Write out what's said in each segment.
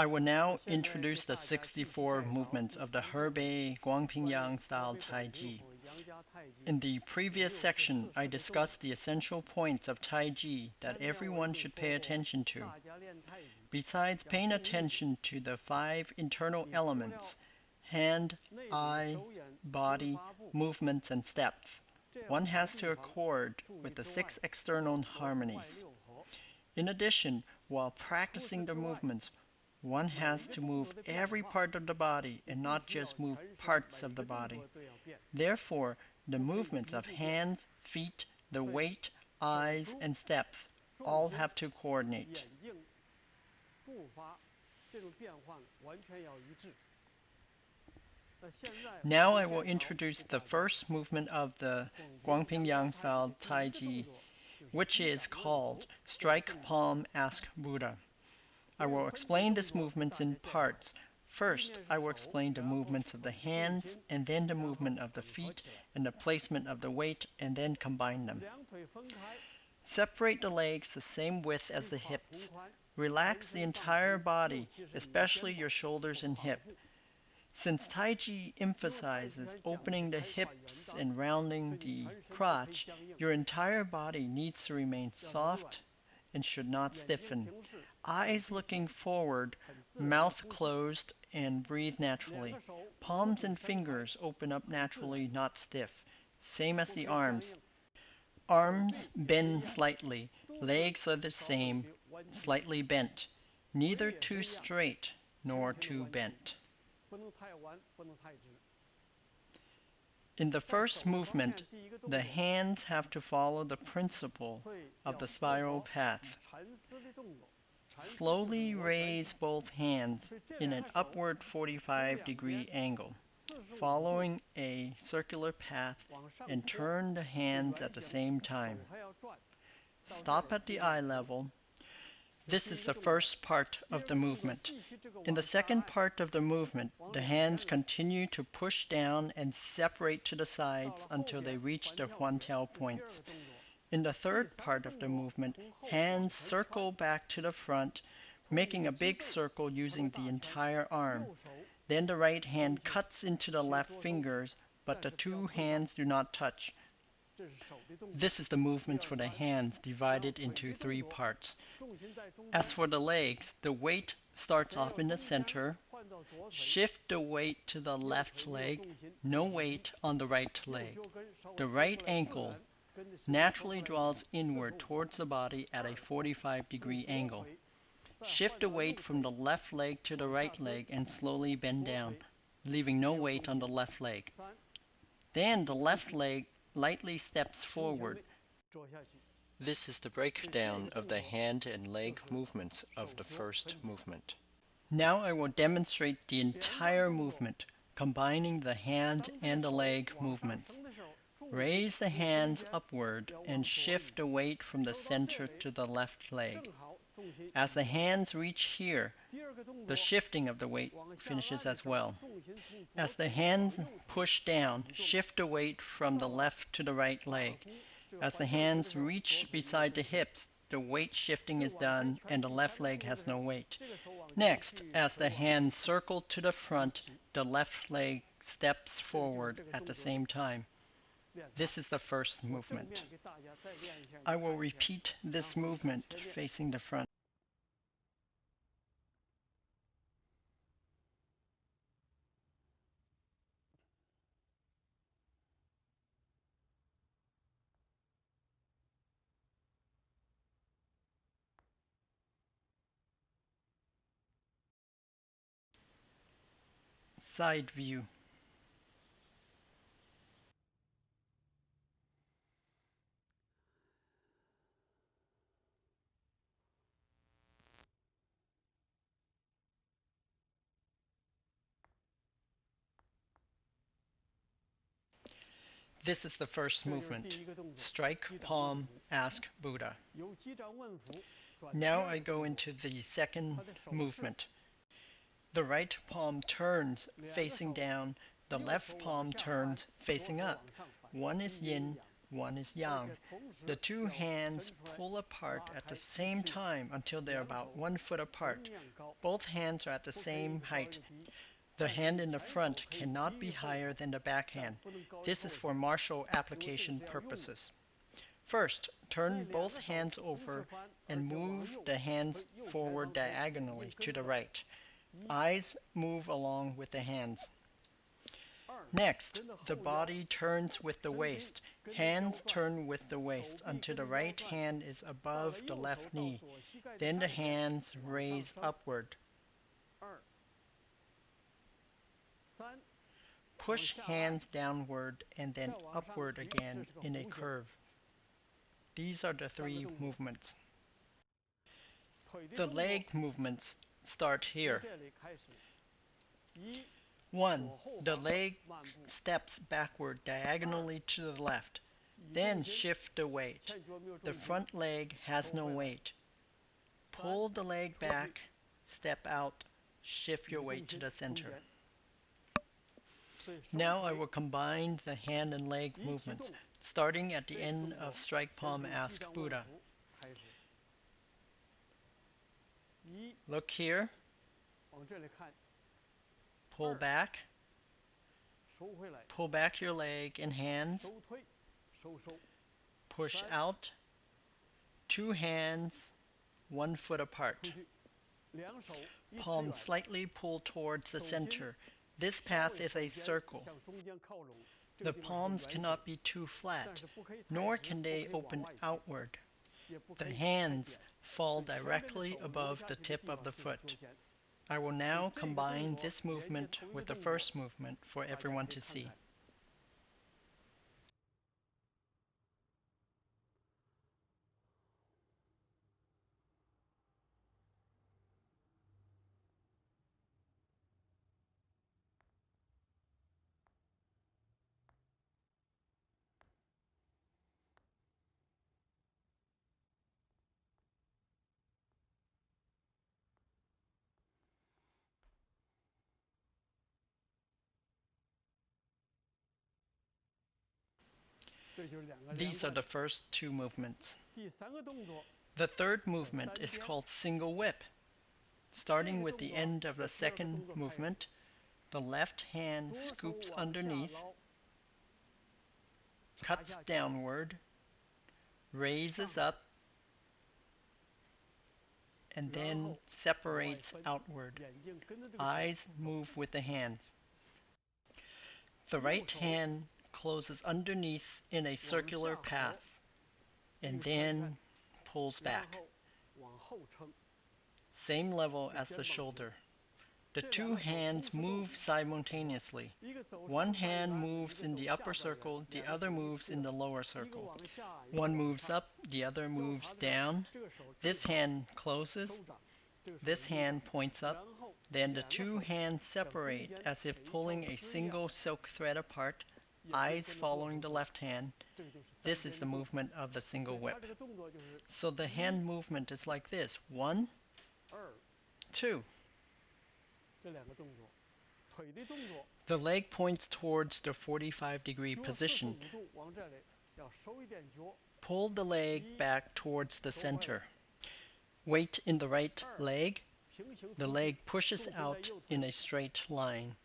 I will now introduce the 64 movements of the Hebei Guangpingyang style Taiji. In the previous section, I discussed the essential points of Taiji that everyone should pay attention to. Besides paying attention to the 5 internal elements, hand, eye, body, movements, and steps, one has to accord with the 6 external harmonies. In addition, while practicing the movements, one has to move every part of the body and not just move parts of the body. Therefore, the movements of hands, feet, the weight, eyes, and steps all have to coordinate. Now I will introduce the first movement of the Guangpingyang style Taiji, which is called Strike Palm Ask Buddha. I will explain these movements in parts. First, I will explain the movements of the hands, and then the movement of the feet, and the placement of the weight, and then combine them. Separate the legs the same width as the hips. Relax the entire body, especially your shoulders and hip. Since Taiji emphasizes opening the hips and rounding the crotch, your entire body needs to remain soft and should not stiffen. Eyes looking forward, mouth closed, and breathe naturally. Palms and fingers open up naturally, not stiff. Same as the arms. Arms bend slightly. Legs are the same, slightly bent. Neither too straight nor too bent. In the first movement, the hands have to follow the principle of the spiral path. Slowly raise both hands in an upward 45-degree angle, following a circular path, and turn the hands at the same time. Stop at the eye level. This is the first part of the movement. In the second part of the movement, the hands continue to push down and separate to the sides until they reach the Huantiao points. In the third part of the movement, hands circle back to the front, making a big circle using the entire arm. Then the right hand cuts into the left fingers, but the two hands do not touch. This is the movements for the hands divided into 3 parts. As for the legs, the weight starts off in the center. Shift the weight to the left leg, no weight on the right leg. The right ankle naturally draws inward towards the body at a 45-degree angle. Shift the weight from the left leg to the right leg and slowly bend down, leaving no weight on the left leg. Then the left leg lightly steps forward. This is the breakdown of the hand and leg movements of the first movement. Now I will demonstrate the entire movement, combining the hand and the leg movements. Raise the hands upward and shift the weight from the center to the left leg. As the hands reach here, the shifting of the weight finishes as well. As the hands push down, shift the weight from the left to the right leg. As the hands reach beside the hips, the weight shifting is done and the left leg has no weight. Next, as the hands circle to the front, the left leg steps forward at the same time. This is the first movement. I will repeat this movement facing the front. Side view. This is the first movement. Strike palm, ask Buddha. Now I go into the second movement. The right palm turns facing down, the left palm turns facing up. One is yin, one is yang. The two hands pull apart at the same time until they are about 1 foot apart. Both hands are at the same height. The hand in the front cannot be higher than the back hand. This is for martial application purposes. First, turn both hands over and move the hands forward diagonally to the right. Eyes move along with the hands. Next, the body turns with the waist. Hands turn with the waist until the right hand is above the left knee. Then the hands raise upward. Push hands downward and then upward again in a curve. These are the 3 movements. The leg movements start here. 1. The leg steps backward diagonally to the left. Then shift the weight. The front leg has no weight. Pull the leg back, step out, shift your weight to the center. Now I will combine the hand and leg movements, starting at the end of strike palm ask Buddha. Look here. Pull back. Pull back your leg and hands. Push out. 2 hands, 1 foot apart. Palms slightly pull towards the center. This path is a circle. The palms cannot be too flat, nor can they open outward. The hands fall directly above the tip of the foot. I will now combine this movement with the first movement for everyone to see. These are the first 2 movements. The third movement is called single whip. Starting with the end of the second movement, the left hand scoops underneath, cuts downward, raises up, and then separates outward. Eyes move with the hands. The right hand closes underneath in a circular path and then pulls back. Same level as the shoulder. The 2 hands move simultaneously. One hand moves in the upper circle, the other moves in the lower circle. One moves up, the other moves down. This hand closes, this hand points up. Then the 2 hands separate as if pulling a single silk thread apart, eyes following the left hand. This is the movement of the single whip. So the hand movement is like this. 1, 2. The leg points towards the 45-degree position. Pull the leg back towards the center. Weight in the right leg. The leg pushes out in a straight line.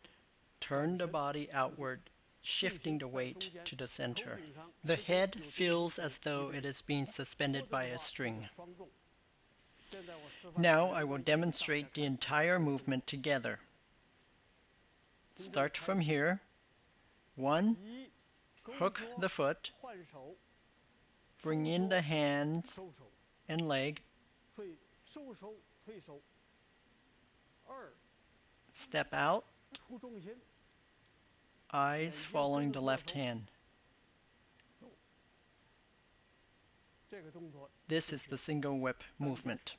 Turn the body outward, shifting the weight to the center. The head feels as though it is being suspended by a string. Now I will demonstrate the entire movement together. Start from here. 1. Hook the foot. Bring in the hands and leg. Step out. Eyes following the left hand. This is the single whip movement.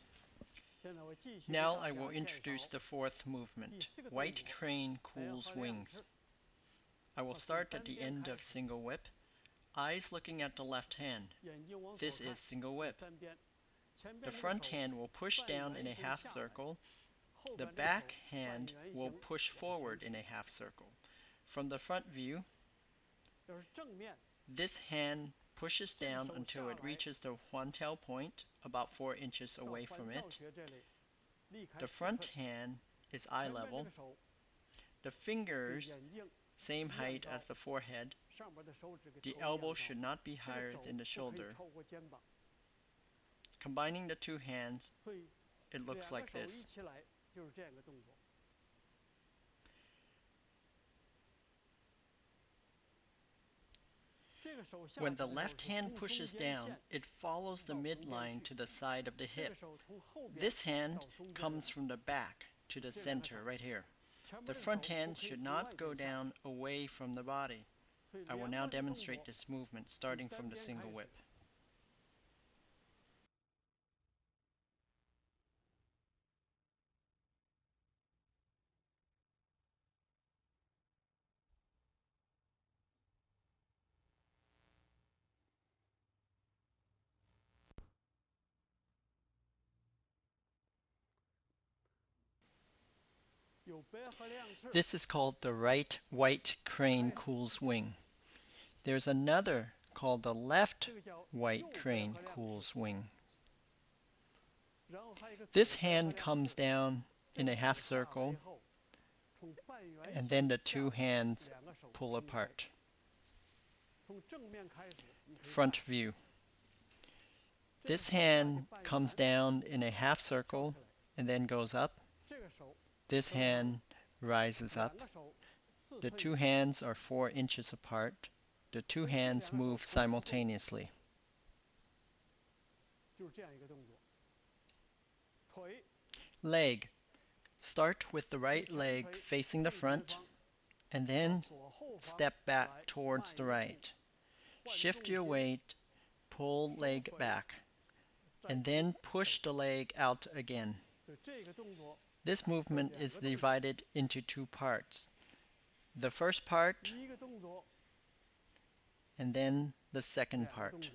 Now I will introduce the 4th movement, white crane cools wings. I will start at the end of single whip, eyes looking at the left hand. This is single whip. The front hand will push down in a half circle. The back hand will push forward in a half circle. From the front view, this hand pushes down until it reaches the Huantiao point, about 4 inches away from it. The front hand is eye level. The fingers, same height as the forehead. The elbow should not be higher than the shoulder. Combining the two hands, it looks like this. When the left hand pushes down, it follows the midline to the side of the hip. This hand comes from the back to the center right here. The front hand should not go down away from the body. I will now demonstrate this movement starting from the single whip. This is called the right white crane cool's wing. There's another called the left white crane cool's wing. This hand comes down in a half circle, and then the two hands pull apart. Front view. This hand comes down in a half circle and then goes up. This hand rises up. The two hands are 4 inches apart. The two hands move simultaneously. Leg. Start with the right leg facing the front and then step back towards the right. Shift your weight, pull leg back, and then push the leg out again. This movement is divided into two parts. The first part and then the second part.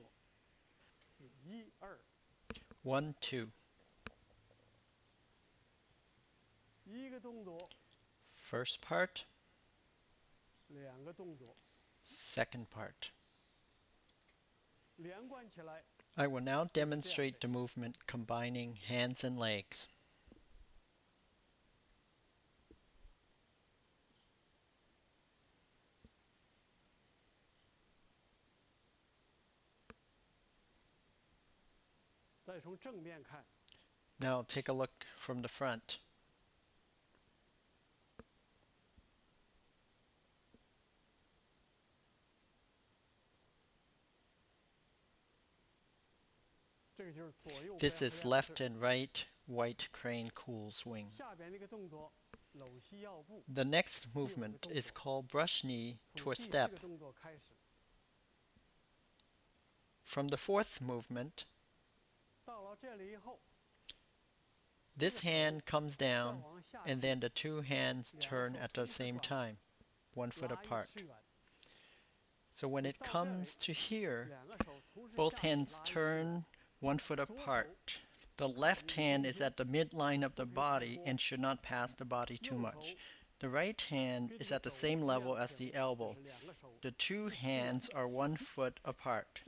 1, 2. First part, second part. I will now demonstrate the movement combining hands and legs. Now take a look from the front. This is left and right white crane cool's wing. The next movement is called brush knee twist step. From the fourth movement, this hand comes down and then the two hands turn at the same time, 1 foot apart. So when it comes to here, both hands turn 1 foot apart. The left hand is at the midline of the body and should not pass the body too much. The right hand is at the same level as the elbow. The two hands are 1 foot apart.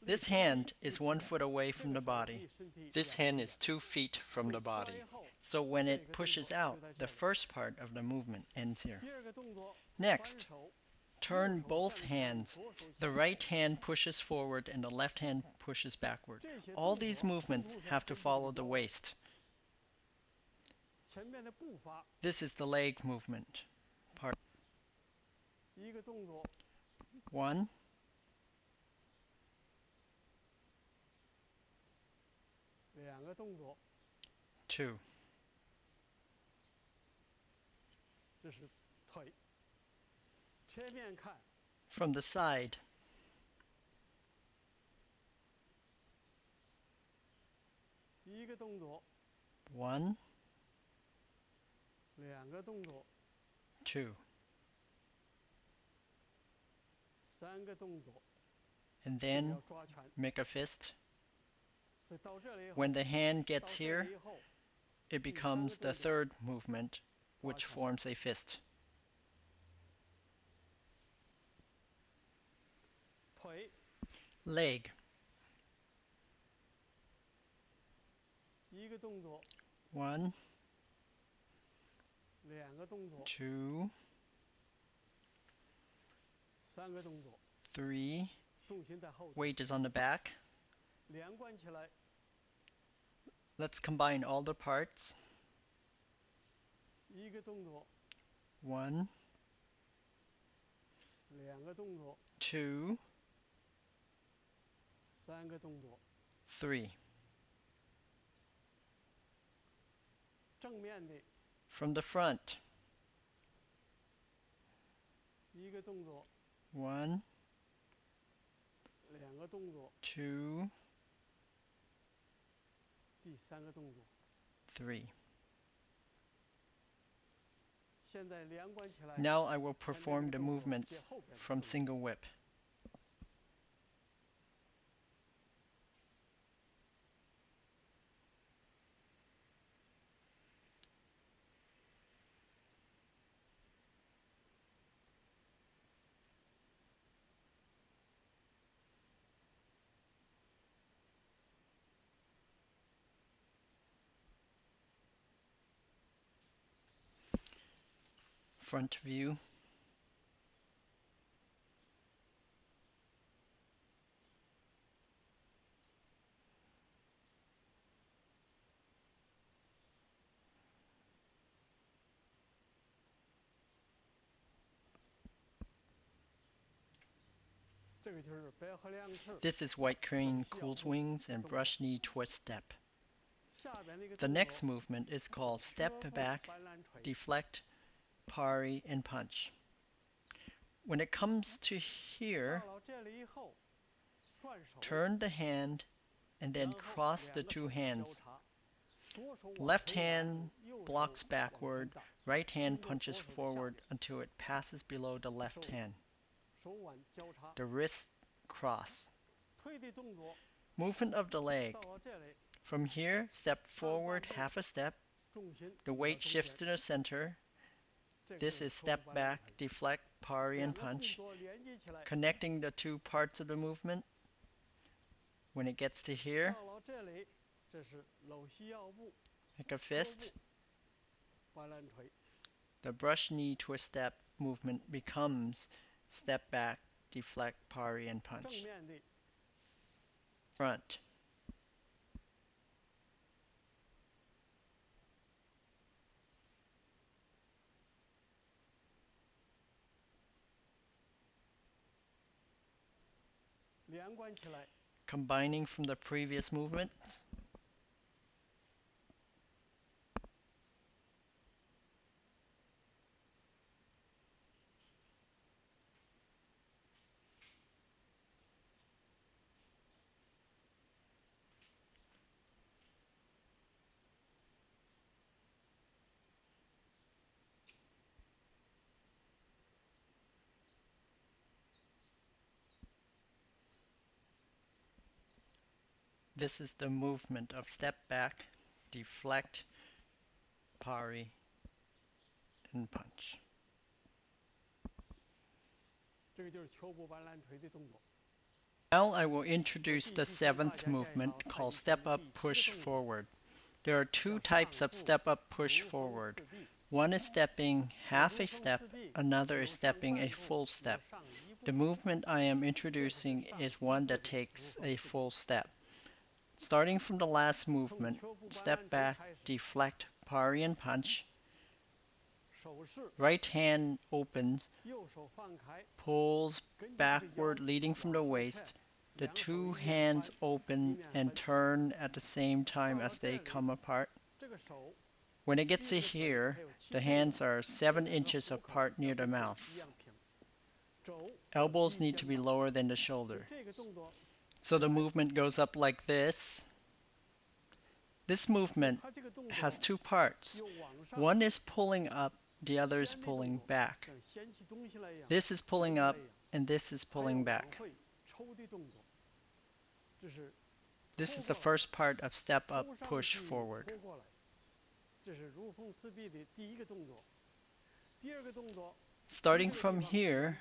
This hand is 1 foot away from the body. This hand is 2 feet from the body. So when it pushes out, the first part of the movement ends here. Next, turn both hands. The right hand pushes forward and the left hand pushes backward. All these movements have to follow the waist. This is the leg movement part. 1, 2. From the side. 1, 2. And then make a fist. When the hand gets here, it becomes the third movement, which forms a fist. Leg. 一个动作，1, 两个动作， 2, 三个动作， 3. 重心在后头， Weight is on the back. 连贯起来， Let's combine all the parts. 一个动作， 1, 两个动作， 2, 三个动作， 3. 正面的 From the front. 一个动作， 1, 两个动作， 2, 第三个动作。 3. 现在连贯起来， Now I will perform the movements from single whip. Front view. This is white crane cooled wings and brush knee twist step. The next movement is called step back, deflect, parry, and punch. When it comes to here, turn the hand and then cross the two hands. Left hand blocks backward, right hand punches forward until it passes below the left hand. The wrists cross. Movement of the leg. From here, step forward half a step. The weight shifts to the center. This is step back, deflect, parry, and punch, connecting the two parts of the movement. When it gets to here, like a fist, the brush knee twist step movement becomes step back, deflect, parry, and punch. Front. Combining from the previous movements. This is the movement of step back, deflect, parry, and punch. Now I will introduce the seventh movement called step up push forward. There are two types of step up push forward. One is stepping half a step, another is stepping a full step. The movement I am introducing is one that takes a full step. Starting from the last movement, step back, deflect, parry, and punch. Right hand opens, pulls backward leading from the waist. The two hands open and turn at the same time as they come apart. When it gets to here, the hands are 7 inches apart near the mouth. Elbows need to be lower than the shoulder. So the movement goes up like this. This movement has two parts. One is pulling up, the other is pulling back. This is pulling up, and this is pulling back. This is the first part of step up, push forward. Starting from here,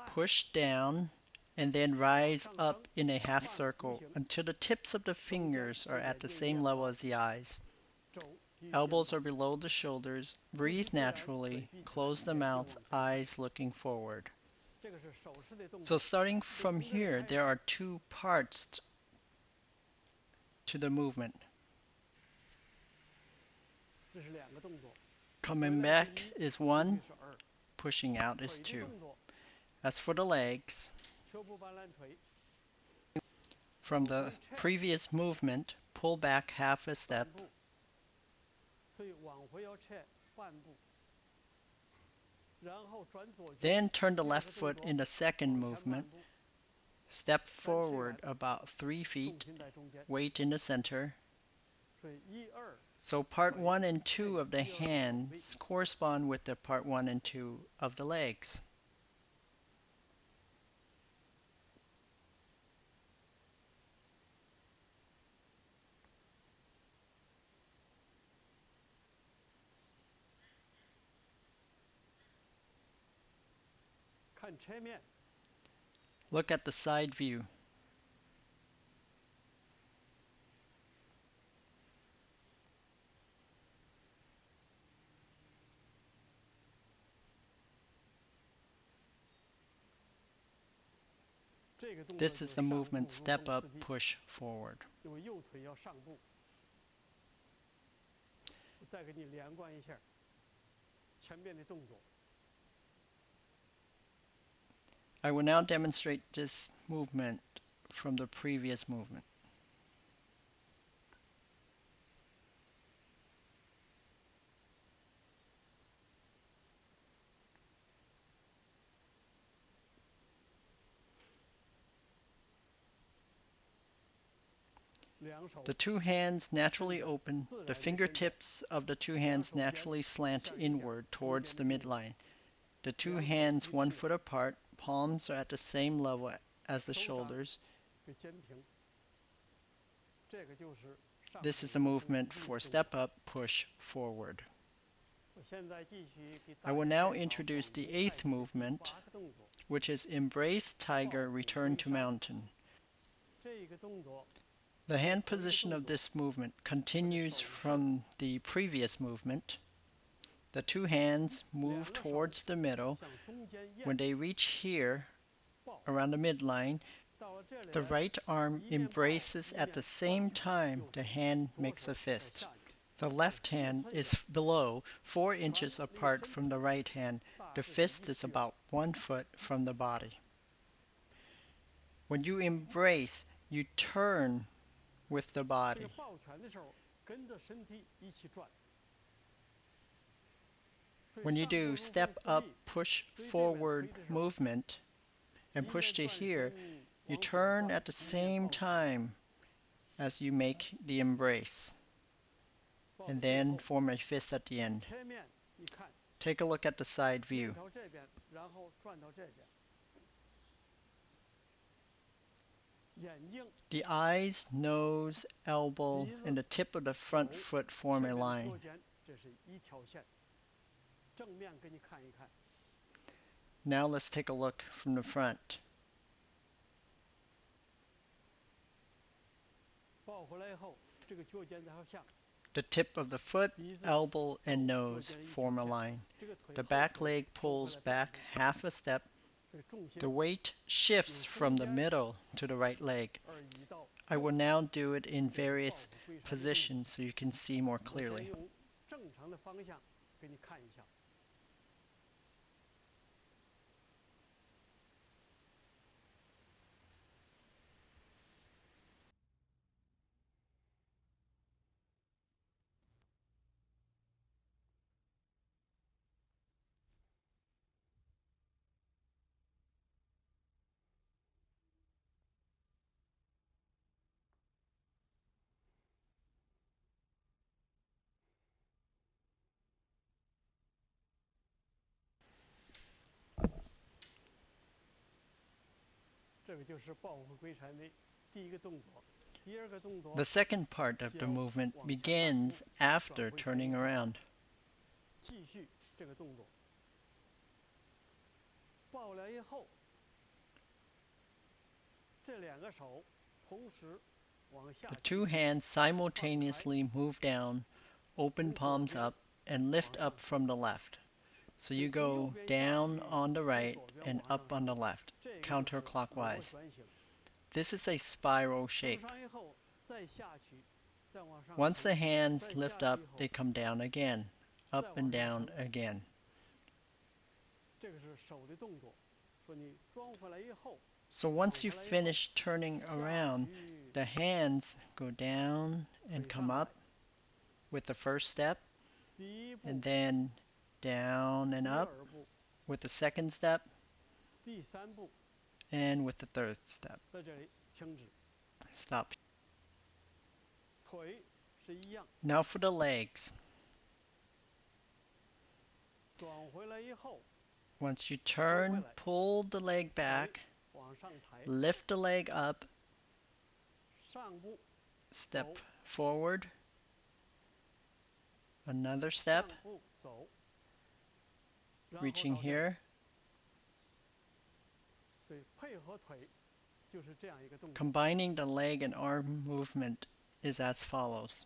push down, and then rise up in a half circle until the tips of the fingers are at the same level as the eyes. Elbows are below the shoulders. Breathe naturally. Close the mouth, eyes looking forward. So starting from here, there are two parts to the movement. Coming back is one, pushing out is two. As for the legs, from the previous movement, pull back half a step. Then turn the left foot in the second movement. Step forward about 3 feet, weight in the center. So part 1 and 2 of the hands correspond with the part 1 and 2 of the legs. Look at the side view. This is the movement step up, push forward. I will now demonstrate this movement from the previous movement. The two hands naturally open. The fingertips of the two hands naturally slant inward towards the midline. The two hands 1 foot apart. Palms are at the same level as the shoulders. This is the movement for step up, push forward. I will now introduce the 8th movement, which is embrace, tiger, return to mountain. The hand position of this movement continues from the previous movement. The two hands move towards the middle. When they reach here, around the midline, the right arm embraces at the same time the hand makes a fist. The left hand is below 4 inches apart from the right hand. The fist is about 1 foot from the body. When you embrace, you turn with the body. When you do step up, push forward movement and push to here, you turn at the same time as you make the embrace and then form a fist at the end. Take a look at the side view. The eyes, nose, elbow, and the tip of the front foot form a line. Now let's take a look from the front. The tip of the foot, elbow, and nose form a line. The back leg pulls back half a step. The weight shifts from the middle to the right leg. I will now do it in various positions so you can see more clearly. The second part of the movement begins after turning around. The two hands simultaneously move down, open palms up, and lift up from the left. So you go down on the right and up on the left, counterclockwise. This is a spiral shape. Once the hands lift up, they come down again, up and down again. So once you finish turning around, the hands go down and come up with the first step, and then down and up with the second step, and with the third step. Stop. Now for the legs. Once you turn, pull the leg back, lift the leg up, step forward, another step, reaching here. Combining the leg and arm movement is as follows.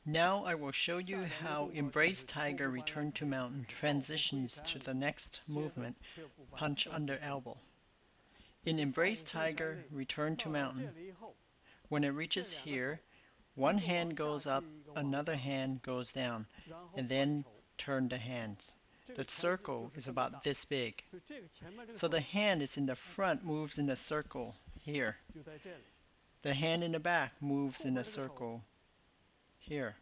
Now I will show you how Embrace Tiger Return to Mountain transitions to the next movement, Punch Under Elbow. In Embrace Tiger Return to Mountain, when it reaches here, one hand goes up, another hand goes down, and then turn the hands. The circle is about this big. So the hand is in the front moves in a circle here. The hand in the back moves in a circle here.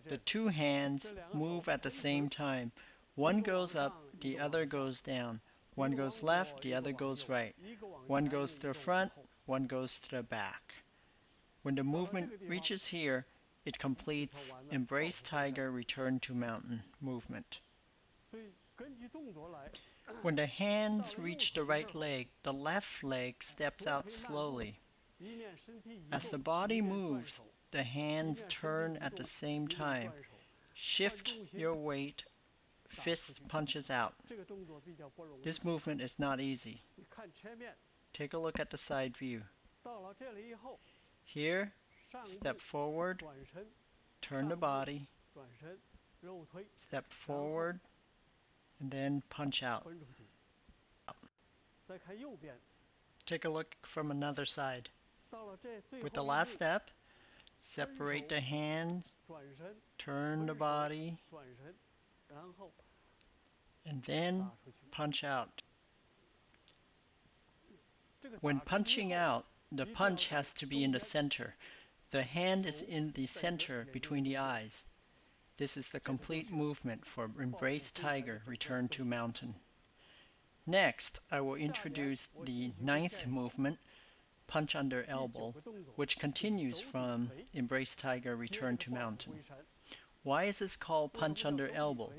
The two hands move at the same time. One goes up, the other goes down. One goes left, the other goes right. One goes to the front, one goes to the back. When the movement reaches here, it completes Embrace Tiger Return to Mountain movement. When the hands reach the right leg, the left leg steps out slowly. As the body moves, the hands turn at the same time. Shift your weight, fist punches out. This movement is not easy. Take a look at the side view. Here, step forward, turn the body, step forward, and then punch out. Take a look from another side. With the last step, separate the hands, turn the body, and then punch out. When punching out, the punch has to be in the center. The hand is in the center between the eyes. This is the complete movement for Embrace Tiger Return to Mountain. Next, I will introduce the ninth movement, Punch Under Elbow, which continues from Embrace Tiger Return to Mountain. Why is this called Punch Under Elbow?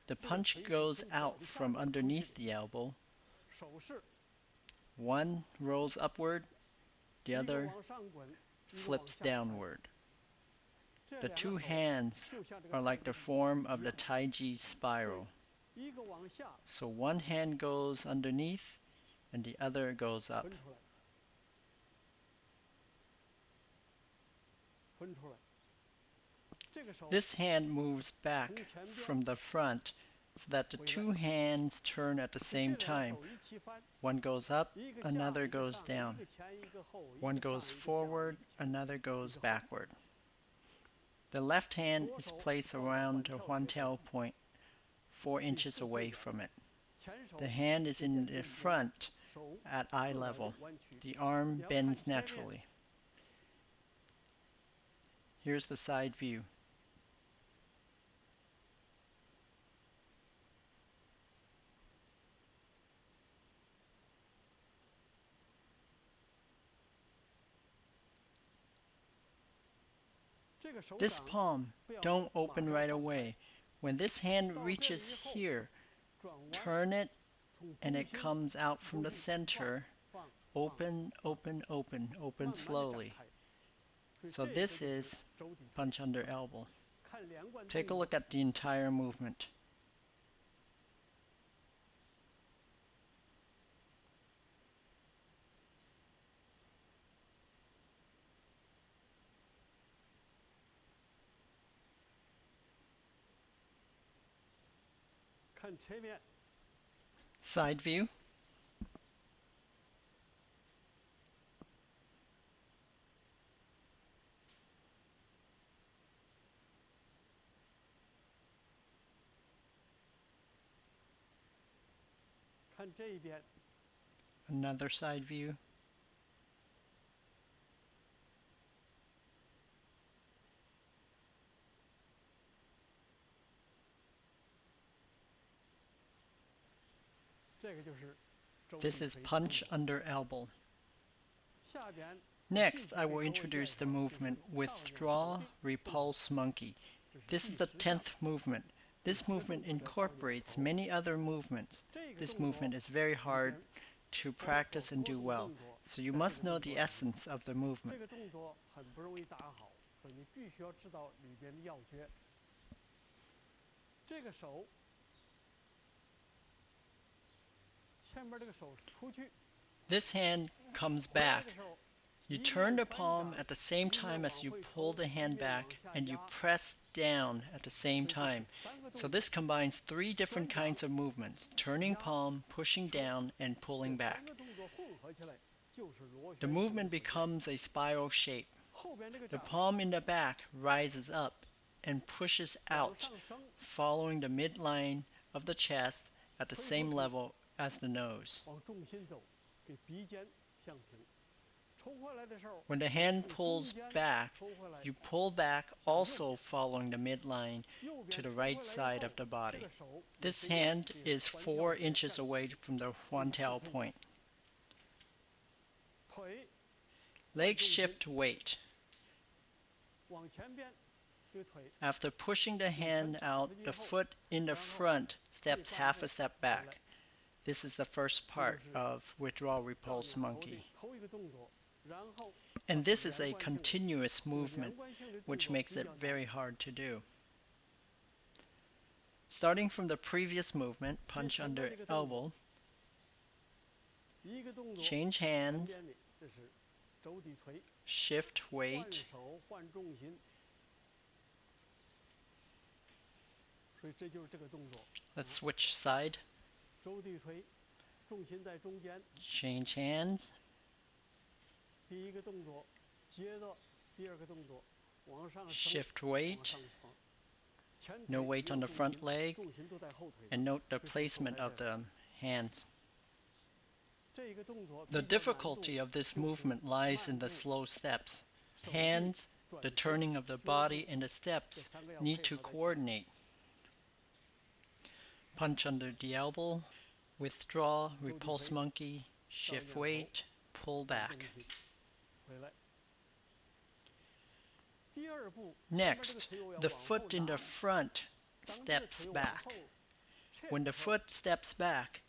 The punch goes out from underneath the elbow. One rolls upward, the other flips downward. The two hands are like the form of the Taiji spiral. So one hand goes underneath and the other goes up. This hand moves back from the front so that the two hands turn at the same time. One goes up, another goes down. One goes forward, another goes backward. The left hand is placed around the Huantiao point, 4 inches away from it. The hand is in the front at eye level. The arm bends naturally. Here's the side view. This palm, don't open right away. When this hand reaches here, turn it and it comes out from the center. Open, open, open, open slowly. So this is punch under elbow. Take a look at the entire movement. Side view. Another side view. This is punch under elbow. Next, I will introduce the movement withdraw, repulse, monkey. This is the 10th movement. This movement incorporates many other movements. This movement is very hard to practice and do well, so you must know the essence of the movement. This hand comes back. You turn the palm at the same time as you pull the hand back, and you press down at the same time. So this combines 3 different kinds of movements: turning palm, pushing down, and pulling back. The movement becomes a spiral shape. The palm in the back rises up and pushes out, following the midline of the chest at the same level as the nose. When the hand pulls back, you pull back also following the midline to the right side of the body. This hand is 4 inches away from the Huantiao point. Leg shift weight. After pushing the hand out, the foot in the front steps half a step back. This is the first part of withdraw, repulse, monkey. And this is a continuous movement, which makes it very hard to do. Starting from the previous movement, punch under elbow, change hands, shift weight, let's switch side, change hands, shift weight, no weight on the front leg, and note the placement of the hands. The difficulty of this movement lies in the slow steps. Hands, the turning of the body, and the steps need to coordinate. Punch under the elbow, withdraw, repulse monkey, shift weight, pull back. Next, the foot in the front steps back. When the foot steps back,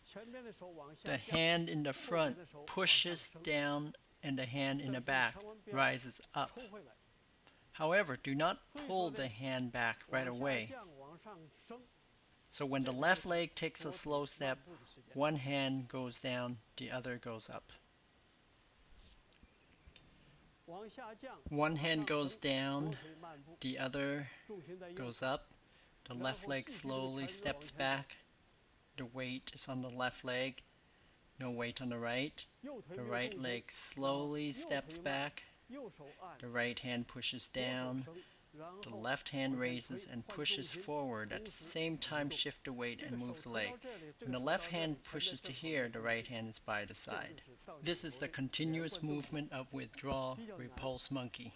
the hand in the front pushes down and the hand in the back rises up. However, do not pull the hand back right away. So when the left leg takes a slow step, one hand goes down, the other goes up. One hand goes down, the other goes up. The left leg slowly steps back. The weight is on the left leg, no weight on the right. The right leg slowly steps back. The right hand pushes down. The left hand raises and pushes forward. At the same time, shift the weight and move the leg. When the left hand pushes to here, the right hand is by the side. This is the continuous movement of withdraw, repulse monkey.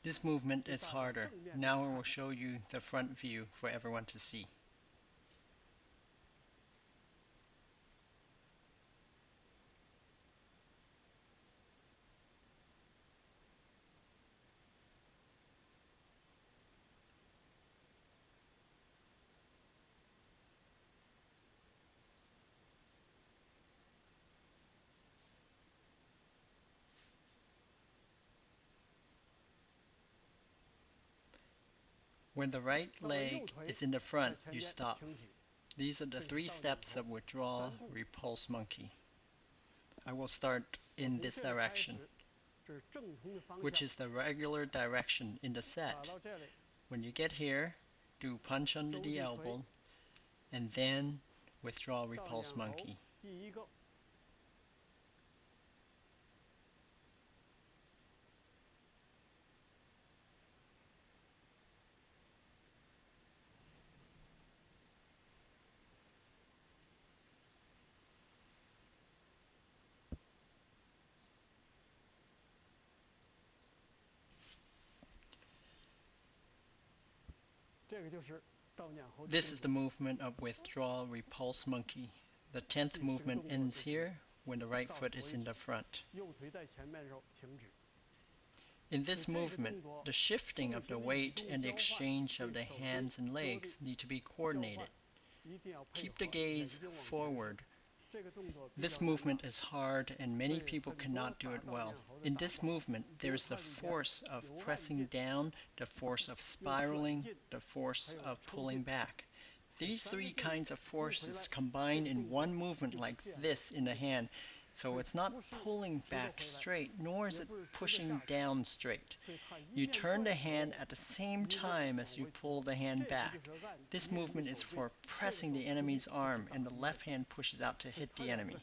This movement is harder. Now I will show you the front view for everyone to see. When the right leg is in the front, you stop. These are the 3 steps of withdraw, repulse monkey. I will start in this direction, which is the regular direction in the set. When you get here, do punch under the elbow, and then withdraw, repulse monkey. This is the movement of withdraw, repulse monkey. The 10th movement ends here when the right foot is in the front. In this movement, the shifting of the weight and the exchange of the hands and legs need to be coordinated. Keep the gaze forward. This movement is hard and many people cannot do it well. In this movement, there is the force of pressing down, the force of spiraling, the force of pulling back. These 3 kinds of forces combine in one movement like this in the hand. So it's not pulling back straight, nor is it pushing down straight. You turn the hand at the same time as you pull the hand back. This movement is for pressing the enemy's arm, and the left hand pushes out to hit the enemy.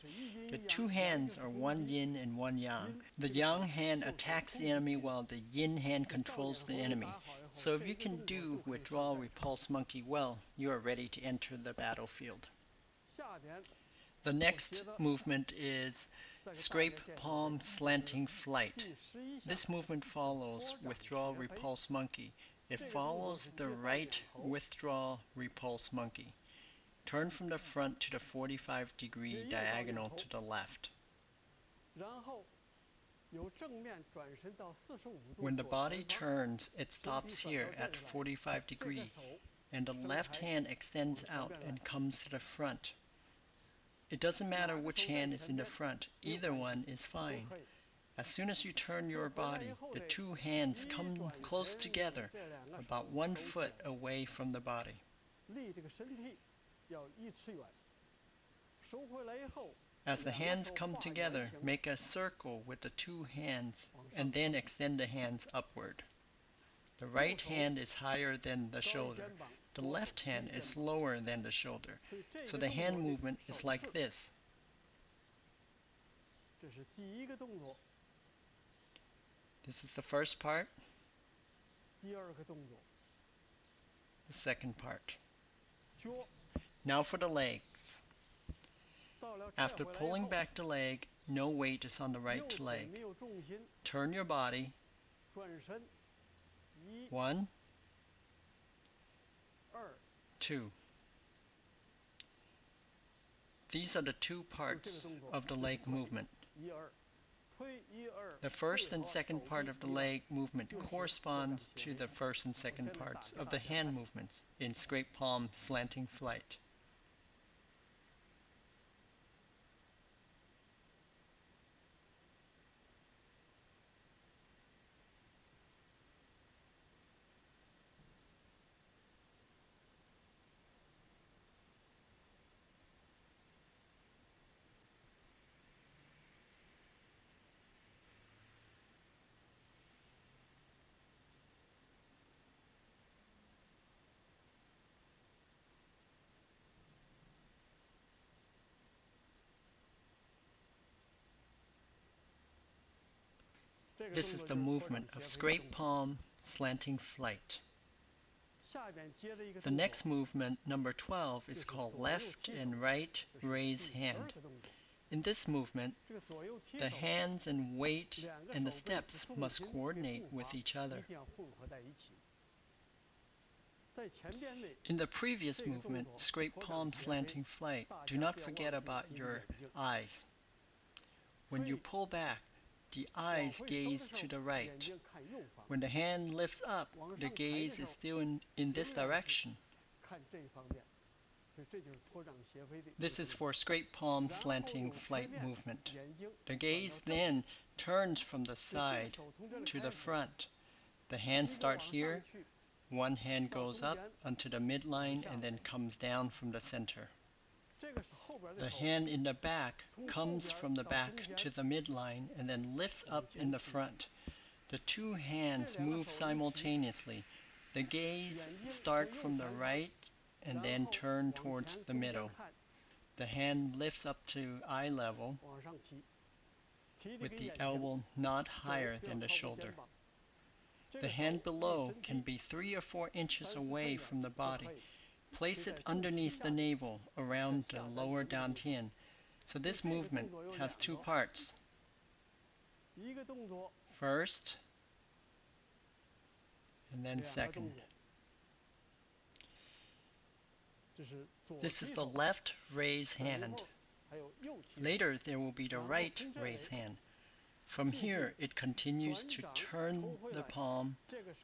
The 2 hands are one yin and one yang. The yang hand attacks the enemy while the yin hand controls the enemy. So if you can do withdraw, repulse monkey well, you are ready to enter the battlefield. The next movement is scrape palm slanting flight. This movement follows withdraw, repulse monkey. It follows the right withdraw, repulse monkey. Turn from the front to the 45-degree diagonal to the left. When the body turns, it stops here at 45 degrees, and the left hand extends out and comes to the front. It doesn't matter which hand is in the front, either one is fine. As soon as you turn your body, the 2 hands come close together, about 1 foot away from the body. As the hands come together, make a circle with the 2 hands and then extend the hands upward. The right hand is higher than the shoulder. The left hand is lower than the shoulder. So the hand movement is like this. This is the first part. The second part. Now for the legs. After pulling back the leg, no weight is on the right leg. Turn your body. 1, 2. These are the 2 parts of the leg movement. The first and second part of the leg movement corresponds to the first and second parts of the hand movements in scrape palm slanting flight. This is the movement of scrape palm, slanting flight. The next movement, number 12, is called left and right raise hand. In this movement, the hands and weight and the steps must coordinate with each other. In the previous movement, scrape palm slanting flight, do not forget about your eyes. When you pull back, the eyes gaze to the right. When the hand lifts up, the gaze is still in this direction. This is for scrape palm slanting flight movement. The gaze then turns from the side to the front. The hands start here. One hand goes up onto the midline and then comes down from the center. The hand in the back comes from the back to the midline and then lifts up in the front. The two hands move simultaneously. The gaze starts from the right and then turn towards the middle. The hand lifts up to eye level with the elbow not higher than the shoulder. The hand below can be 3 or 4 inches away from the body. Place it underneath the navel around the lower dantian. So this movement has 2 parts. First and then second. This is the left raise hand. Later there will be the right raise hand. From here it continues to turn the palm,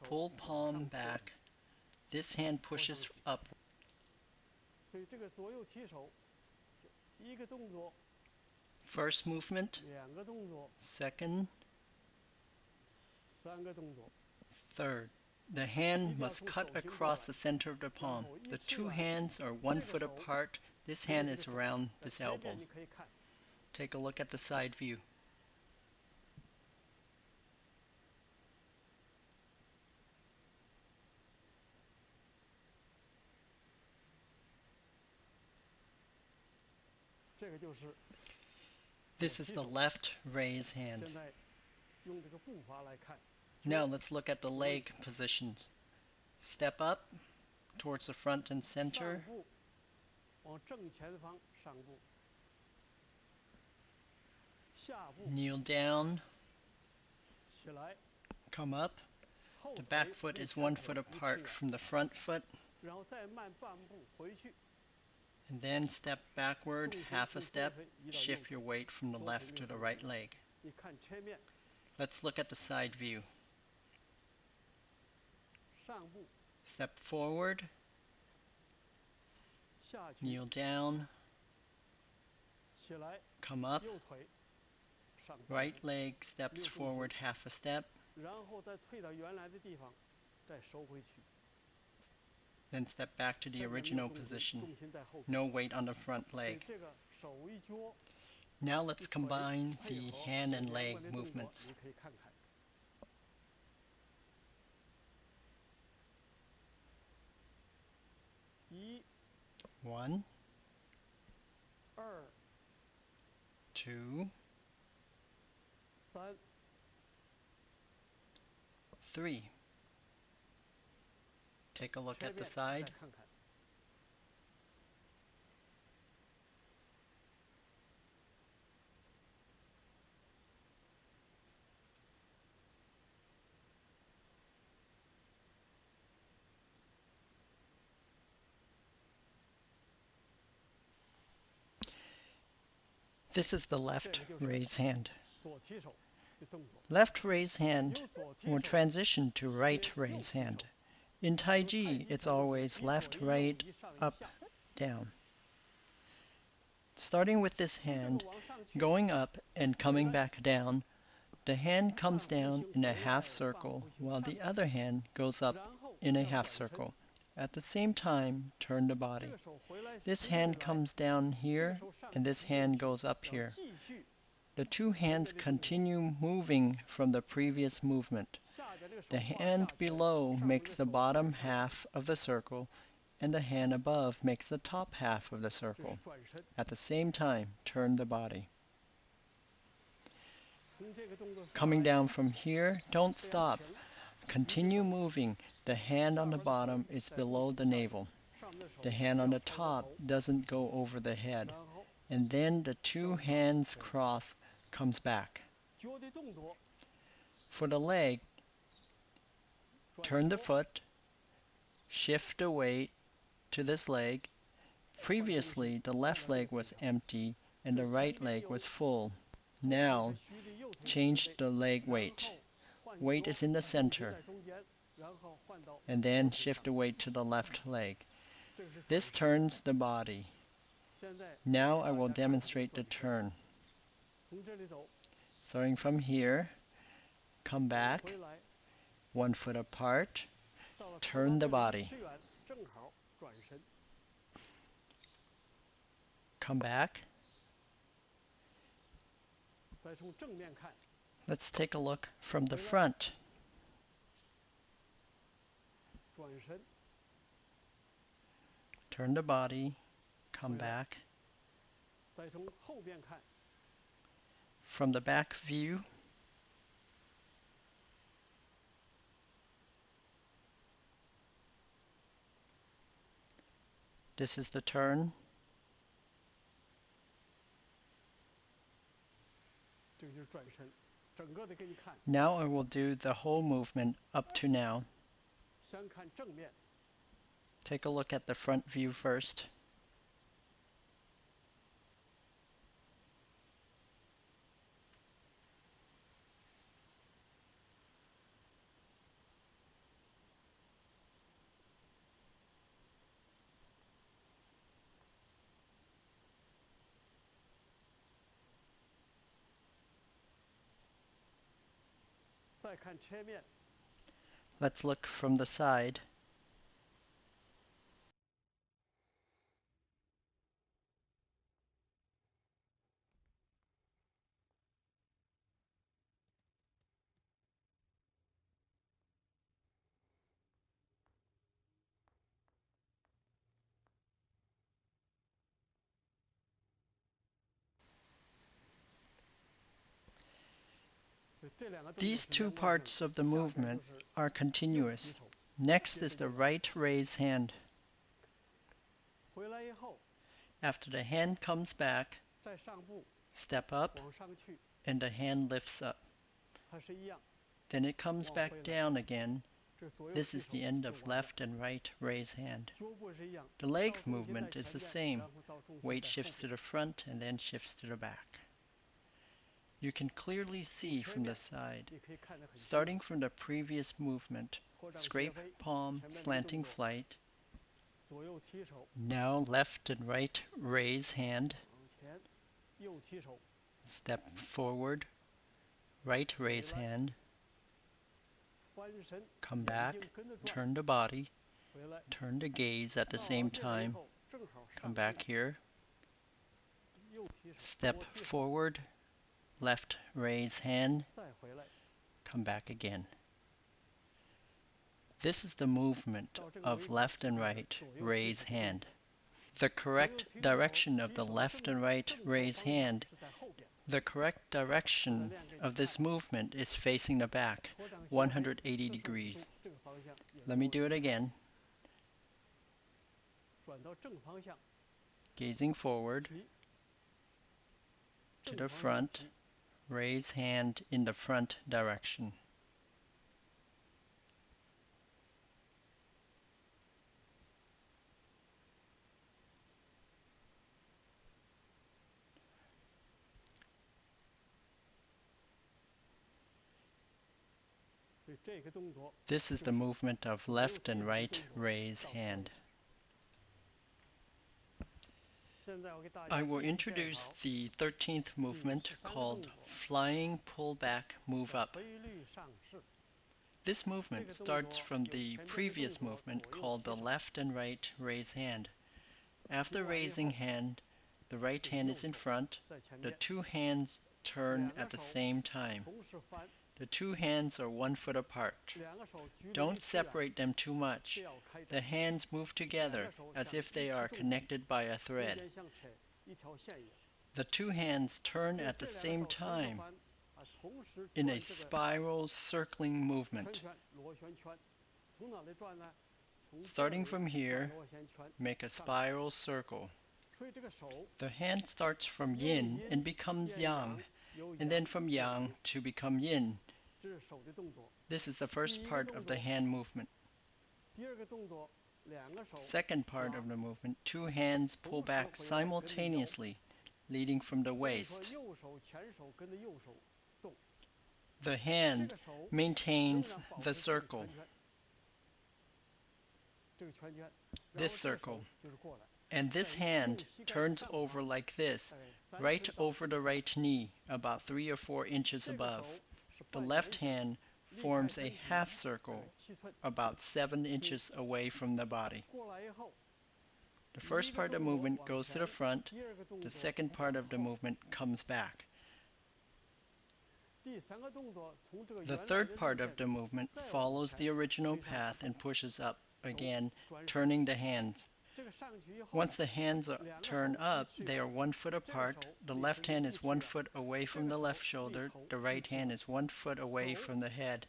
pull palm back. This hand pushes up. First movement, second, third. The hand must cut across the center of the palm. The 2 hands are 1 foot apart. This hand is around this elbow. Take a look at the side view. This is the left raise hand. Now let's look at the leg positions. Step up towards the front and center. Kneel down. Come up. The back foot is 1 foot apart from the front foot. And then step backward, half a step. Shift your weight from the left to the right leg. Let's look at the side view. Step forward, kneel down, come up, right leg steps forward half a step, then step back to the original position, no weight on the front leg. Now let's combine the hand and leg movements. 1, 2, 3. Take a look at the side. This is the left raise hand. Left raise hand will transition to right raise hand. In Taiji, it's always left, right, up, down. Starting with this hand, going up and coming back down, the hand comes down in a half circle while the other hand goes up in a half circle. At the same time, turn the body. This hand comes down here and this hand goes up here. The 2 hands continue moving from the previous movement. The hand below makes the bottom half of the circle and the hand above makes the top half of the circle. At the same time, turn the body. Coming down from here, don't stop. Continue moving. The hand on the bottom is below the navel. The hand on the top doesn't go over the head. And then the two hands cross comes back. For the leg, turn the foot, shift the weight to this leg. Previously, the left leg was empty and the right leg was full. Now, change the leg weight. Weight is in the center. And then shift the weight to the left leg. This turns the body. Now I will demonstrate the turn. Starting from here, come back, 1 foot apart, turn the body. Come back. Let's take a look from the front. Turn the body, come back. From the back view, this is the turn. Now I will do the whole movement up to now. Take a look at the front view first. Let's look from the side. These two parts of the movement are continuous. Next is the right raise hand. After the hand comes back, step up and the hand lifts up. Then it comes back down again. This is the end of left and right raise hand. The leg movement is the same. Weight shifts to the front and then shifts to the back. You can clearly see from the side, starting from the previous movement, scrape palm, slanting flight. Now left and right raise hand. Step forward, right raise hand. Come back, turn the body, turn the gaze at the same time. Come back here. Step forward, left raise hand, come back again. This is the movement of left and right raise hand. The correct direction of the left and right raise hand, the correct direction of this movement is facing the back, 180 degrees. Let me do it again. Gazing forward to the front. Raise hand in the front direction. This is the movement of left and right raise hand. I will introduce the 13th movement called Flying Pull Back Move Up. This movement starts from the previous movement called the left and right raise hand. After raising hand, the right hand is in front. The two hands turn at the same time. The two hands are 1 foot apart. Don't separate them too much. The hands move together as if they are connected by a thread. The two hands turn at the same time. in a spiral circling movement. Starting from here, make a spiral circle. The hand starts from yin and becomes yang, and then from yang to become yin. This is the first part of the hand movement. Second part of the movement, two hands pull back simultaneously, leading from the waist. The hand maintains the circle, this circle, and this hand turns over like this, right over the right knee, about 3 or 4 inches above. The left hand forms a half circle, about 7 inches away from the body. The first part of the movement goes to the front, the second part of the movement comes back. The third part of the movement follows the original path and pushes up, again turning the hands. Once the hands turn up, they are 1 foot apart. The left hand is 1 foot away from the left shoulder. The right hand is 1 foot away from the head.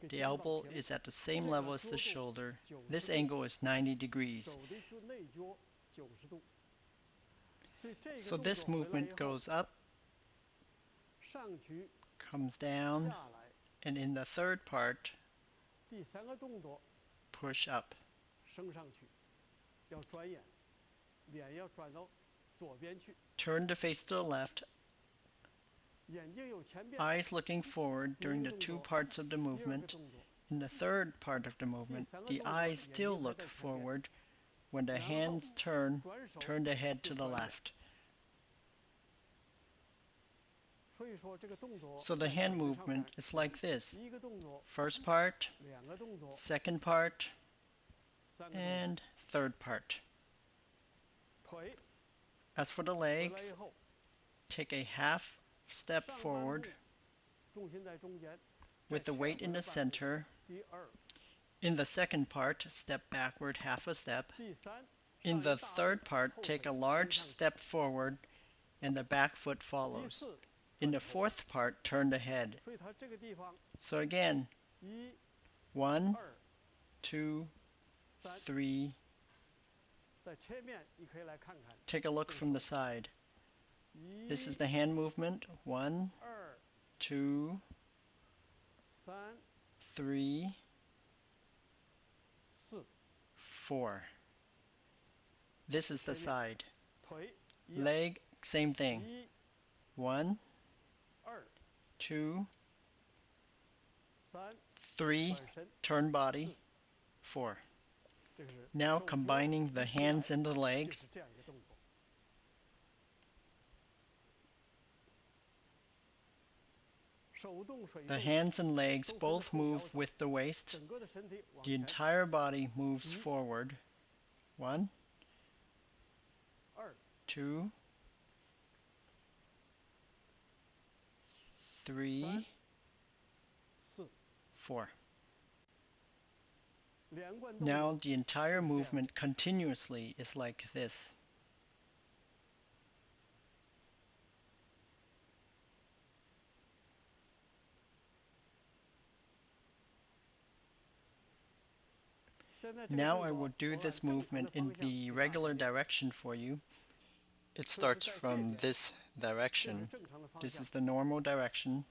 The elbow is at the same level as the shoulder. This angle is 90 degrees. So this movement goes up, comes down, and in the third part, push up. Turn to face to the left, eyes looking forward during the 2 parts of the movement. In the third part of the movement, the eyes still look forward. When the hands turn the head to the left. So the hand movement is like this. First part, second part, and third part. As for the legs, take a half step forward with the weight in the center. In the second part, step backward half a step. In the third part, take a large step forward and the back foot follows. In the fourth part, turn the head. So again, 1, 2, 3. Take a look from the side. This is the hand movement. 1, 2, 3, 4. This is the side. Leg, same thing. 1, 2, 3, turn body, 4. Now combining the hands and the legs. The hands and legs both move with the waist. The entire body moves forward. 1, 2, 3, 4. Now the entire movement continuously is like this. Now I will do this movement in the regular direction for you. It starts from this direction. This is the normal direction.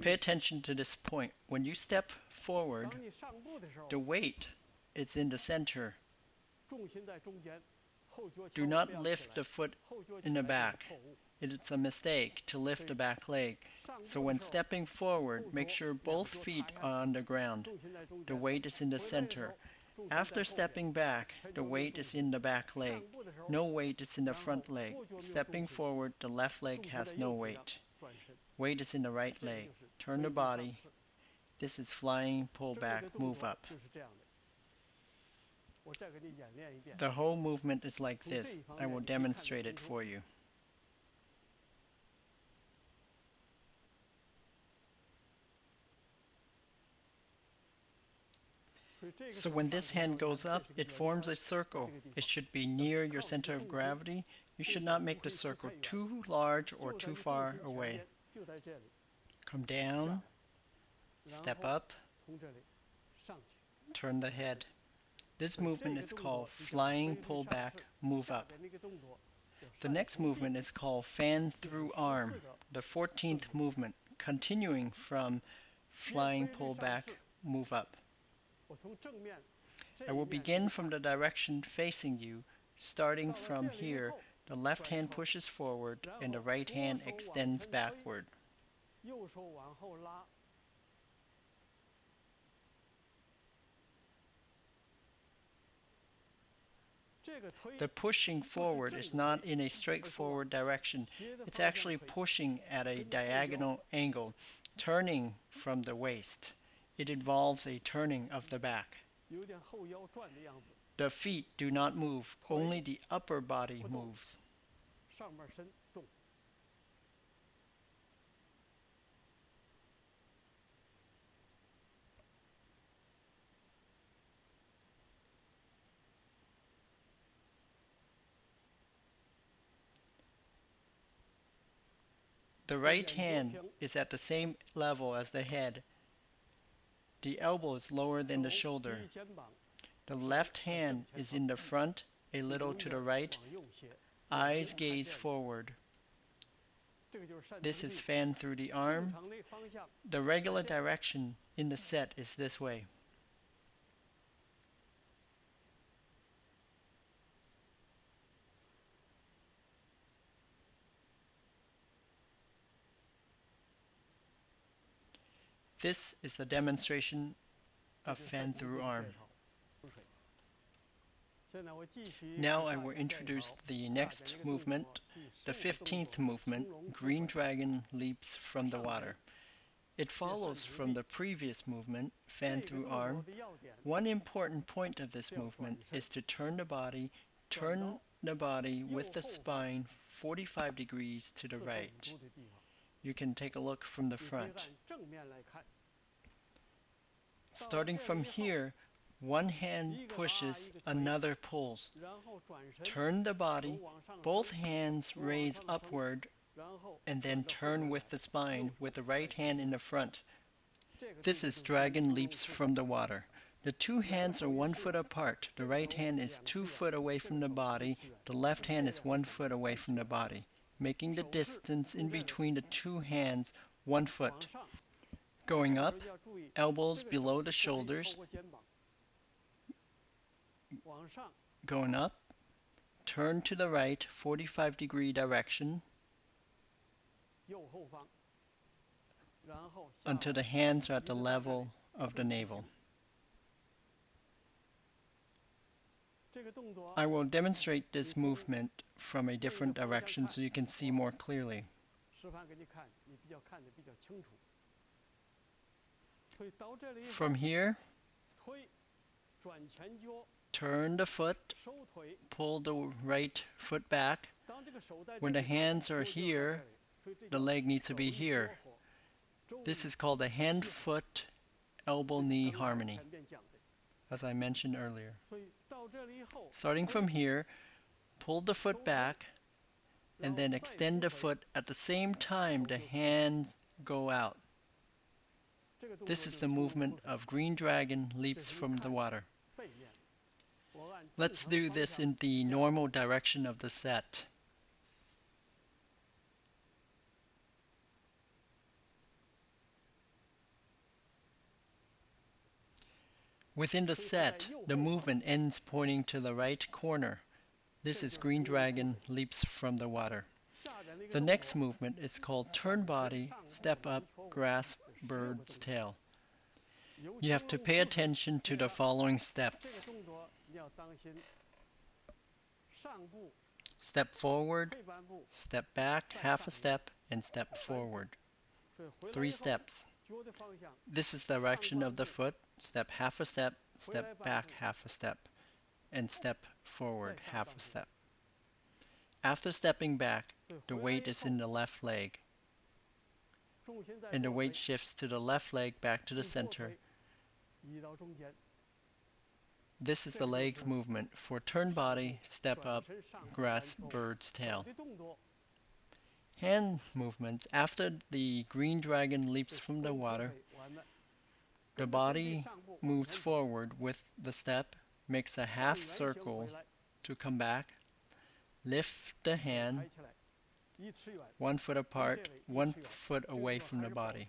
Pay attention to this point. When you step forward, the weight is in the center. Do not lift the foot in the back. It's a mistake to lift the back leg. So when stepping forward, make sure both feet are on the ground. The weight is in the center. After stepping back, the weight is in the back leg. No weight is in the front leg. Stepping forward, the left leg has no weight. Weight is in the right leg. Turn the body. This is flying, pull back, move up. The whole movement is like this. I will demonstrate it for you. So when this hand goes up, it forms a circle. It should be near your center of gravity. You should not make the circle too large or too far away. Come down, step up, turn the head. This movement is called flying pullback, move up. The next movement is called fan through arm, the 14th movement, continuing from flying pullback, move up. I will begin from the direction facing you. Starting from here, the left hand pushes forward and the right hand extends backward. The pushing forward is not in a straightforward direction. It's actually pushing at a diagonal angle, turning from the waist. It involves a turning of the back. The feet do not move, only the upper body moves. The right hand is at the same level as the head. The elbow is lower than the shoulder. The left hand is in the front, a little to the right. Eyes gaze forward. This is fan through the arm. The regular direction in the set is this way. This is the demonstration of fan through arm. Now I will introduce the next movement, the 15th movement, Green Dragon Leaps from the Water. It follows from the previous movement, fan through arm. One important point of this movement is to turn the body with the spine 45 degrees to the right. You can take a look from the front. Starting from here, one hand pushes, another pulls. Turn the body, both hands raise upward, and then turn with the spine with the right hand in the front. This is Dragon Leaps from the Water. The two hands are 1 foot apart. The right hand is 2 foot away from the body. The left hand is 1 foot away from the body, making the distance in between the two hands 1 foot. Going up, elbows below the shoulders. Going up, turn to the right, 45-degree direction, until the hands are at the level of the navel. I will demonstrate this movement from a different direction so you can see more clearly. From here, turn the foot, pull the right foot back. When the hands are here, the leg needs to be here. This is called a hand-foot elbow-knee harmony, as I mentioned earlier. Starting from here, pull the foot back and then extend the foot at the same time the hands go out. This is the movement of Green Dragon Leaps from the Water. Let's do this in the normal direction of the set. Within the set, the movement ends pointing to the right corner. This is Green Dragon Leaps from the Water. The next movement is called Turn Body, Step Up, Grasp Bird's Tail. You have to pay attention to the following steps. Step forward, step back half a step, and step forward. 3 steps. This is the direction of the foot. Step half a step back half a step, and step forward half a step. After stepping back, the weight is in the left leg, and the weight shifts to the left leg back to the center. This is the leg movement for turn body, step up, grasp bird's tail. Hand movements. After the green dragon leaps from the water, the body moves forward with the step, makes a half circle to come back, lift the hand 1 foot apart, 1 foot away from the body.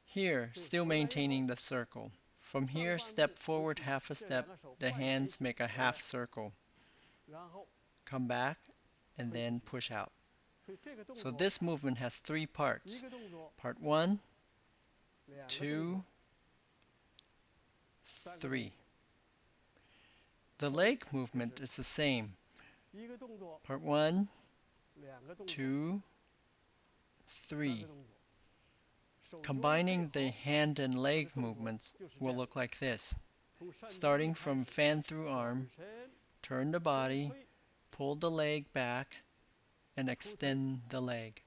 Here, still maintaining the circle. From here, step forward half a step, the hands make a half circle. Come back and then push out. So this movement has 3 parts. Part 1, 2, 3. The leg movement is the same. Part 1, 2, 3. Combining the hand and leg movements will look like this. Starting from fan through arm, turn the body, pull the leg back, and extend the leg.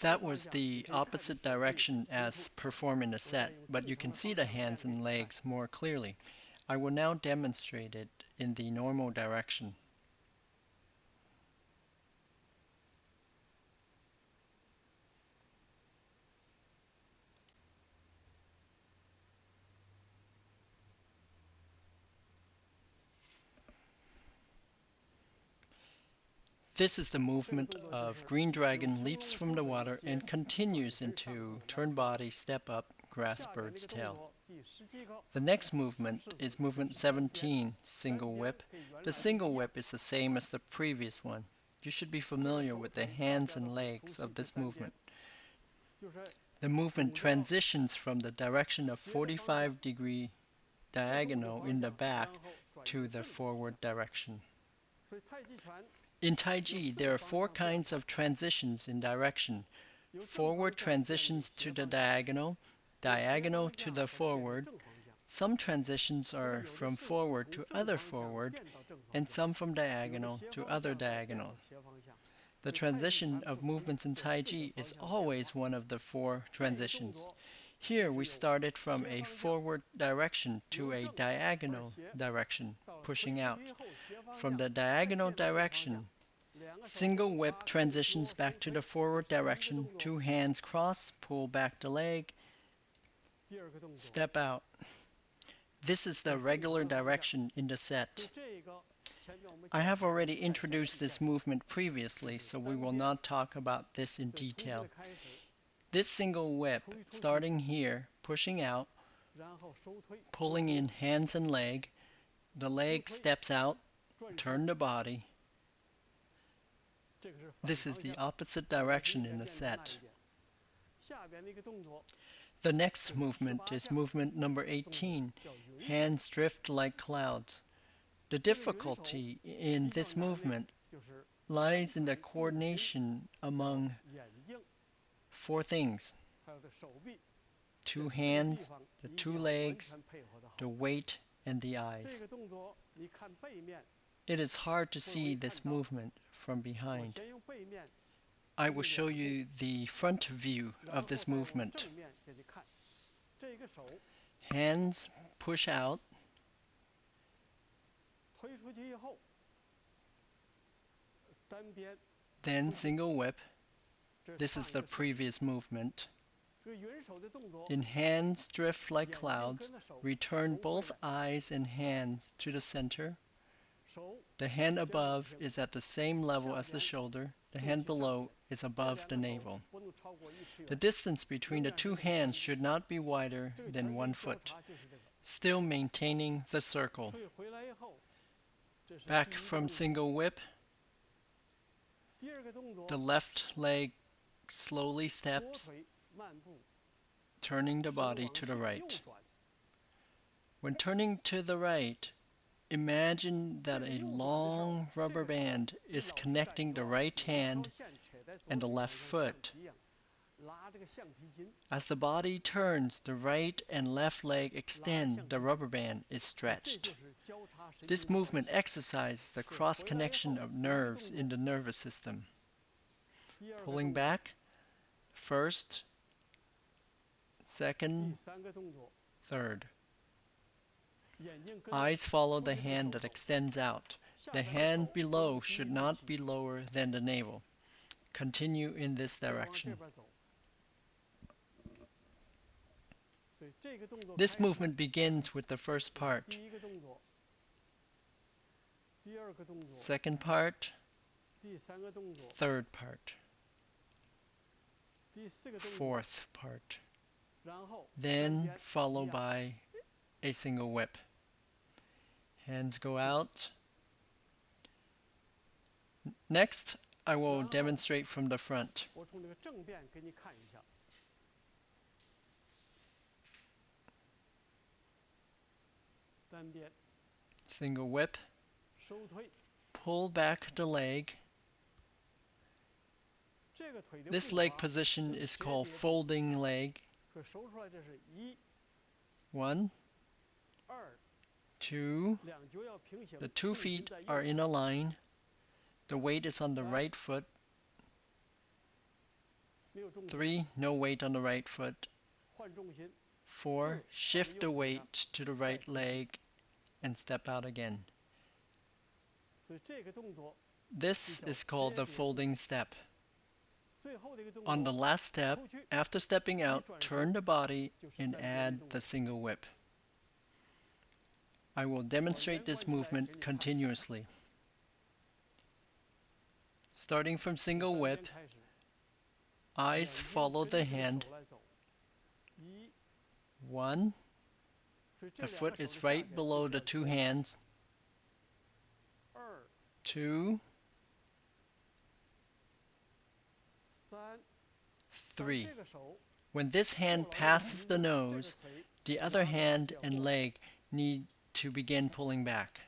That was the opposite direction as performed in the set, but you can see the hands and legs more clearly. I will now demonstrate it in the normal direction. This is the movement of green dragon leaps from the water and continues into turn body, step up, grasp bird's tail. The next movement is movement 17, single whip. The single whip is the same as the previous one. You should be familiar with the hands and legs of this movement. The movement transitions from the direction of 45-degree diagonal in the back to the forward direction. In Taiji, there are 4 kinds of transitions in direction. Forward transitions to the diagonal, diagonal to the forward. Some transitions are from forward to other forward, and some from diagonal to other diagonal. The transition of movements in Taiji is always one of the 4 transitions. Here we started from a forward direction to a diagonal direction, pushing out. From the diagonal direction, single whip transitions back to the forward direction, 2 hands cross, pull back the leg, step out. This is the regular direction in the set. I have already introduced this movement previously, so we will not talk about this in detail. This single whip, starting here, pushing out, pulling in hands and leg, the leg steps out, turn the body. This is the opposite direction in the set. The next movement is movement number 18, hands drift like clouds. The difficulty in this movement lies in the coordination among 4 things: 2 hands, the 2 legs, the weight, and the eyes. It is hard to see this movement from behind. I will show you the front view of this movement. Hands push out. Then single whip. This is the previous movement. In hands drift like clouds, return both eyes and hands to the center. The hand above is at the same level as the shoulder. The hand below is above the navel. The distance between the 2 hands should not be wider than 1 foot, still maintaining the circle. Back from single whip, the left leg slowly steps, turning the body to the right. When turning to the right, imagine that a long rubber band is connecting the right hand and the left foot. As the body turns, the right and left leg extend, the rubber band is stretched. This movement exercises the cross connection of nerves in the nervous system. Pulling back, first, second, third. Eyes follow the hand that extends out. The hand below should not be lower than the navel. Continue in this direction. This movement begins with the first part. Second part, third part, fourth part, then followed by a single whip. Hands go out. Next, I will demonstrate from the front. Single whip. Pull back the leg. This leg position is called folding leg. 1, 2, the 2 feet are in a line. The weight is on the right foot. 3, no weight on the right foot. 4, shift the weight to the right leg and step out again. This is called the folding step. On the last step, after stepping out, turn the body and add the single whip. I will demonstrate this movement continuously. Starting from single whip, eyes follow the hand. 1, the foot is right below the 2 hands. 2, 3. When this hand passes the nose, the other hand and leg need to begin pulling back.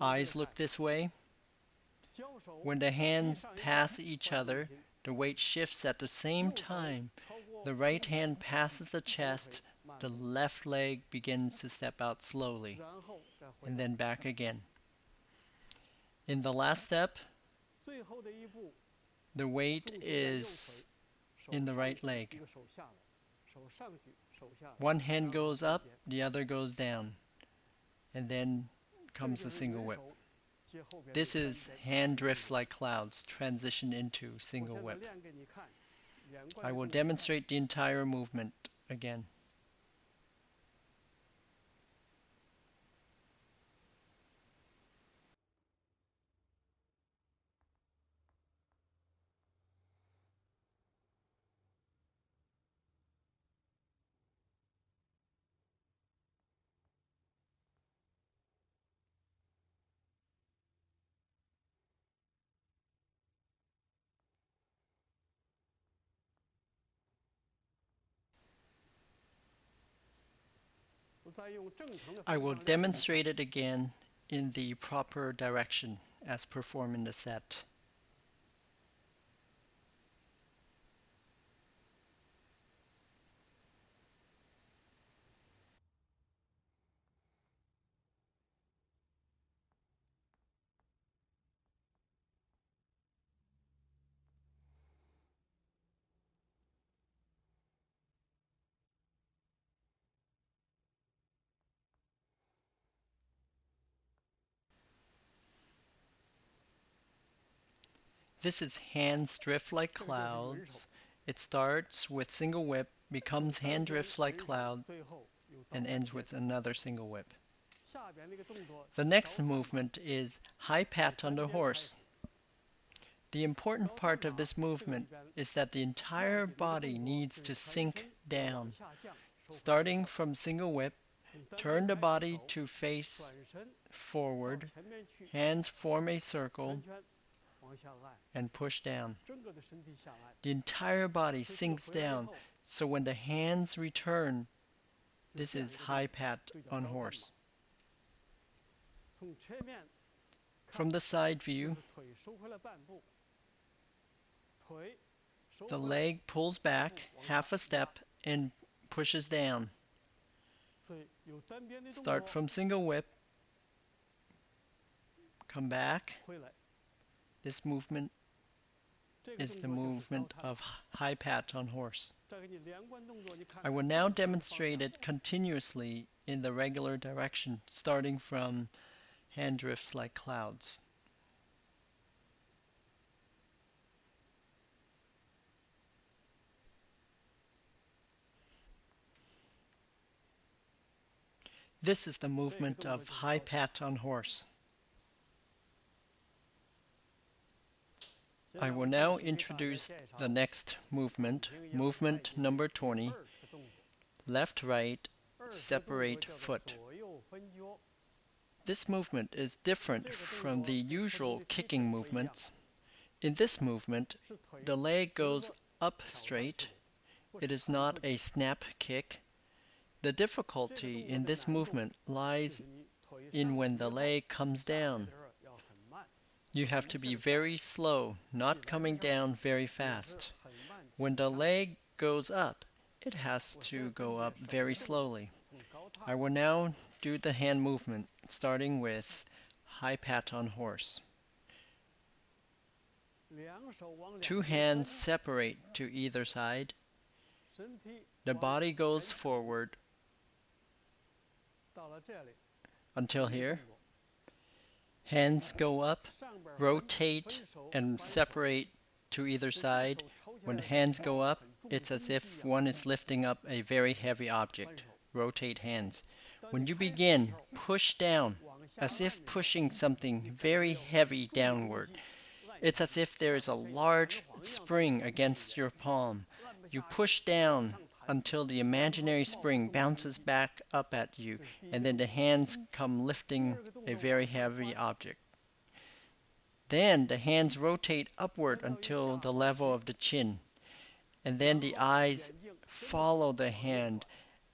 Eyes look this way. When the hands pass each other, the weight shifts at the same time. The right hand passes the chest, the left leg begins to step out slowly, and then back again. In the last step, the weight is in the right leg. One hand goes up, the other goes down, and then comes the single whip. This is hand drifts like clouds, transition into single whip. I will demonstrate the entire movement again. I will demonstrate it again in the proper direction as performed in the set. This is hands drift like clouds. It starts with single whip, becomes hand drifts like cloud, and ends with another single whip. The next movement is high pat on the horse. The important part of this movement is that the entire body needs to sink down. Starting from single whip, turn the body to face forward, hands form a circle, and push down. The entire body sinks down, so when the hands return, this is high pat on horse. From the side view, The leg pulls back half a step and pushes down. Start from single whip, come back. This movement is the movement of high pat on horse. I will now demonstrate it continuously in the regular direction, starting from hand drifts like clouds. This is the movement of high pat on horse. I will now introduce the next movement, movement number 20, left right, separate foot. This movement is different from the usual kicking movements. In this movement, the leg goes up straight. It is not a snap kick. The difficulty in this movement lies in when the leg comes down. You have to be very slow, not coming down very fast. When the leg goes up, it has to go up very slowly. I will now do the hand movement, starting with high pat on horse. Two hands separate to either side. The body goes forward until here. Hands go up, rotate, and separate to either side. When the hands go up, it's as if one is lifting up a very heavy object. Rotate hands. When you begin, push down, as if pushing something very heavy downward. It's as if there is a large spring against your palm. You push down until the imaginary spring bounces back up at you, and then the hands come lifting a very heavy object. Then the hands rotate upward until the level of the chin, and then the eyes follow the hand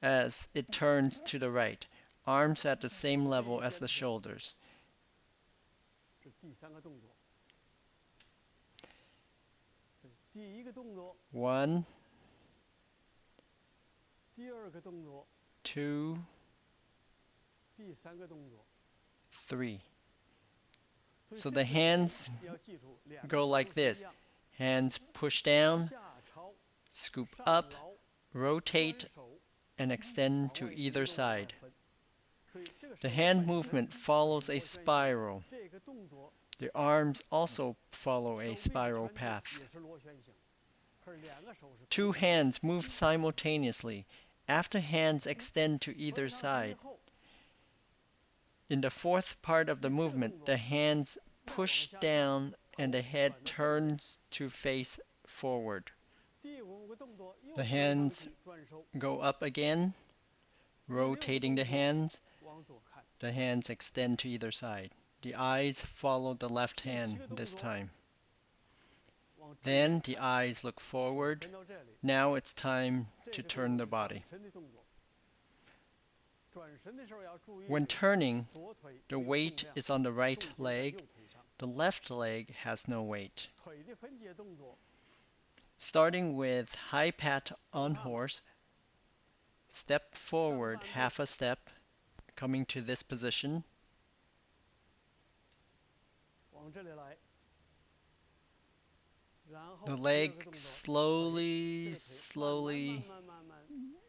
as it turns to the right, arms at the same level as the shoulders. One, 2, 3. So the hands go like this. Hands push down, scoop up, rotate, and extend to either side. The hand movement follows a spiral. The arms also follow a spiral path. Two hands move simultaneously after hands extend to either side. In the fourth part of the movement, the hands push down and the head turns to face forward. The hands go up again, rotating the hands. The hands extend to either side. The eyes follow the left hand this time. Then the eyes look forward. Now it's time to turn the body. When turning, the weight is on the right leg. The left leg has no weight. Starting with high pat on horse, step forward half a step, coming to this position. The leg slowly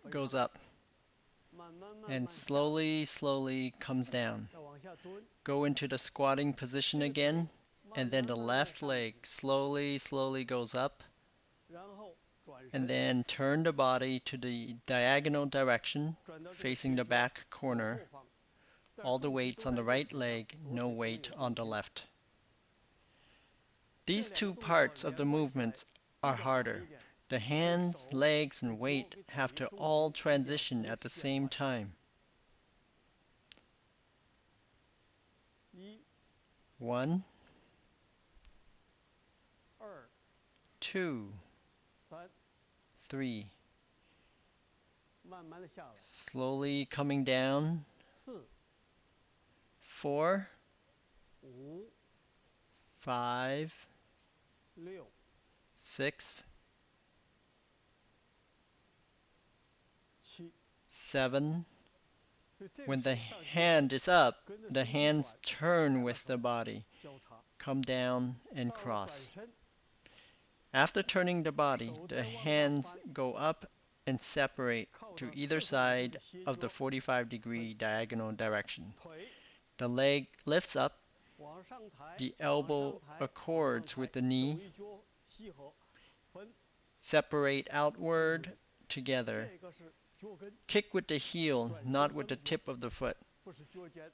goes up and slowly comes down. Go into the squatting position again, and then the left leg slowly goes up, and then turn the body to the diagonal direction, facing the back corner. All the weight's on the right leg, no weight on the left. These two parts of the movements are harder. The hands, legs, and weight have to all transition at the same time. 1, 2, 3. Slowly coming down. 4, 5, 6, 7. 所以这个 When 是 the 上下 hand is up, 跟着 the 身体 hands 转 turn with the body, 交叉， come down and 到了转 cross. 身， After turning the body, 手 the 再往上 hands 翻， go up and separate 靠 to 上 either 侧侧腿 side 的斜 of the 角， 45-degree diagonal direction. 腿 The leg lifts up, 往上抬， the 往 elbow 上抬，往上 accords 抬， with the 手 knee, 一脚吸合，分， separate outward together. 这个是脚跟， Kick with the heel, 转 not 身 with the 蹬脚， tip of the foot. 不是脚尖。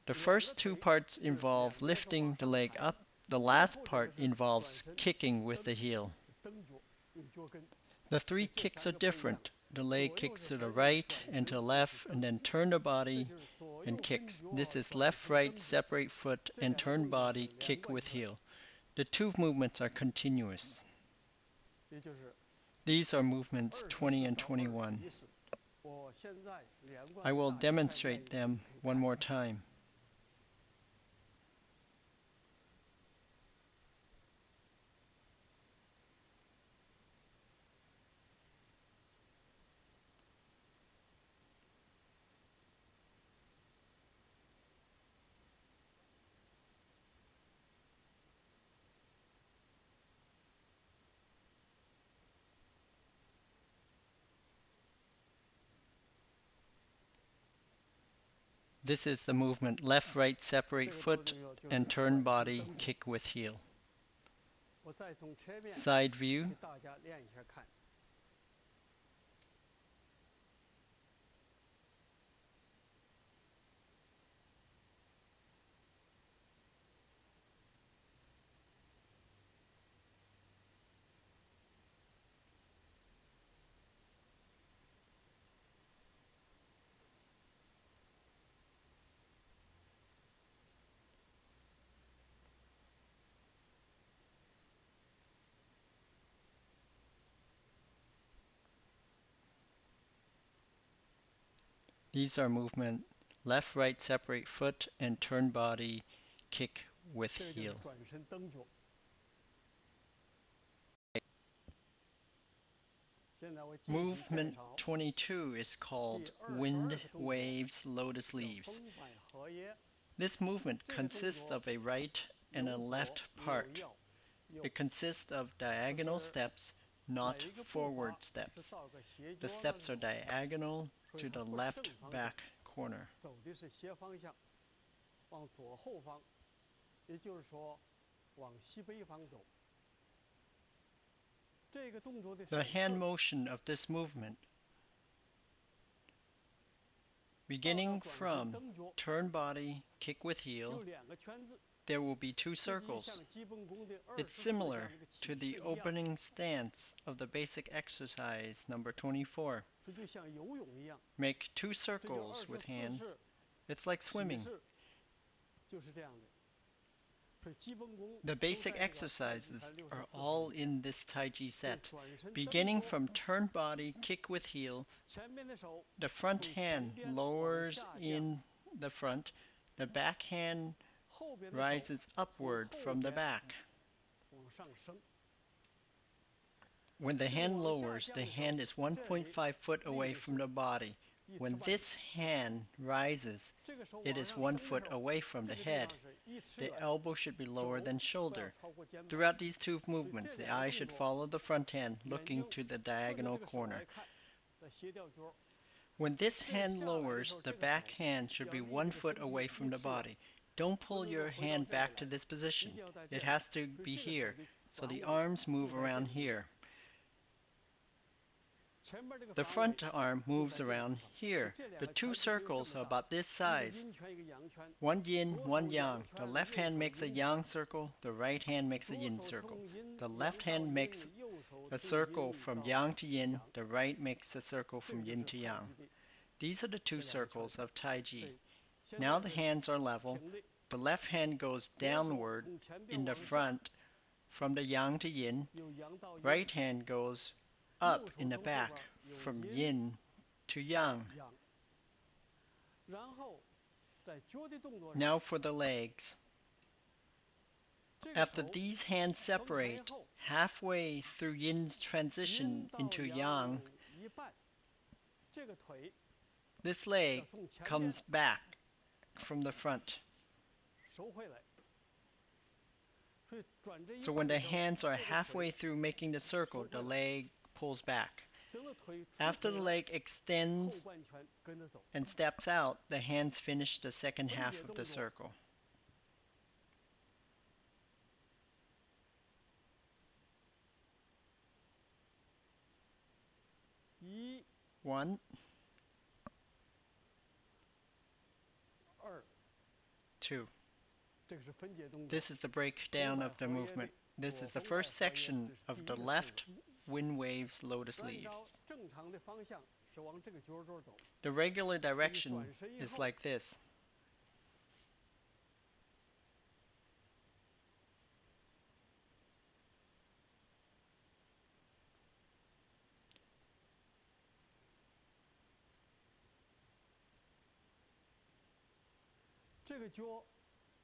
The 两个 first two 腿 parts 是两 involve 个人是 lifting 往 the 上 leg 抬， up. The 最 last 后这 part 个是 involves 转身 kicking with 蹬 the heel. 蹬脚，用脚跟。 The three 这 kicks 三 are 个不一样， different. The leg 左右 kicks 是 to the 分为 right 转 and to 身 left 和 and 蹬 then 脚， turn the 这 body 就是左 and 右跟 kicks. 脚 This is 转 left, 身 right, 蹬脚， separate foot 这 and 两个 turn 动作是 body, 连 kick 贯 with 起来， heel. The two movements are continuous. 也就是 These are movements 24 20 and 到 21. 21式。我现在连贯 I 给 will 大家再练 demonstrate 一次， them 可以 one 看 more time. This is the movement left, right, 这 separate 个动 foot 作就 and 是 turn 转身 body, 蹬脚。 kick with heel. 我再从侧面 Side view. 给大家练一下看。These are movement left, right, separate foot and turn body, kick with 这个就是 heel. 转身蹬脚。现在我进行介 Movement 绍 22 is called 第22 wind 个动作， waves lotus 叫 leaves. 风摆荷叶。 This movement 这个动 consists 作 of a right and a 有 left 左也有 part. 右，有 It consists of diagonal 就是 steps, 每 not 一个步 forward 伐是 steps. 到个斜 The 角那 steps are 里走， diagonal 所以 to 它 the 不是 left 正方向， back corner. 走的是斜方向，往左后方，也就是说往西北方走。这个动作的 The 手 hand 势 motion of this movement, 到了 beginning 转身 from 蹬脚， turn body, kick with 有 heel, 两个圈子， there will be two 自己 circles. 像基本功的 It's 24项 similar 那个 to 起 the 势一样， opening stance of the basic exercise number 24. 这就像游泳一样， Make two 这就 circles with 24 hands. 式 It's like 起 swimming. 势，就是这样的。所以基本功 The 都 basic 在这个太极 exercises 拳 are 64 all 式里面。 in this Taiji 所以 set. 转身蹬 Beginning 脚， from turn body, kick with heel, 前面的手 the front 从 hand 前边往 lowers 下降， in the front, the back hand 后边的手 rises 从 upward 后 from the 边 back. 往上升。 When the 这个 hand 往下 lowers, 降 the 的时候， hand is 这里 1.5 foot 力 away 的 from 是 the body. 一 When 尺半， this hand rises, 这个手 it 往 is 上 1 升的 foot 时候， away from 这 the 个地 head. 方是一尺 The 远， elbow should be lower 肘 than 不要 shoulder. 超过肩膀。 Throughout these two 所以 movements, 这 the 两个 eye 动 should 作， follow the front hand, 眼 looking 睛 to the 顺着 diagonal 这个手 corner. 来看，在斜吊角。 When this 这个 hand 下来的时 lowers, 候， the 这个 back 手 hand should 要 be 离这 1 个 foot 身 away 体 from 一 the 尺远， body. Don't 不 pull 能 your 够回到 hand 这儿 back to 来， this 一 position. 定要在 It 这儿。 has to 所以 be 这个手 here, 的 so 反 the 握 arms 就 move 在这 around 个地方。 here. 前面这个 The 反位 front arm 就 moves 在这个地 around 方。所以 here. 这两 The 个 two 圈子就这 circles 么 are 大， about this 一个 size. 阴圈，一个阳圈。 One yin, 左 one 手 yang. 阳 The 圈， left 右 hand 手 makes a 阴 yang 圈。 circle, the right hand makes a 左 yin 手 circle. 从阴 The 阳 left 到 hand 阴， makes 右手 a 从 circle 阴 from 到 yang to yin, 阳。 the right makes a circle 这 from 个就 yin 是 to 太 yang. 极的 These are the two 这两个圈 circles 子。 of 所 Taiji. 以现 Now 在 the 是 hands are level. 平的， The left hand goes 左手 downward 从前 in 边 the 往下， front from the yang to yin. 由阳到阴， Right hand goes 右 up 手 in the 从后 back 边由 from 阴 yin to yang. 阳。然后在脚的动作上， Now for the legs. 这个 After 手 these hands 分开 separate 后， halfway through yin's 阴 transition 到 into 阳 yang, 一半，这 This leg comes back from the front. So when the hands are halfway through making the circle, the leg pulls back. After the leg extends and steps out, the hands finish the second half of the circle. One, two. This is the breakdown of the movement. This is the first section of the left wind waves lotus leaves. The regular direction is like this.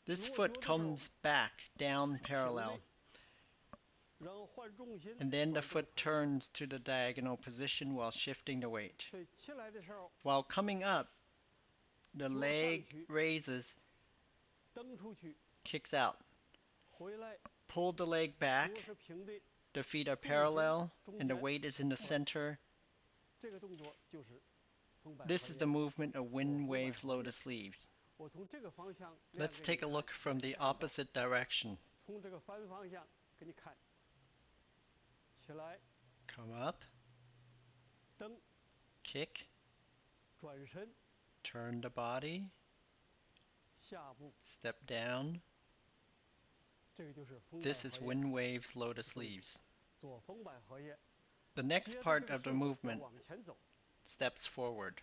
This foot comes back down parallel, and then the foot turns to the diagonal position while shifting the weight. While coming up, the leg raises, kicks out. Pull the leg back, the feet are parallel, and the weight is in the center. This is the movement of wind waves lotus leaves. Let's take a look from the opposite direction. Come up, kick, turn the body, step down. This is wind waves lotus leaves. The next part of the movement steps forward.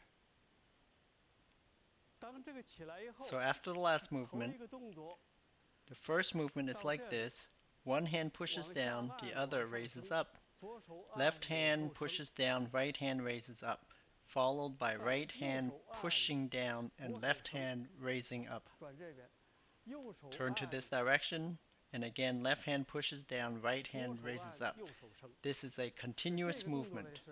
So after the last movement, the first movement is like this. One hand pushes down, the other raises up. Left hand pushes down, right hand raises up, followed by right hand pushing down and left hand raising up. Turn to this direction, and again left hand pushes down, right hand raises up. This is a continuous movement.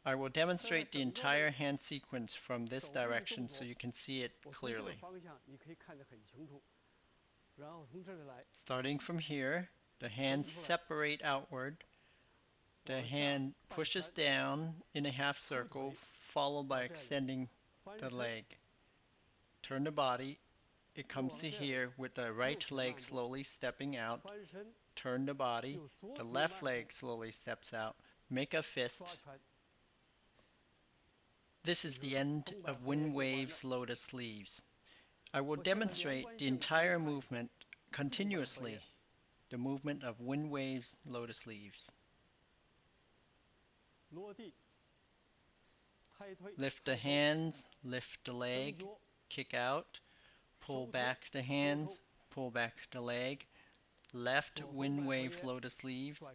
I will demonstrate the entire hand sequence from this direction so you can see it clearly. Starting from here, the hands separate outward. The hand pushes down in a half circle, followed by extending the leg. Turn the body. It comes to here with the right leg slowly stepping out. Turn the body. The left leg slowly steps out. Make a fist. This is the end of wind waves lotus leaves. I will demonstrate the entire movement continuously, the movement of wind waves lotus leaves. Lift the hands, lift the leg, kick out, pull back the hands, pull back the leg, left wind waves lotus leaves,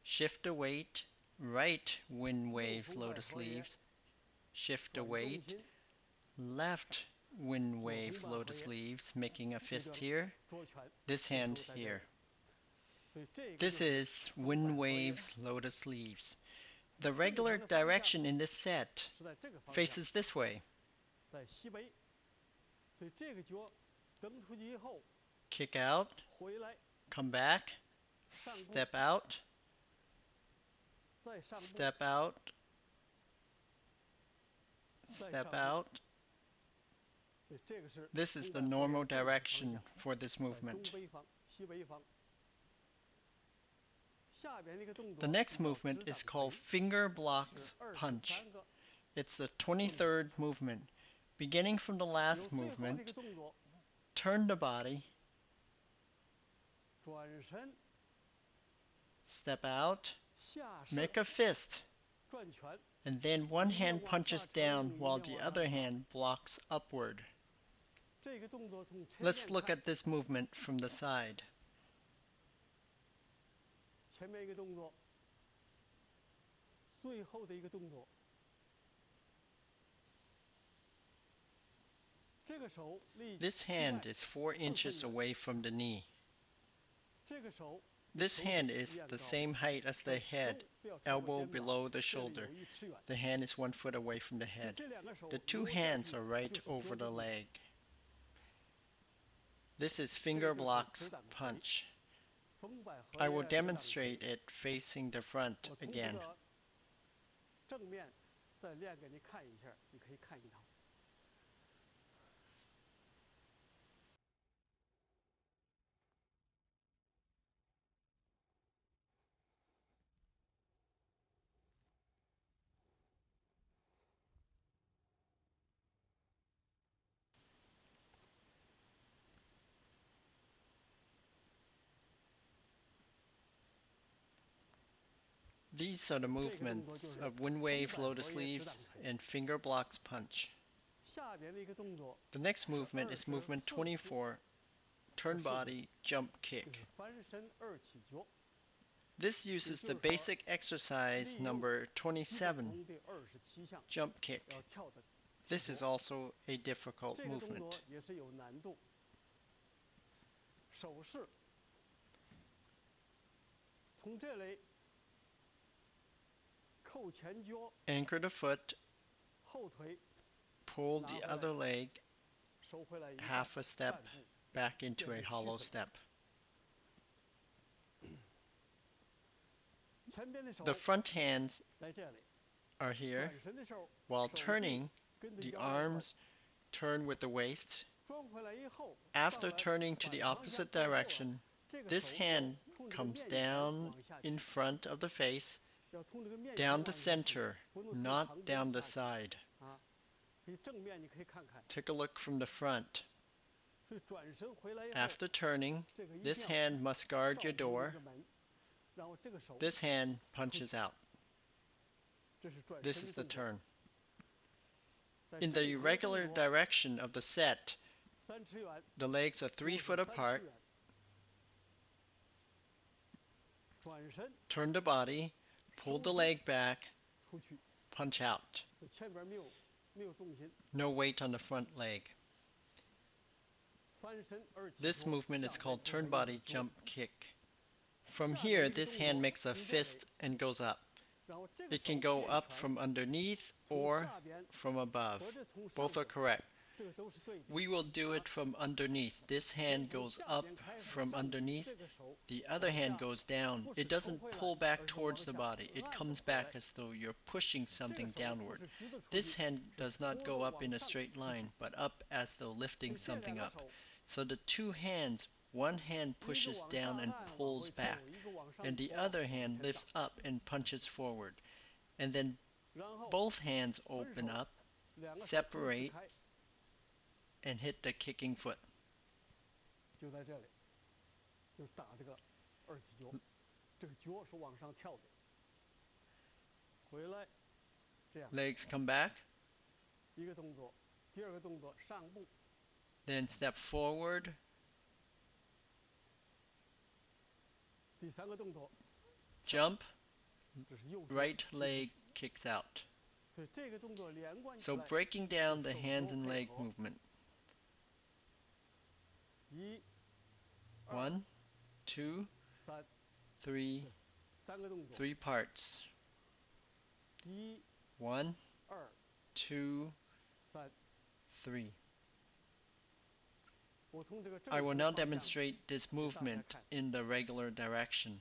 shift the weight, right wind waves lotus leaves, shift the weight, left wind waves lotus leaves, making a fist here, this hand here. This is wind waves lotus leaves. The regular direction in this set faces this way. Kick out, come back, step out, step out, step out. This is the normal direction for this movement. The next movement is called finger blocks punch. It's the 23rd movement. Beginning from the last movement, turn the body, step out, make a fist, and then one hand punches down while the other hand blocks upward. Let's look at this movement from the side. This hand is 4 inches away from the knee. This hand is the same height as the head, elbow below the shoulder. The hand is 1 foot away from the head. The two hands are right over the leg. This is finger blocks punch. I will demonstrate it facing the front again. 正面再练给你看一下，你可以看一套。These are the movements of wind waves, lotus leaves, and finger blocks punch. The next movement is movement 24, turn body jump kick. This uses the basic exercise number 27, jump kick. This is also a difficult movement. Anchor the foot, pull the other leg half a step back into a hollow step. The front hands are here. While turning, the arms turn with the waist. After turning to the opposite direction, this hand comes down in front of the face, down the center, not down the side. Take a look from the front. After turning, this hand must guard your door. This hand punches out. This is the turn. In the irregular direction of the set, the legs are 3 foot apart. Turn the body, pull the leg back, punch out. No weight on the front leg. This movement is called turn body jump kick. From here, this hand makes a fist and goes up. It can go up from underneath or from above. Both are correct. We will do it from underneath. This hand goes up from underneath. The other hand goes down. It doesn't pull back towards the body. It comes back as though you're pushing something downward. This hand does not go up in a straight line, but up as though lifting something up. So the two hands, one hand pushes down and pulls back, and the other hand lifts up and punches forward. And then both hands open up, separate, and hit the kicking foot. Legs come back. Then step forward. Jump. Right leg kicks out. So breaking down the hands and leg movement. 1, 2, 3, 3 parts. 1, 2, 3. I will now demonstrate this movement in the regular direction.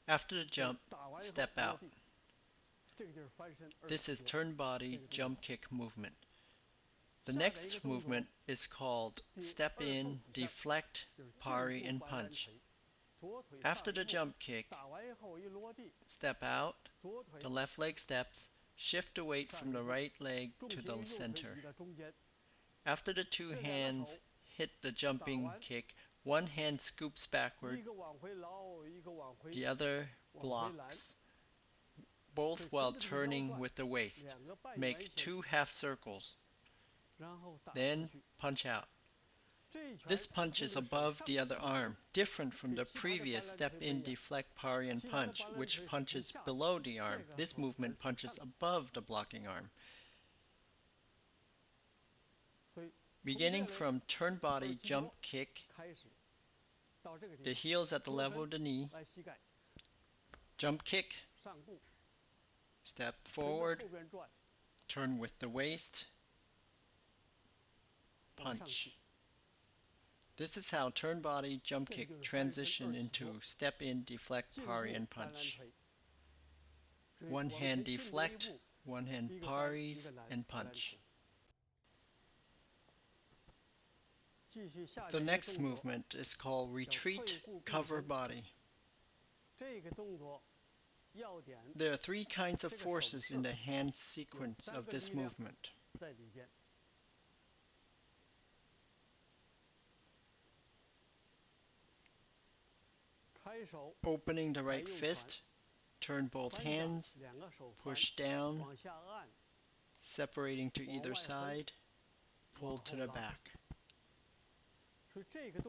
After the jump, step out. This is turn body jump kick movement. The next movement is called step in, deflect, parry, and punch. After the jump kick, step out, the left leg steps, shift the weight from the right leg to the center. After the two hands hit the jumping kick, one hand scoops backward, the other blocks, both while turning with the waist. Make 2 half circles. Then punch out. This punch is above the other arm, different from the previous step-in, deflect, parry, and punch, which punches below the arm. This movement punches above the blocking arm. Beginning from turn body, jump kick, the heel is at the level of the knee, jump kick, step forward, turn with the waist, punch. This is how turn body, jump kick transition into step in, deflect, parry, and punch. One hand deflect, one hand parries and punch. The next movement is called retreat, cover body. There are three kinds of forces in the hand sequence of this movement. Opening the right fist, turn both hands, push down, separating to either side, pull to the back.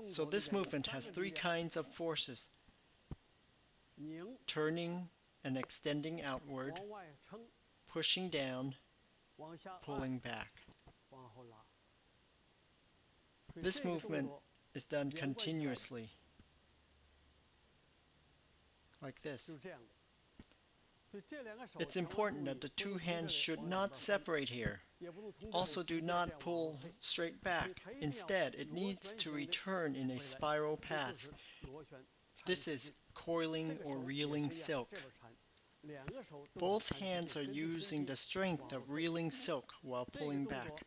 So this movement has three kinds of forces: turning and extending outward, pushing down, pulling back. This movement is done continuously, like this. It's important that the two hands should not separate here. Also, do not pull straight back. Instead, it needs to return in a spiral path. This is coiling or reeling silk. Both hands are using the strength of reeling silk while pulling back.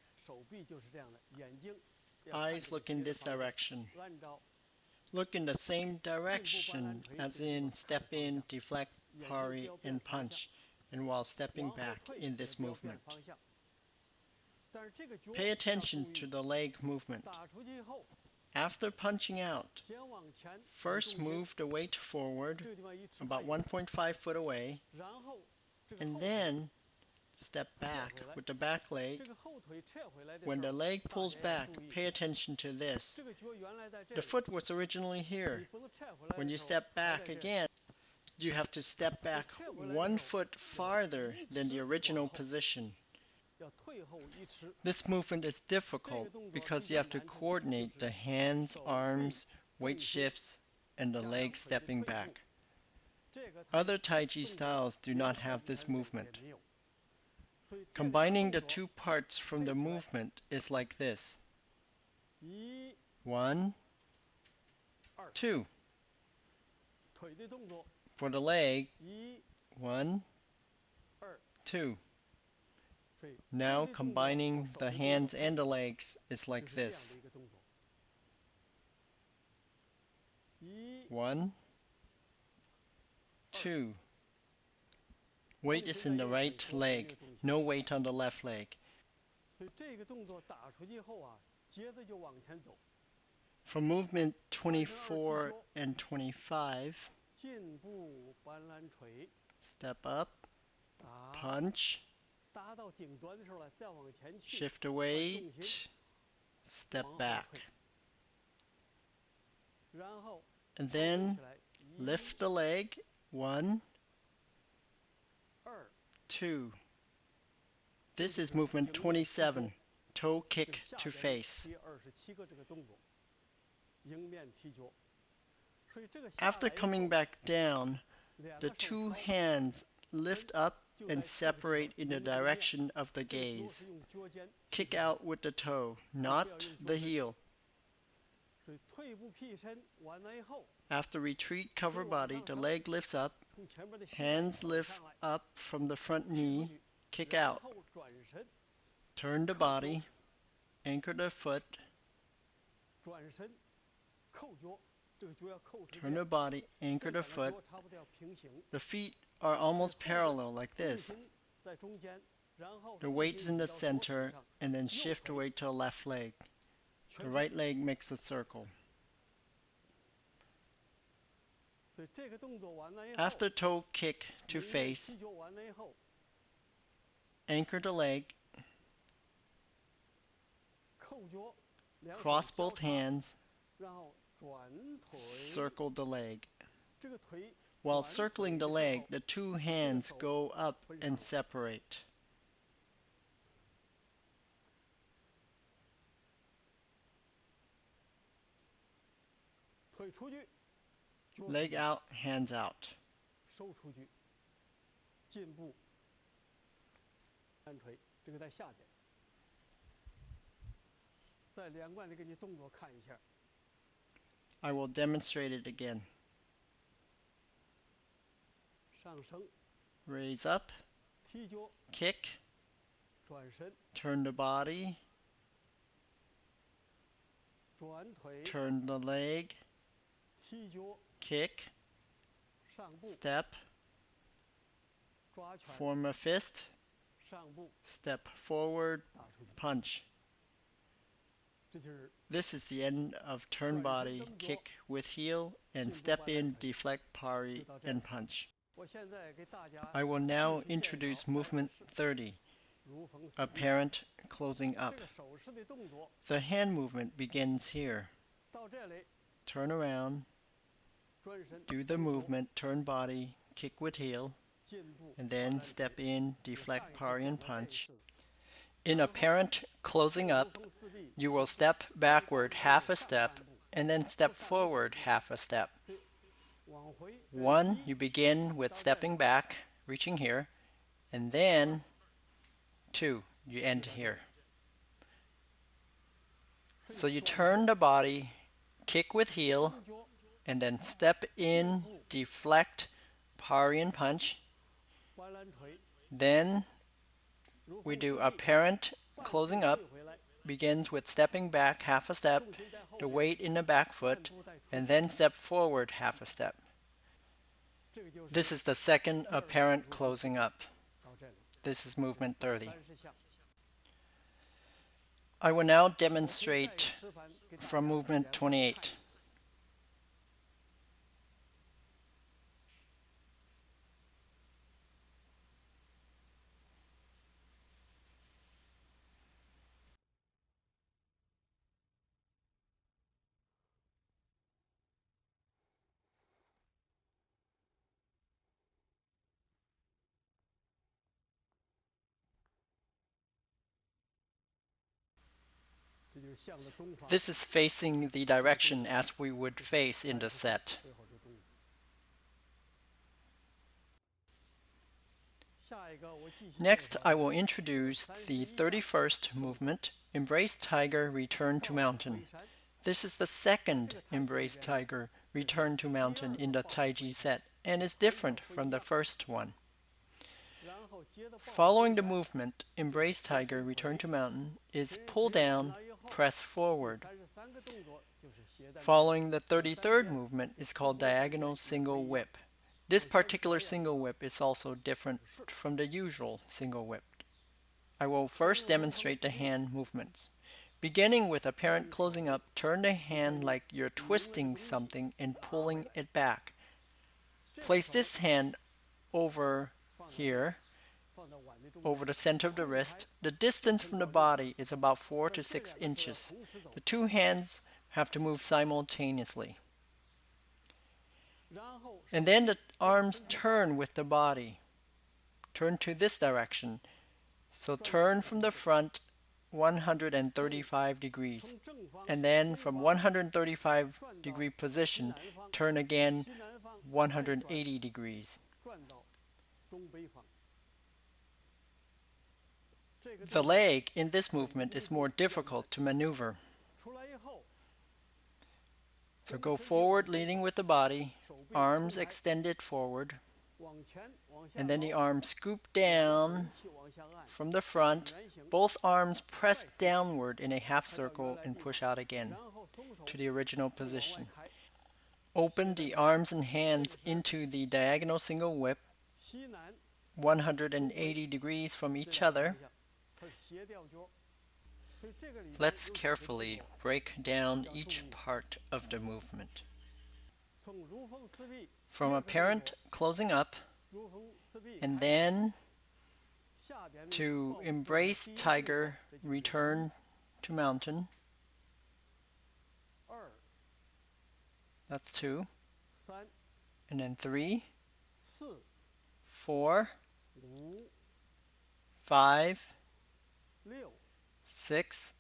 Eyes look in this direction. Look in the same direction as in step in, deflect, parry, and punch, and while stepping back in this movement. Pay attention to the leg movement. After punching out, first move the weight forward about 1.5 foot away, and then step back with the back leg. When the leg pulls back, pay attention to this. The foot was originally here. When you step back again, you have to step back 1 foot farther than the original position. This movement is difficult because you have to coordinate the hands, arms, weight shifts, and the leg stepping back. Other Taiji styles do not have this movement. Combining the two parts from the movement is like this. 1, 2. For the leg, 1, 2. Now combining the hands and the legs is like this. 1, 2. Weight is in the right leg, no weight on the left leg. For movement 24 and 25, step up, punch, shift the weight, step back. And then lift the leg, 1, 2. This is movement 27, toe kick to face. After coming back down, the two hands lift up and separate in the direction of the gaze. Kick out with the toe, not the heel. After retreat cover body, the leg lifts up, hands lift up from the front knee, kick out. Turn the body, anchor the foot, turn the body, anchor the foot. The feet are almost parallel like this. The weight is in the center, and then shift the weight to the left leg. The right leg makes a circle. After toe kick to face, anchor the leg, Cross both hands, 然后转腿， circle the leg. 这个腿 While 转 circling 腿 the 的时 leg, 候 the two hands go up and separate. 腿出去，脚 Leg out, hands out. 收出去，进步，单腿，这个在下边。再连贯的给你动作看一下， I will demonstrate it again. 上升， Raise up, 踢脚， kick, 转身， turn the body, 转腿， turn the leg, 踢脚， kick, 上步， step, 抓拳， form a fist, 上步， step forward, 打出去。 punch. 这就是 This is the end of turn body, kick with heel, and step in, deflect, parry, and punch. 我现在给大家 I will now introduce movement 30, 如逢四壁 apparent closing up. 这个手势的动作 The hand movement begins here. 到这里， Turn around, 转身， do the movement, turn body, kick with heel, 进步， and then 跨 step 腿 in, 比 deflect, 上一次 parry, 讲 and 的类 punch. 似 In apparent closing 如 up, 逢四壁 you will step backward half a step and then step forward half a step. 往回 One, you begin with stepping back, reaching here, and then two, you end here. So you turn the body, kick with heel, 蹬脚 and then step in, deflect, parry, and punch. 弯揽腿， Then 如 we 逢 do 四壁 apparent 半步 closing 退 up, 回来， begins with stepping back half a step, 重心在后 the 边， weight in the back 半 foot, 步带出 and 去 then step forward half a step. 这个就是 This is the second apparent closing up. 到这里 This is movement 30. 30下。 I will now 我可以再 demonstrate 示范给大家 from movement 连贯地看 28. 一下。这就是向着东方 This is facing the direction as we would face in the set. 背后的动作。下一个我继续介 Next, 绍 I will introduce the 31st movement, Embrace Tiger, Return to Mountain. 回山 This is the second Embrace Tiger, Return to Mountain in the Taiji set and is different from the first one. 然后接着抱 Following the movement, Embrace Tiger, Return to Mountain is pull down, press forward. 33个动作就是斜带 Following the 33rd movement is called diagonal single whip. This particular single whip is also different from the usual single whip. I will first demonstrate the hand movements. Beginning with apparent closing up, turn the hand like you're twisting something and pulling it back. Place this hand over here, 放到碗的中间 over the center of the wrist. The distance from the body is about 4 to 6 inches. The two hands have to move simultaneously. 然后 And then the arms turn with the body. Turn to this direction. So turn from the front 135 degrees. 从正方 And then from 135 degree position, turn again 西南方 180 degrees. 转到东北方。这个 The leg in this movement is more difficult to maneuver. 出来以后， So go forward leading with the body, arms extended forward, 往前往下 and then the 捞 arms scoop down 气往下按， from the front. Both arms press downward in a half circle and push out again 然后松手 to the original 往外 position. 开， Open the arms and hands into the diagonal single whip, 西南 180 degrees from 这 each 两个 other. 方向，它是斜吊脚。所以这个里边 Let's 有几个 carefully 动作 break down each part of the movement. 从如风四壁 From 第二个动 apparent 作 closing up, 如风四壁 and 开 then 下边呢 to 抱住 embrace 第一个动作 tiger, 这就是 return to mountain. That's 2. 3、And then 3, 4、 4, 5、 5, 6、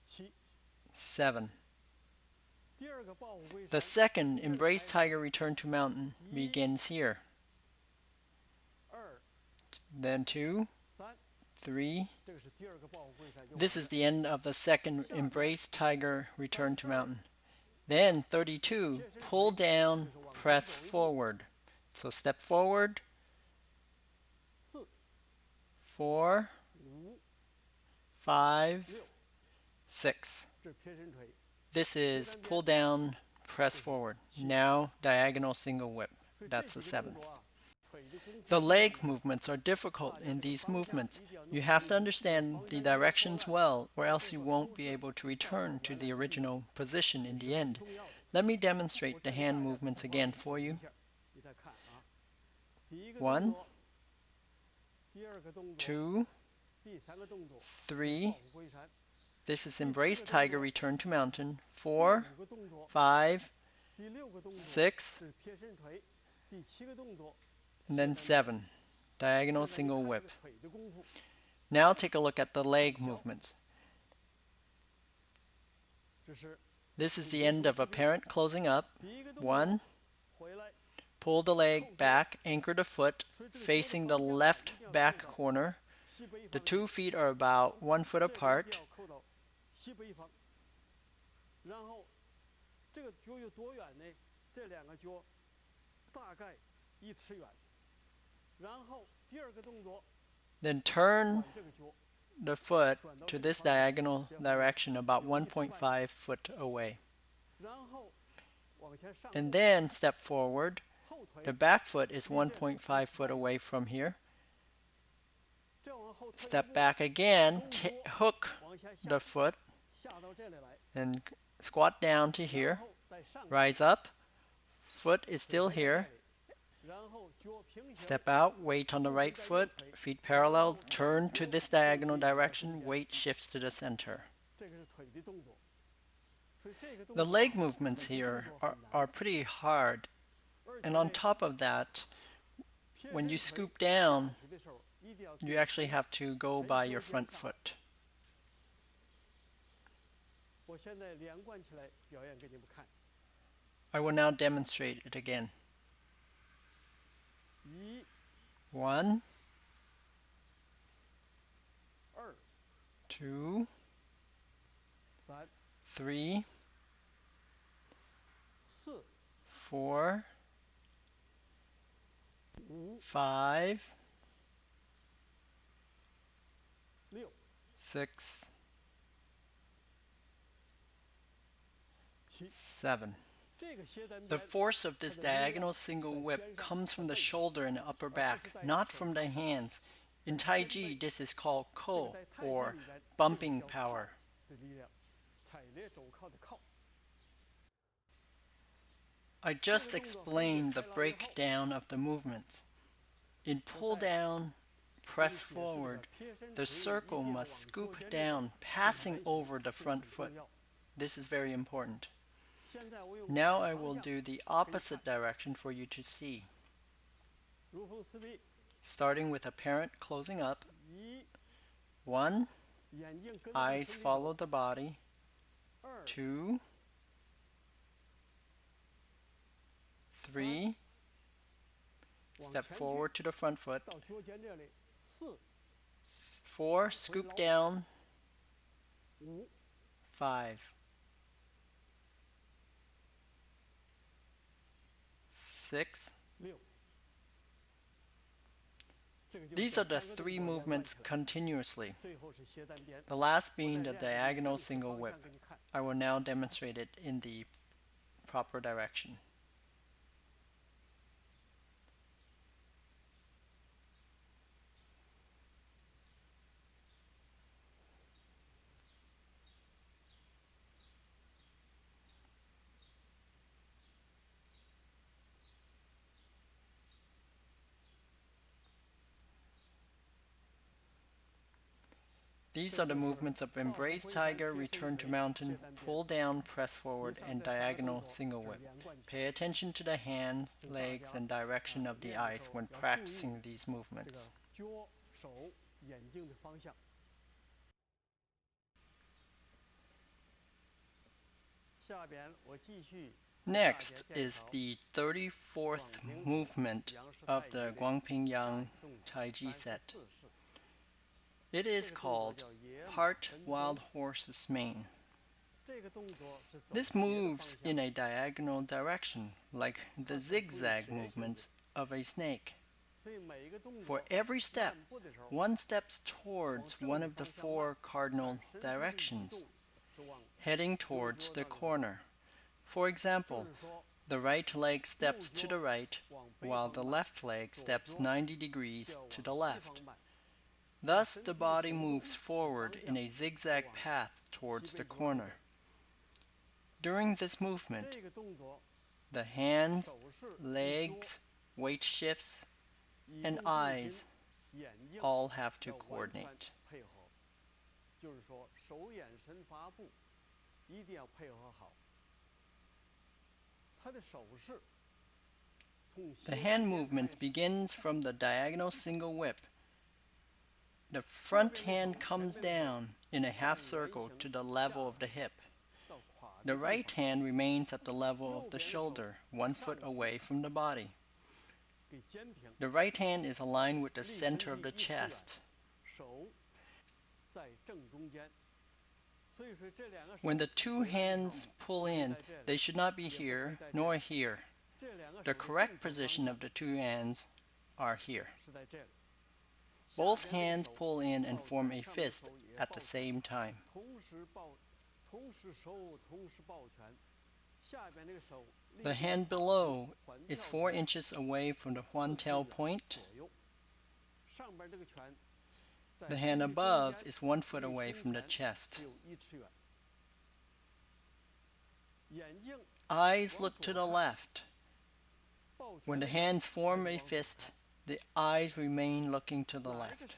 6, 7。 7. 第二个抱虎归 The 山， second Embrace Tiger Return to Mountain begins here. 2、 Then 2, 3， 3. 这个是第二个抱虎归山。 This is the end of the second Embrace Tiger Return to Mountain. Then 32, pull down, press forward. So step forward, 4、 4, 5、 5, 6， 6. 这是撇身腿。 This is pull down, press forward. Now diagonal single whip. 所以 That's 这 the 几个动 seventh. 作啊，腿的功夫 The leg movements are difficult in these movements. You have to understand the directions well, or else you won't be able to return to the original position in the end. Let me demonstrate the hand movements again for you. 你再看啊，第一个 1, 动作，第二个动作， 2, 第三个动作， 3. 抱虎归山。 This is Embrace Tiger Return to Mountain. 第 4, 五个动作， 5, 第六个动作 6, 是撇身腿，第七个动作 and then 7. Diagonal 现在你 single 看 whip. 这个腿的功夫， Now take a look at the leg movements. 这是 This is the end of apparent closing up. 第一个动 1, 作，回来， pull the leg back, anchor the foot, facing the left back corner. 西北 The 方， 2 feet are about 1 foot 这个一定 apart. 要扣到西北方，然后这个脚有多远呢？这两个脚大概1尺远，然后第二个动作 Then turn 转这个脚， the foot to this diagonal direction about 1.5 foot away. 然后往前上 And 步， then step forward. 后腿 The back foot is 1.5 foot away from here. 再往后退一 Step 步， back again, hook 往下下 the，foot 下到这里来， and squat down to 然 here. 后再上， Rise up. Foot is still 回到 here. 这里，然后脚平行， Step out, weight on the right foot, feet parallel, turn to this diagonal direction, weight shifts to the center. 这个是腿的动作。所以这个动 The 作 leg movements here are pretty hard. 而 And 且 on top of that, 撇 when 身 you 腿 scoop down, 下腿的时候一定要 you actually have to go by your front foot. 我现在连贯起来表演给你们看。 I will now demonstrate it again. 1、 1, 2、 2, 3、 3, 4、 4, 5、 5, 6、 6, 7。 7. 这个斜单 The 边 force of this diagonal single whip comes from the shoulder and upper back, not from the hands. In Taiji, this is called ko, or bumping power. 的力量，踩列肘靠的靠。 I just explained the breakdown of the movements. In pull down, press forward, the circle must scoop down, passing over the front foot. This is very important. 现在我用 Now I will 方向 do the opposite direction for you to see. 如风似壁， Starting with apparent closing up. 1， 1, 眼睛跟着 eyes 腿里 follow 走 the body. 2、 2, 3, 往 step 前去 forward to the front foot. 到脚尖这里， 4、 4, scoop down. 5、 5, 6. 6。这个就 These 是 are the 三个动 three 作连贯 movements 起来 continuously. 最后是斜单边。 The last 我 being 再 the 练一 diagonal 个 single 方 whip. 向给你看。 I will now demonstrate it in the proper direction. These are the movements of embrace tiger, return to mountain, pull down, press forward, and diagonal single whip. Pay attention to the hands, legs, and direction of the eyes when practicing these movements. 脚、手、眼睛的方向。下边我继续。 Next is the 34th movement of the Guangping Taiji set. It is called Part Wild Horse's Mane. This moves in a diagonal direction, like the zigzag movements of a snake. For every step, one steps towards one of the four cardinal directions, heading towards the corner. For example, the right leg steps to the right, while the left leg steps 90 degrees to the left. Thus, the body moves forward in a zigzag path towards the corner. During this movement, the hands, legs, weight shifts, and eyes all have to coordinate. The hand movements begins from the diagonal single whip. The front hand comes down in a half circle to the level of the hip. The right hand remains at the level of the shoulder, 1 foot away from the body. The right hand is aligned with the center of the chest. When the two hands pull in, they should not be here nor here. The correct position of the two hands are here. Both hands pull in and form a fist at the same time. The hand below is 4 inches away from the Huantiao point. The hand above is 1 foot away from the chest. Eyes look to the left. When the hands form a fist, the eyes remain looking to the left.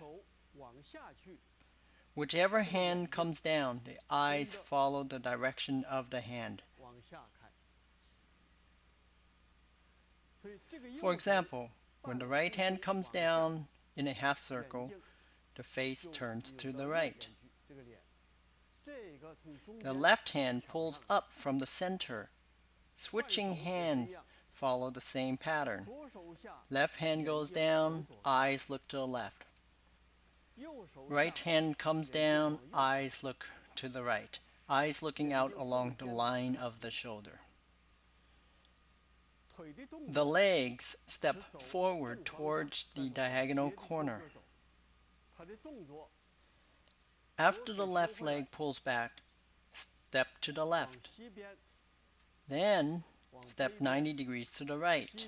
Whichever hand comes down, the eyes follow the direction of the hand. For example, when the right hand comes down in a half circle, the face turns to the right. The left hand pulls up from the center. Switching hands follow the same pattern. Left hand goes down, eyes look to the left. Right hand comes down, eyes look to the right. Eyes looking out along the line of the shoulder. The legs step forward towards the diagonal corner. After the left leg pulls back, step to the left. Then, step 90 degrees to the right.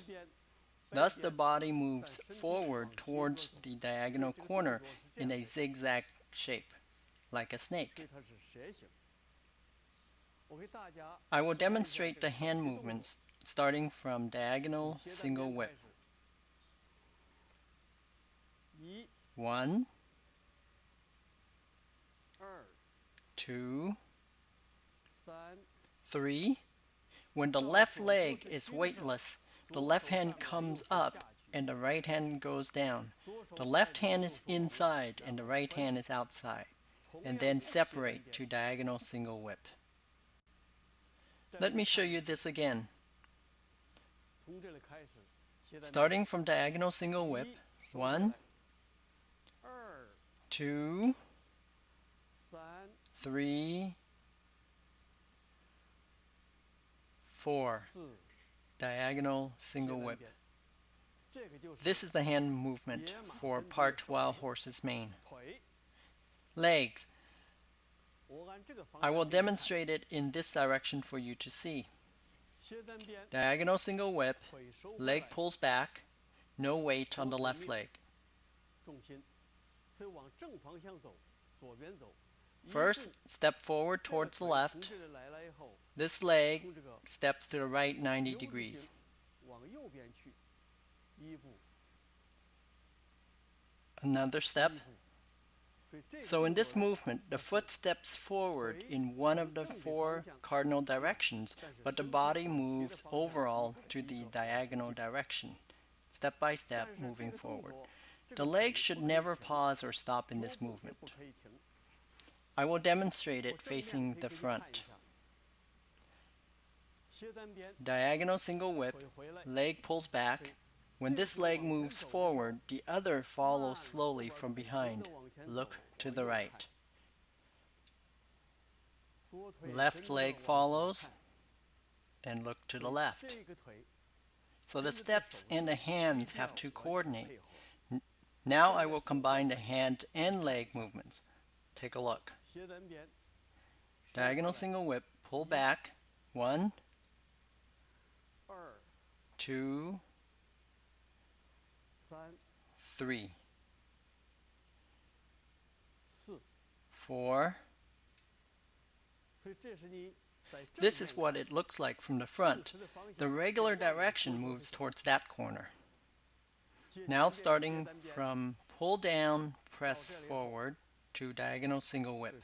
Thus, the body moves forward towards the diagonal corner in a zigzag shape, like a snake. I will demonstrate the hand movements starting from diagonal single whip. 1, 2, 3. When the left leg is weightless, the left hand comes up and the right hand goes down. The left hand is inside and the right hand is outside, and then separate to diagonal single whip. Let me show you this again. Starting from diagonal single whip, 1, 2, 3, 4. Diagonal single whip. This is the hand movement for part Wild Horse's Mane. Legs. I will demonstrate it in this direction for you to see. Diagonal single whip, leg pulls back, no weight on the left leg. First, step forward towards the left. This leg steps to the right 90 degrees. Another step. So in this movement, the foot steps forward in one of the four cardinal directions, but the body moves overall to the diagonal direction, step by step moving forward. The legs should never pause or stop in this movement. I will demonstrate it facing the front. Diagonal single whip, leg pulls back. When this leg moves forward, the other follows slowly from behind. Look to the right. Left leg follows and look to the left. So the steps and the hands have to coordinate. Now I will combine the hand and leg movements. Take a look. Diagonal single whip, pull back. 1, 2, 3, 4. This is what it looks like from the front. The regular direction moves towards that corner. Now starting from pull down, press forward to diagonal single whip.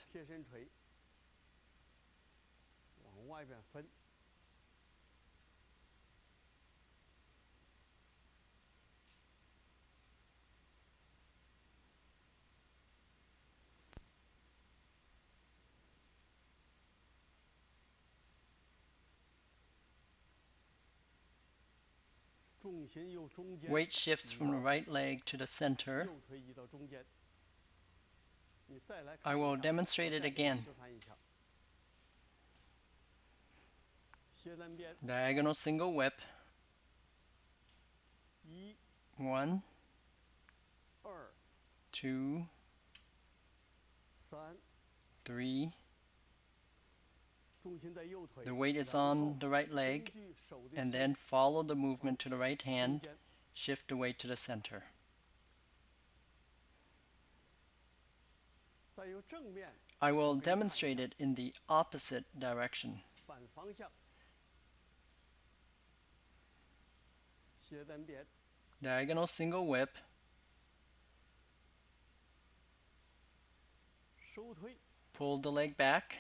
Weight shifts from the right leg to the center. I will demonstrate it again. Diagonal single whip. 1, 2, 3. The weight is on the right leg, and then follow the movement to the right hand. Shift the weight to the center. I will demonstrate it in the opposite direction. Diagonal single whip. Pull the leg back.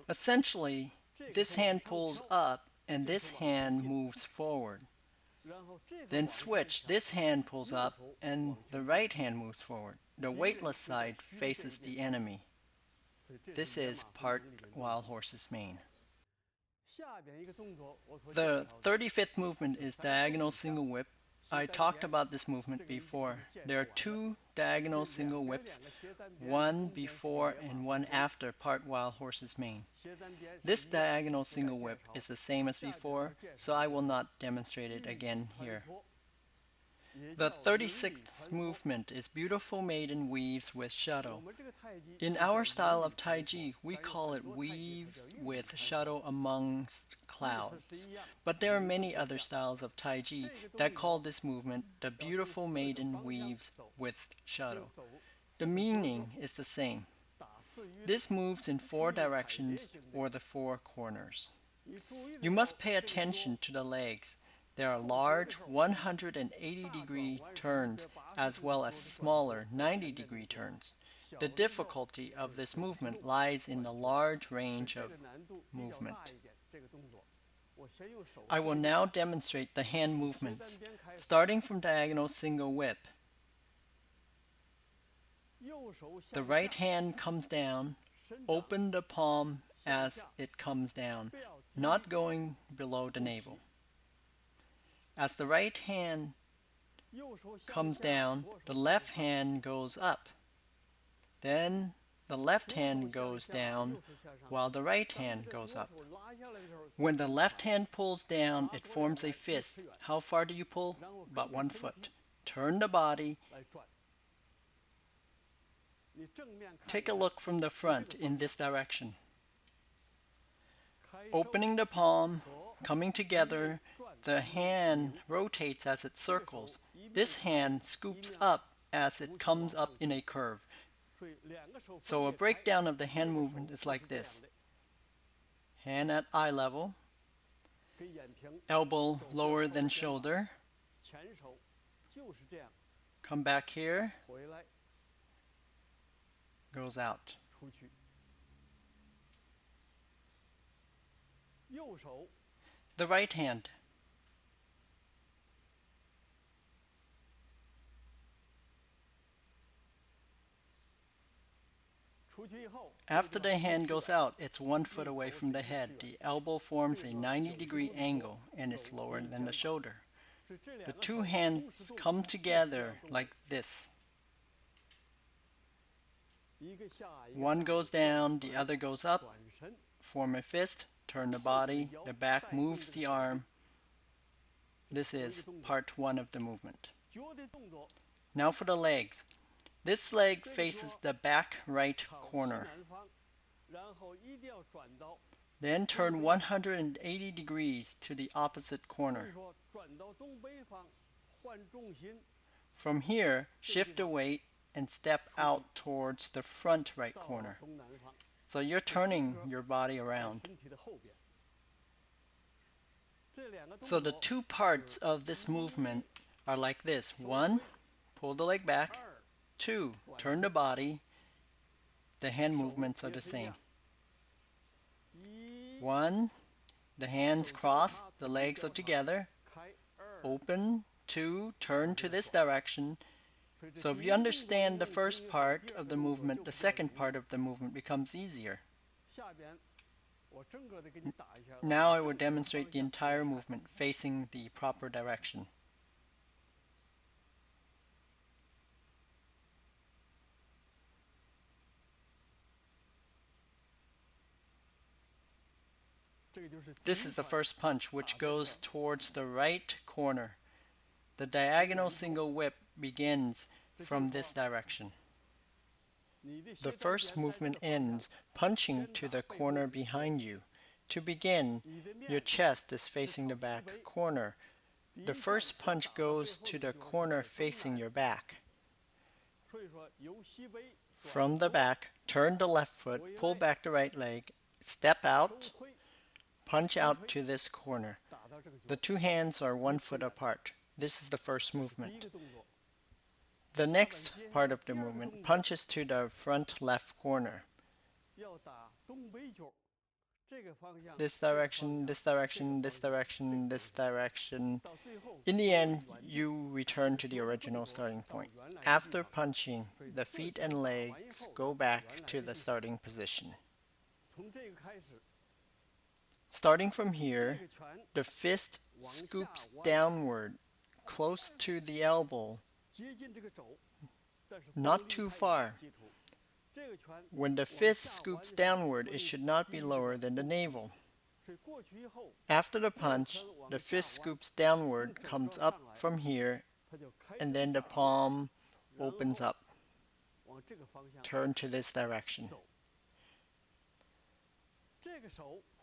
Essentially, this hand pulls up and this hand moves forward. Then switch, this hand pulls up and the right hand moves forward. The weightless side faces the enemy. This is part wild horse's mane. The 35th movement is diagonal single whip. I talked about this movement before. There are 2 diagonal single whips, one before and one after part wild horse's mane. This diagonal single whip is the same as before, so I will not demonstrate it again here. The 36th movement is beautiful maiden weaves with shuttle. In our style of Taiji, we call it weaves with shuttle amongst clouds. But there are many other styles of Taiji that call this movement the beautiful maiden weaves with shuttle. The meaning is the same. This moves in 4 directions or the 4 corners. You must pay attention to the legs. There are large 180-degree turns as well as smaller 90-degree turns. The difficulty of this movement lies in the large range of movement. I will now demonstrate the hand movements, starting from diagonal single whip. The right hand comes down. Open the palm as it comes down, not going below the navel. As the right hand comes down, the left hand goes up. Then the left hand goes down while the right hand goes up. When the left hand pulls down, it forms a fist. How far do you pull? About 1 foot. Turn the body. Take a look from the front in this direction. Opening the palm, coming together, the hand rotates as it circles. This hand scoops up as it comes up in a curve. So a breakdown of the hand movement is like this. Hand at eye level, elbow lower than shoulder, come back here, goes out. The right hand. After the hand goes out, it's 1 foot away from the head. The elbow forms a 90-degree angle and is lower than the shoulder. The two hands come together like this. One goes down, the other goes up. Form a fist, turn the body, the back moves the arm. This is part 1 of the movement. Now for the legs. This leg faces the back right corner. Then turn 180 degrees to the opposite corner. From here, shift the weight and step out towards the front right corner. So you're turning your body around. So the two parts of this movement are like this. 1, pull the leg back. 2, turn the body. The hand movements are the same. 1, the hands cross, the legs are together. Open. 2, turn to this direction. So if you understand the first part of the movement, the second part of the movement becomes easier. Now I will demonstrate the entire movement facing the proper direction. This is the first punch, which goes towards the right corner. The diagonal single whip begins from this direction. The first movement ends punching to the corner behind you. To begin, your chest is facing the back corner. The first punch goes to the corner facing your back. From the back, turn the left foot, pull back the right leg, step out, punch out to this corner. The two hands are 1 foot apart. This is the first movement. The next part of the movement punches to the front left corner. This direction, this direction, this direction, this direction. In the end, you return to the original starting point. After punching, the feet and legs go back to the starting position. Starting from here, the fist scoops downward, close to the elbow, not too far. When the fist scoops downward, it should not be lower than the navel. After the punch, the fist scoops downward, comes up from here, and then the palm opens up. Turn to this direction.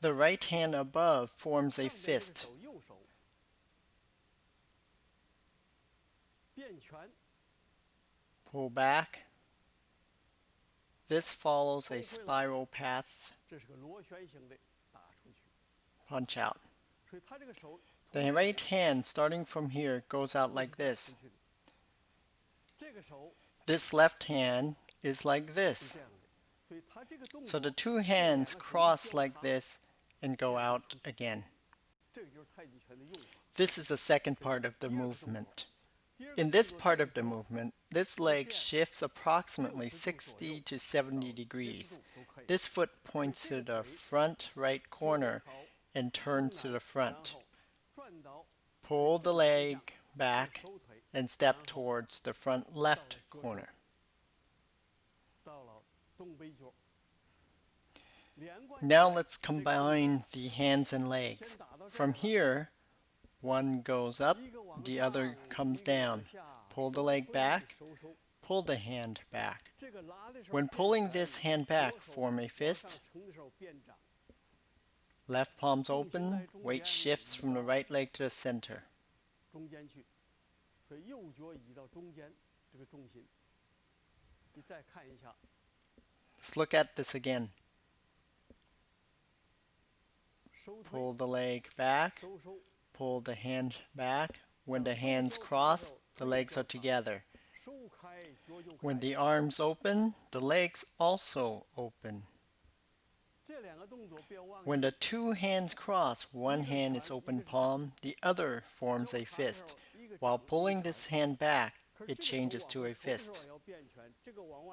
The right hand above forms a fist. Pull back. This follows a spiral path. Punch out. The right hand, starting from here, goes out like this. This left hand is like this. So the two hands cross like this and go out again. This is the second part of the movement. In this part of the movement, this leg shifts approximately 60 to 70 degrees. This foot points to the front right corner and turns to the front. Pull the leg back and step towards the front left corner. Now let's combine the hands and legs. From here, one goes up, the other comes down. Pull the leg back, pull the hand back. When pulling this hand back, form a fist. Left palm's open, weight shifts from the right leg to the center. 中间去，所以右脚移到中间，这个重心。你再看一下。 Let's look at this again. Pull the leg back, pull the hand back. When the hands cross, the legs are together. When the arms open, the legs also open. When the two hands cross, one hand is open palm, the other forms a fist. While pulling this hand back, it changes to a fist.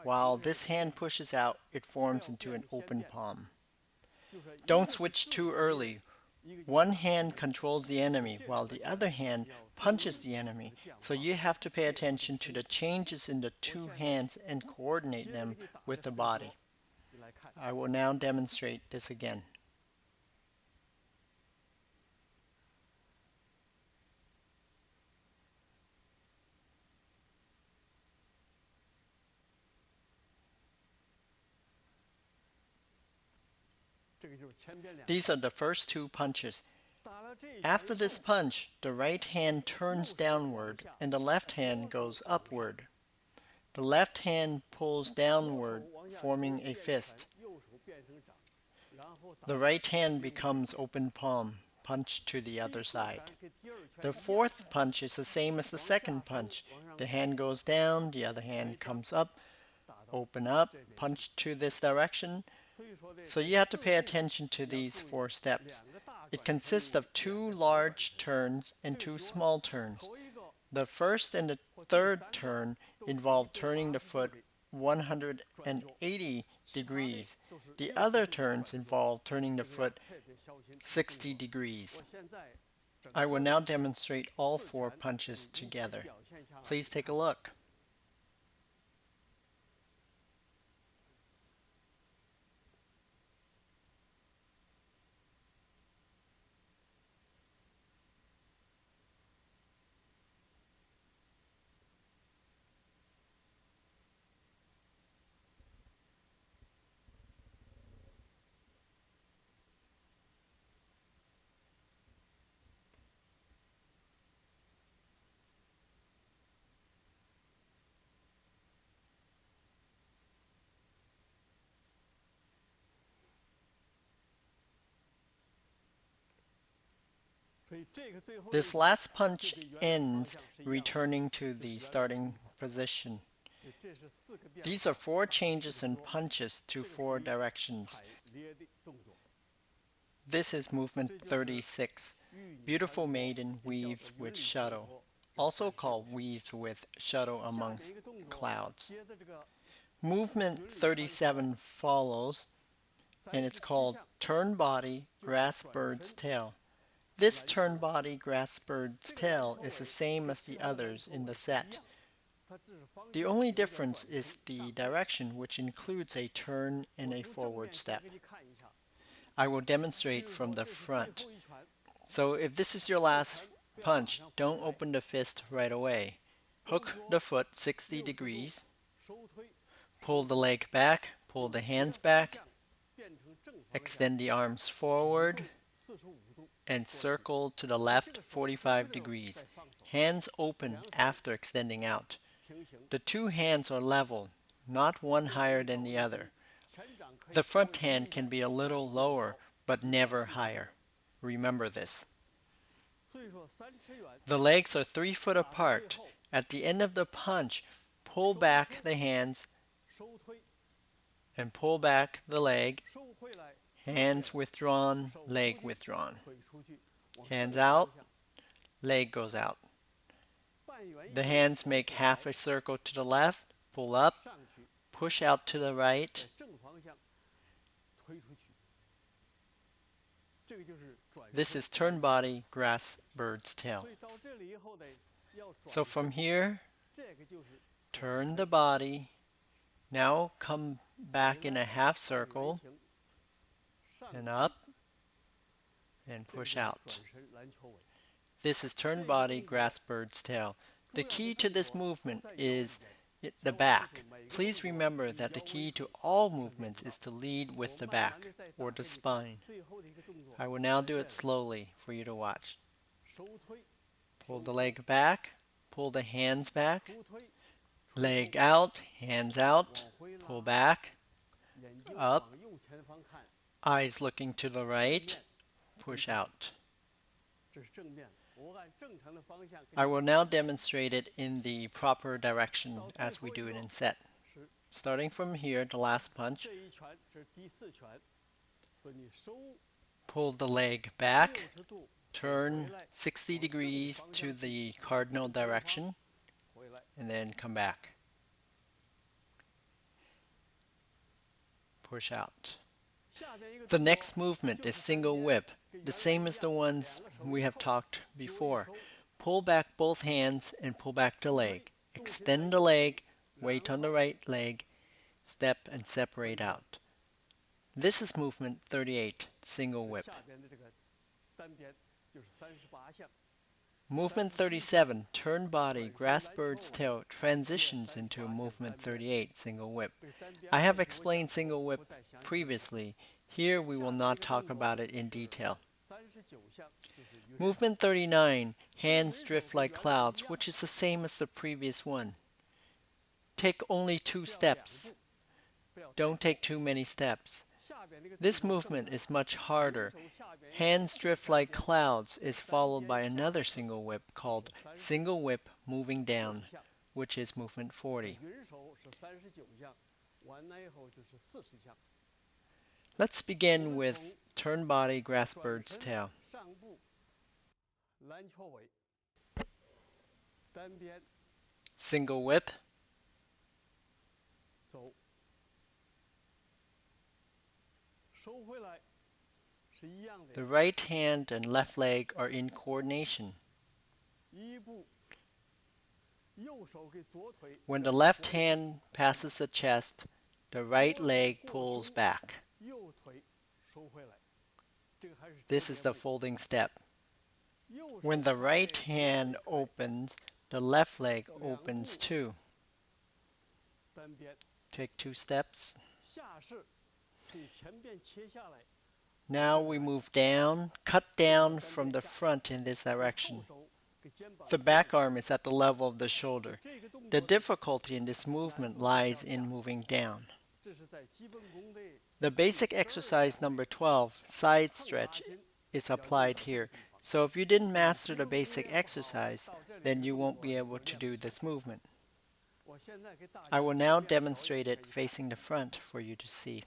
While this hand pushes out, it forms into an open palm. Don't switch too early. One hand controls the enemy while the other hand punches the enemy. So you have to pay attention to the changes in the two hands and coordinate them with the body. I will now demonstrate this again. These are the first two punches. After this punch, the right hand turns downward and the left hand goes upward. The left hand pulls downward, forming a fist. The right hand becomes open palm, punch to the other side. The fourth punch is the same as the second punch. The hand goes down, the other hand comes up, open up, punch to this direction. So you have to pay attention to these 4 steps. It consists of 2 large turns and 2 small turns. The first and the third turn involve turning the foot 180 degrees. The other turns involve turning the foot 60 degrees. I will now demonstrate all 4 punches together. Please take a look. This last punch ends returning to the starting position. These are 4 changes in punches to 4 directions. This is movement 36, Beautiful Maiden Weaved with Shuttle, also called Weaved with Shuttle Amongst Clouds. Movement 37 follows, and it's called Turn Body, Grasp Bird's Tail. This turn body, grasp bird's tail is the same as the others in the set. The only difference is the direction, which includes a turn and a forward step. I will demonstrate from the front. So if this is your last punch, don't open the fist right away. Hook the foot 60 degrees. Pull the leg back, pull the hands back. Extend the arms forward. And circle to the left 45 degrees. Hands open after extending out. The 2 hands are level, not one higher than the other. The front hand can be a little lower, but never higher. Remember this. The legs are 3 foot apart. At the end of the punch, pull back the hands and pull back the leg. Hands withdrawn, leg withdrawn. Hands out, leg goes out. The hands make half a circle to the left, pull up, push out to the right. This is turn body, grasp bird's tail. So from here, turn the body. Now come back in a half circle. And up, and push out. This is turn body, grasp bird's tail. The key to this movement is the back. Please remember that the key to all movements is to lead with the back or the spine. I will now do it slowly for you to watch. Pull the leg back, pull the hands back, leg out, hands out, pull back, up, eyes looking to the right, push out. I will now demonstrate it in the proper direction as we do it in set. Starting from here, the last punch, pull the leg back, turn 60 degrees to the cardinal direction, and then come back. Push out. The next movement is single whip, the same as the ones we have talked before. Pull back both hands and pull back the leg. Extend the leg, weight on the right leg, step and separate out. This is movement 38, single whip. Movement 37, turn body, grasp bird's tail, transitions into movement 38, single whip. I have explained single whip previously. Here we will not talk about it in detail. Movement 39, hands drift like clouds, which is the same as the previous one. Take only 2 steps. Don't take too many steps. This movement is much harder. Hands drift like clouds is followed by another single whip called single whip moving down, which is movement 40. Let's begin with turn body, grasp bird's tail. Single whip. The right hand and left leg are in coordination. When the left hand passes the chest, the right leg pulls back. This is the folding step. When the right hand opens, the left leg opens too. Take 2 steps. Now we move down, cut down from the front in this direction. The back arm is at the level of the shoulder. The difficulty in this movement lies in moving down. The basic exercise number 12, side stretch, is applied here. So if you didn't master the basic exercise, then you won't be able to do this movement. I will now demonstrate it facing the front for you to see.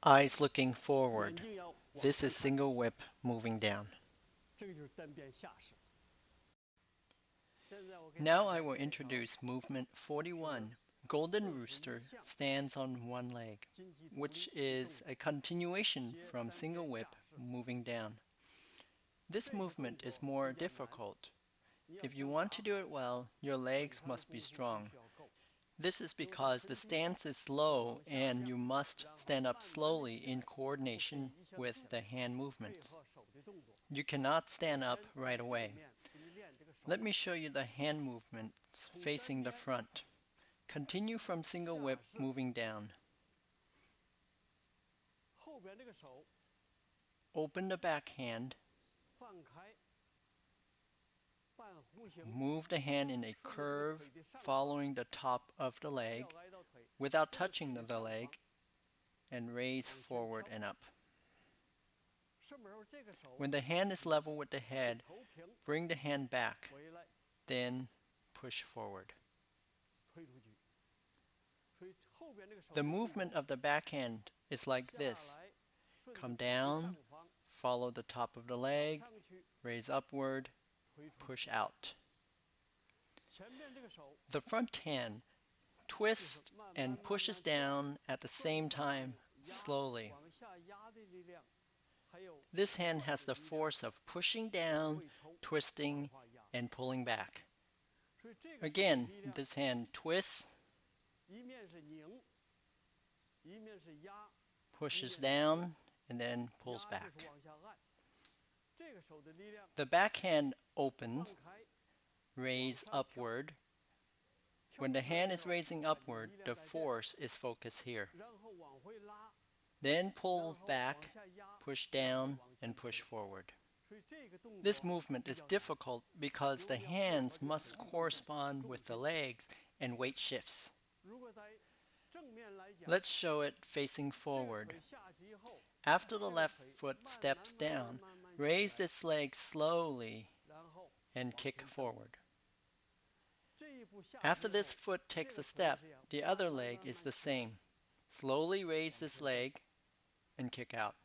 Eyes looking forward. This is single whip moving down. Now I will introduce movement 41. Golden Rooster stands on one leg, which is a continuation from single whip moving down. This movement is more difficult. If you want to do it well, your legs must be strong. This is because the stance is low and you must stand up slowly in coordination with the hand movements. You cannot stand up right away. Let me show you the hand movements facing the front. Continue from single whip moving down. Open the back hand. Move the hand in a curve following the top of the leg without touching the leg and raise forward and up. When the hand is level with the head, bring the hand back, then push forward. The movement of the backhand is like this. Come down, follow the top of the leg, raise upward, push out. The front hand twists and pushes down at the same time, slowly. This hand has the force of pushing down, twisting, and pulling back. Again, this hand twists, pushes down, and then pulls back. The backhand opens, raise upward. When the hand is raising upward, the force is focused here. Then pull back, push down, and push forward. This movement is difficult because the hands must correspond with the legs and weight shifts. Let's show it facing forward. After the left foot steps down, raise this leg slowly and kick forward. After this foot takes a step, the other leg is the same. Slowly raise this leg and kick out.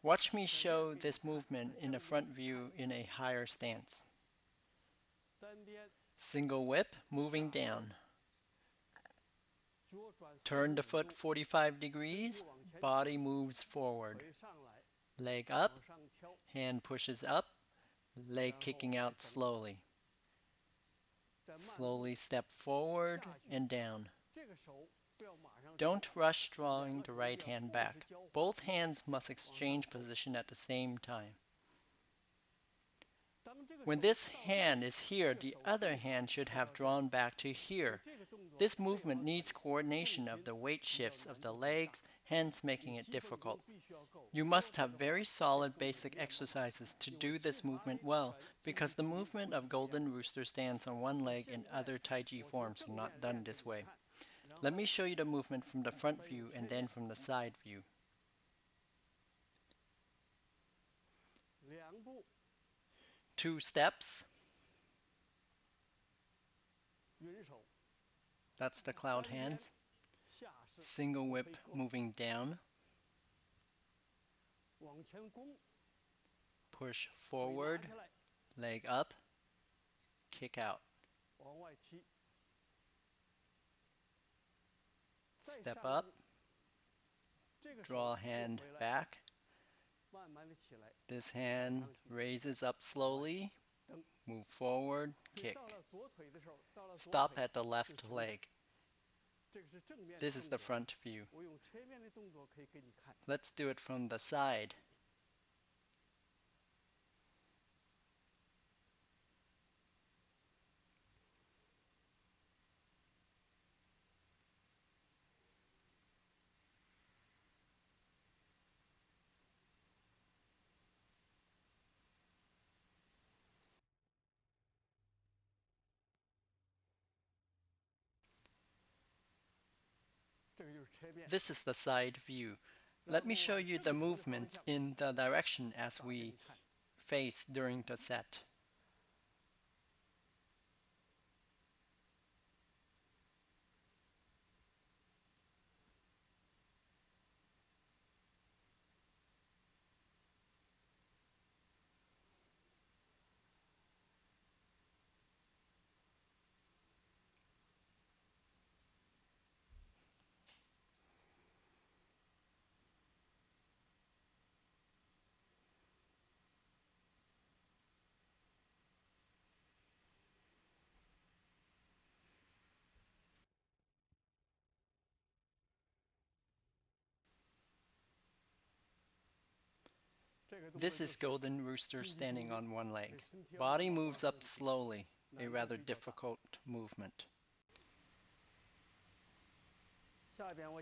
Watch me show this movement in the front view in a higher stance. Single whip, moving down. Turn the foot 45 degrees, body moves forward. Leg up, hand pushes up, leg kicking out slowly. Slowly step forward and down. Don't rush drawing the right hand back. Both hands must exchange position at the same time. When this hand is here, the other hand should have drawn back to here. This movement needs coordination of the weight shifts of the legs, hence making it difficult. You must have very solid basic exercises to do this movement well, because the movement of Golden Rooster stands on one leg and other Taiji forms are not done this way. Let me show you the movement from the front view and then from the side view. Two steps. That's the cloud hands. Single whip moving down. Push forward, leg up, kick out. Step up, draw hand back. This hand raises up slowly, move forward, kick. Stop at the left leg. This is the front view. Let's do it from the side. This is the side view. Let me show you the movements in the direction as we face during the set. This is Golden Rooster standing on one leg. Body moves up slowly, a rather difficult movement.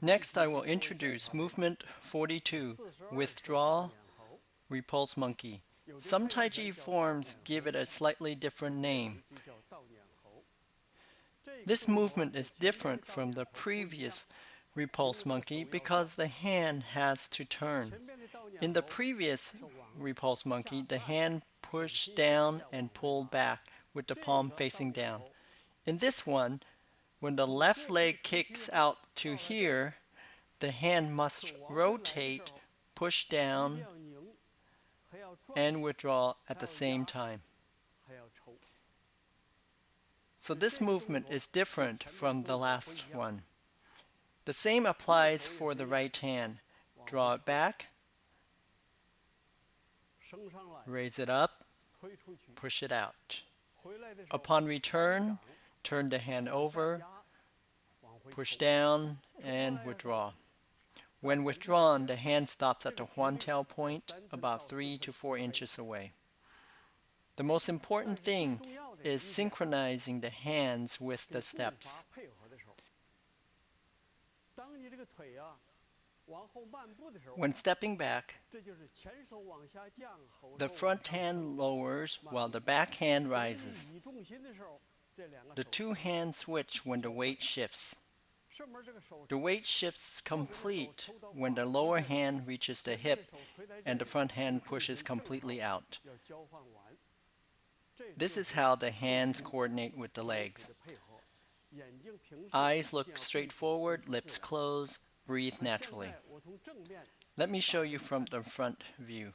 Next, I will introduce movement 42, withdraw, repulse monkey. Some Taiji forms give it a slightly different name. This movement is different from the previous repulse monkey because the hand has to turn. In the previous repulse monkey, the hand pushed down and pulled back with the palm facing down. In this one, when the left leg kicks out to here, the hand must rotate, push down, and withdraw at the same time. So this movement is different from the last one. The same applies for the right hand. Draw it back, raise it up, push it out. Upon return, turn the hand over, push down, and withdraw. When withdrawn, the hand stops at the Huan-tail point, about 3 to 4 inches away. The most important thing is synchronizing the hands with the steps. When stepping back, the front hand lowers while the back hand rises. The two hands switch when the weight shifts. The weight shifts complete when the lower hand reaches the hip and the front hand pushes completely out. This is how the hands coordinate with the legs. Eyes look straight forward, lips closed, breathe naturally. Let me show you from the front view.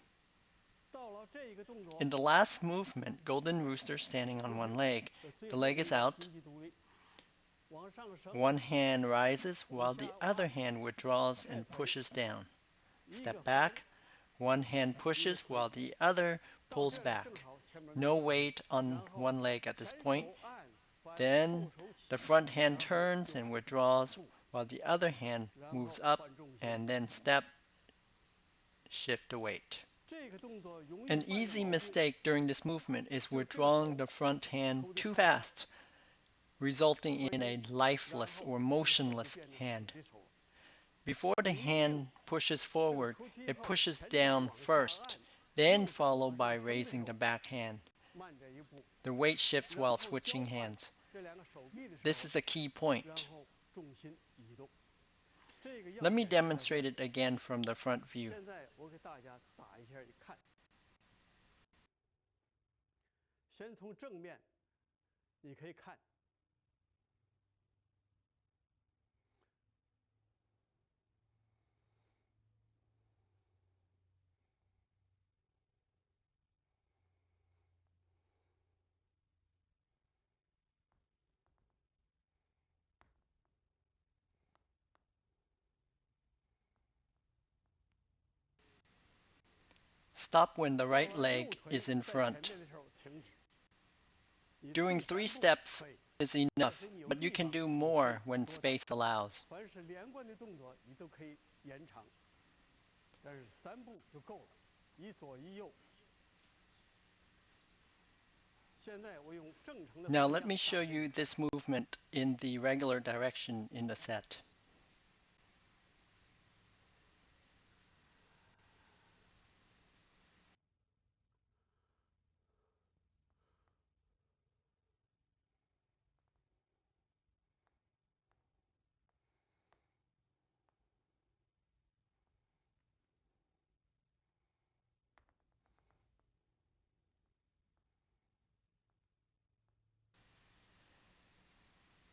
In the last movement, Golden Rooster standing on one leg. The leg is out. One hand rises while the other hand withdraws and pushes down. Step back. One hand pushes while the other pulls back. No weight on one leg at this point. Then the front hand turns and withdraws while the other hand moves up and then step, shift the weight. An easy mistake during this movement is withdrawing the front hand too fast, resulting in a lifeless or motionless hand. Before the hand pushes forward, it pushes down first, then followed by raising the back hand. The weight shifts while switching hands. This is the key point. Let me demonstrate it again from the front view. Stop when the right leg is in front. Doing 3 steps is enough, but you can do more when space allows. Now let me show you this movement in the regular direction in the set.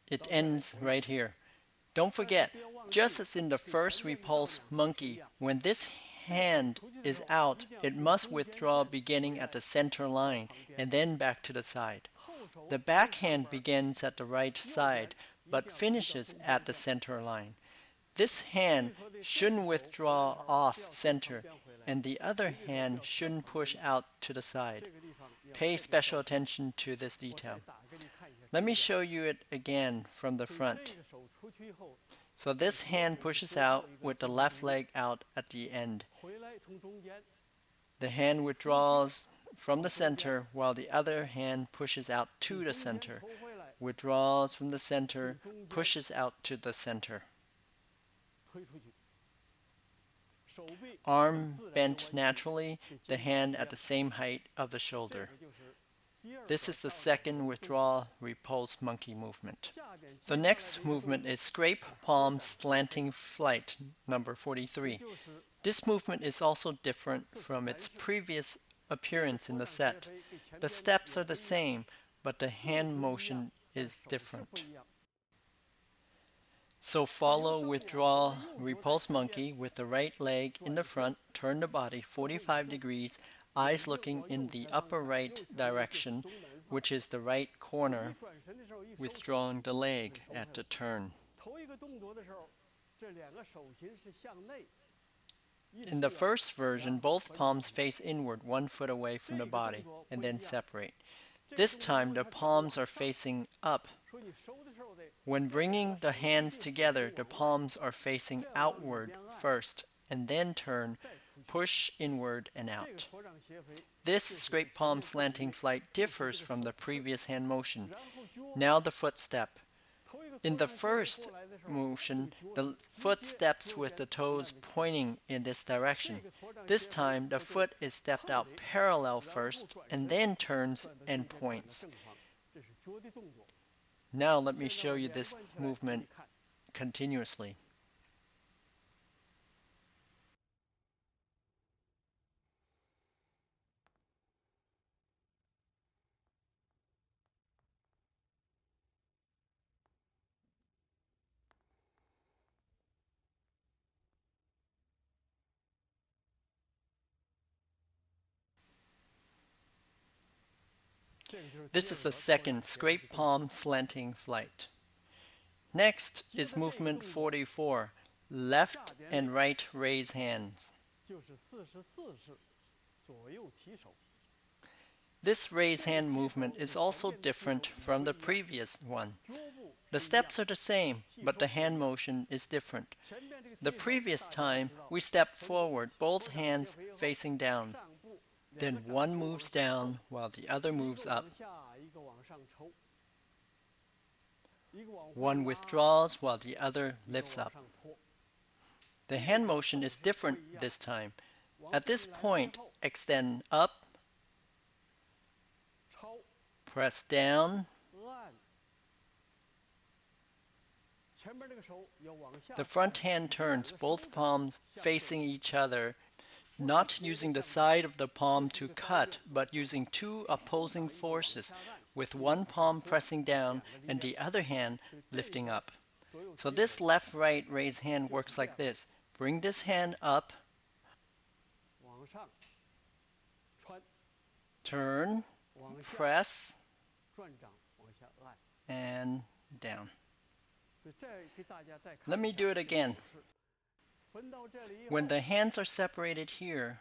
It ends right here. Don't forget, just as in the first repulse monkey, when this hand is out, it must withdraw beginning at the center line and then back to the side. The back hand begins at the right side, but finishes at the center line. This hand shouldn't withdraw off center, and the other hand shouldn't push out to the side. Pay special attention to this detail. Let me show you it again from the front. So this hand pushes out with the left leg out at the end. The hand withdraws from the center while the other hand pushes out to the center. Withdraws from the center, pushes out to the center. Arm bent naturally, the hand at the same height of the shoulder. This is the second withdraw repulse monkey movement. The next movement is scrape palm slanting flight, number 43. This movement is also different from its previous appearance in the set. The steps are the same, but the hand motion is different. So follow withdraw repulse monkey with the right leg in the front, turn the body 45 degrees, eyes looking in the upper right direction, which is the right corner, withdrawing the leg at the turn. In the first version, both palms face inward 1 foot away from the body and then separate. This time the palms are facing up. When bringing the hands together, the palms are facing outward first and then turn, push inward and out. This scrape palm slanting flight differs from the previous hand motion. Now the foot step. In the first motion, the foot steps with the toes pointing in this direction. This time, the foot is stepped out parallel first and then turns and points. Now let me show you this movement continuously. This is the second scrape palm slanting flight. Next is movement 44, left and right raise hands. This raise hand movement is also different from the previous one. The steps are the same, but the hand motion is different. The previous time, we stepped forward, both hands facing down. Then one moves down while the other moves up. One withdraws while the other lifts up. The hand motion is different this time. At this point, extend up, press down. The front hand turns, both palms facing each other, not using the side of the palm to cut, but using two opposing forces, with one palm pressing down and the other hand lifting up. So this left-right raise hand works like this. Bring this hand up, turn, press, and down. Let me do it again. When the hands are separated here,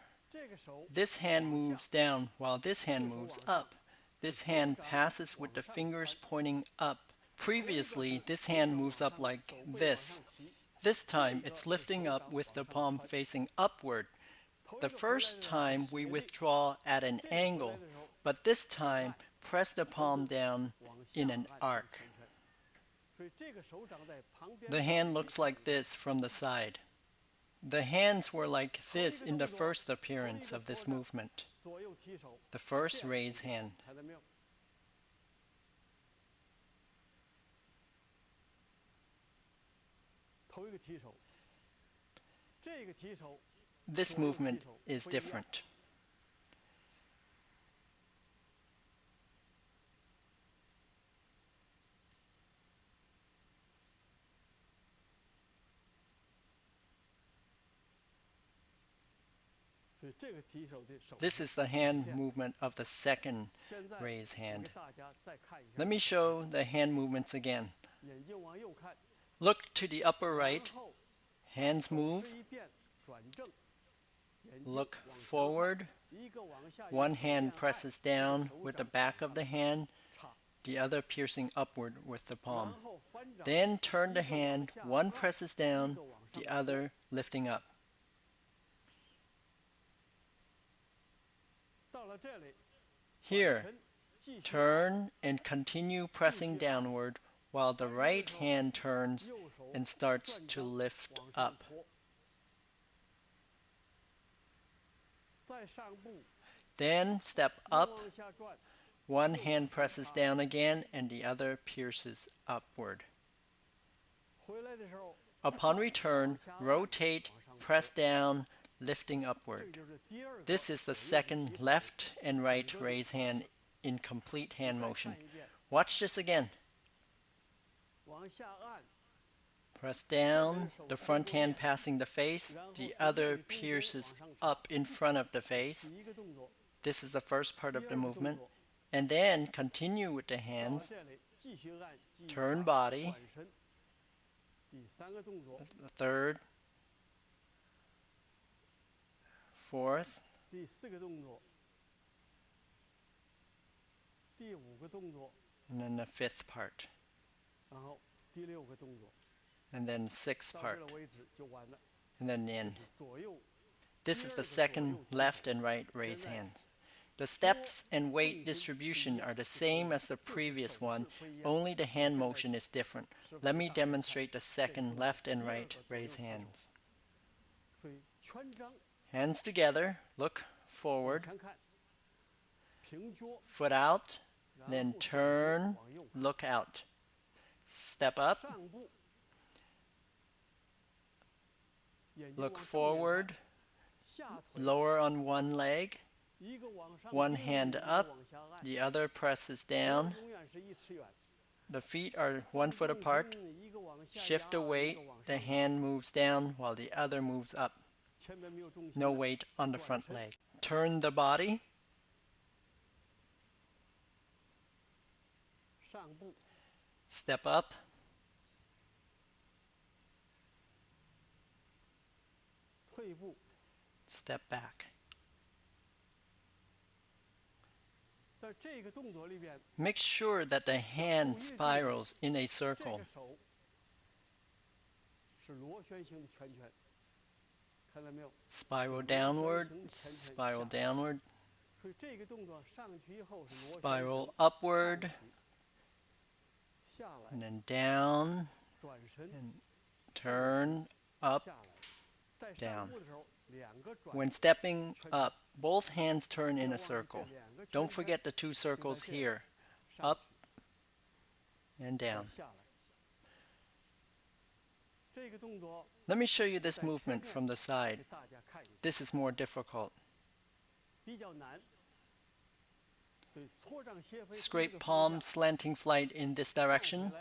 this hand moves down while this hand moves up. This hand passes with the fingers pointing up. Previously, this hand moves up like this. This time, it's lifting up with the palm facing upward. The first time, we withdraw at an angle, but this time, press the palm down in an arc. The hand looks like this from the side. The hands were like this in the first appearance of this movement, the first raise hand. This movement is different. This is the hand movement of the second raise hand. Let me show the hand movements again. Look to the upper right. Hands move. Look forward. One hand presses down with the back of the hand, the other piercing upward with the palm. Then turn the hand. One presses down, the other lifting up. Here, turn and continue pressing downward while the right hand turns and starts to lift up. Then step up, One hand presses down again and the other pierces upward. 回来的时候， Upon return, rotate, press down, lifting 这 upward. 就是第二个 This is the 手印 second left and right raise hand in complete hand 再 motion. 看一遍， Watch this again. 往下按， Press down, the front hand passing the face, the other pierces up in front of the face. 第一个动作， This is the first part 第 of 二 the 个动 movement. 作， And then continue with the 到 hands. 这里继续按，继续 Turn 抓 body. 转身。第三个动作， The third, fourth, 第四个动作，第五个动作， and then the fifth part, 然后第六个动作， and then sixth 到 part, 这儿为止就完了。 and then the end. 左右 This is the second left and right raise hands. The steps and weight distribution are the same as the previous one, only the hand motion is different. Let me demonstrate the second left and right raise hands. 所以圈张 Hands together, look 往 forward, 前看，平脚， foot out, 然 then 后 turn, 往右， look out. Step up, 上步，眼睛 look 往正面 forward, 看，下腿 lower on one leg, 一个往上 one 垫 hand 一个 up, 往下按， the other presses 脚 down. 永远是1尺远。 The feet are 1 foot 重 apart. 心一个往下 Shift the 压， 一 weight, 个往 the 上 hand moves down while the other moves up. 前面没有重心 No 的 weight on the front leg. Turn the body, 上步， step up, 退步， step back. 在这个动作里边， Make sure that the hand spirals in a 这 circle. 个手是螺旋形的圈圈，看到没有？ Spiral downward, spiral downward, 所以这个动作上去以后是螺旋 spiral 形 upward, 上去下来 and then down, 转身 and turn, up, 下来，在 down. 上步的时候两个转 When stepping up, both hands turn in a circle. Don't forget the two circles here, 上 up 去 and 再 down. 下来。这个动作 Let me show you this 在前 movement 面 from the 给 side. 大家看一下， This is more difficult. 比较难。所以搓掌斜飞， Scrape palm slanting flight in this direction.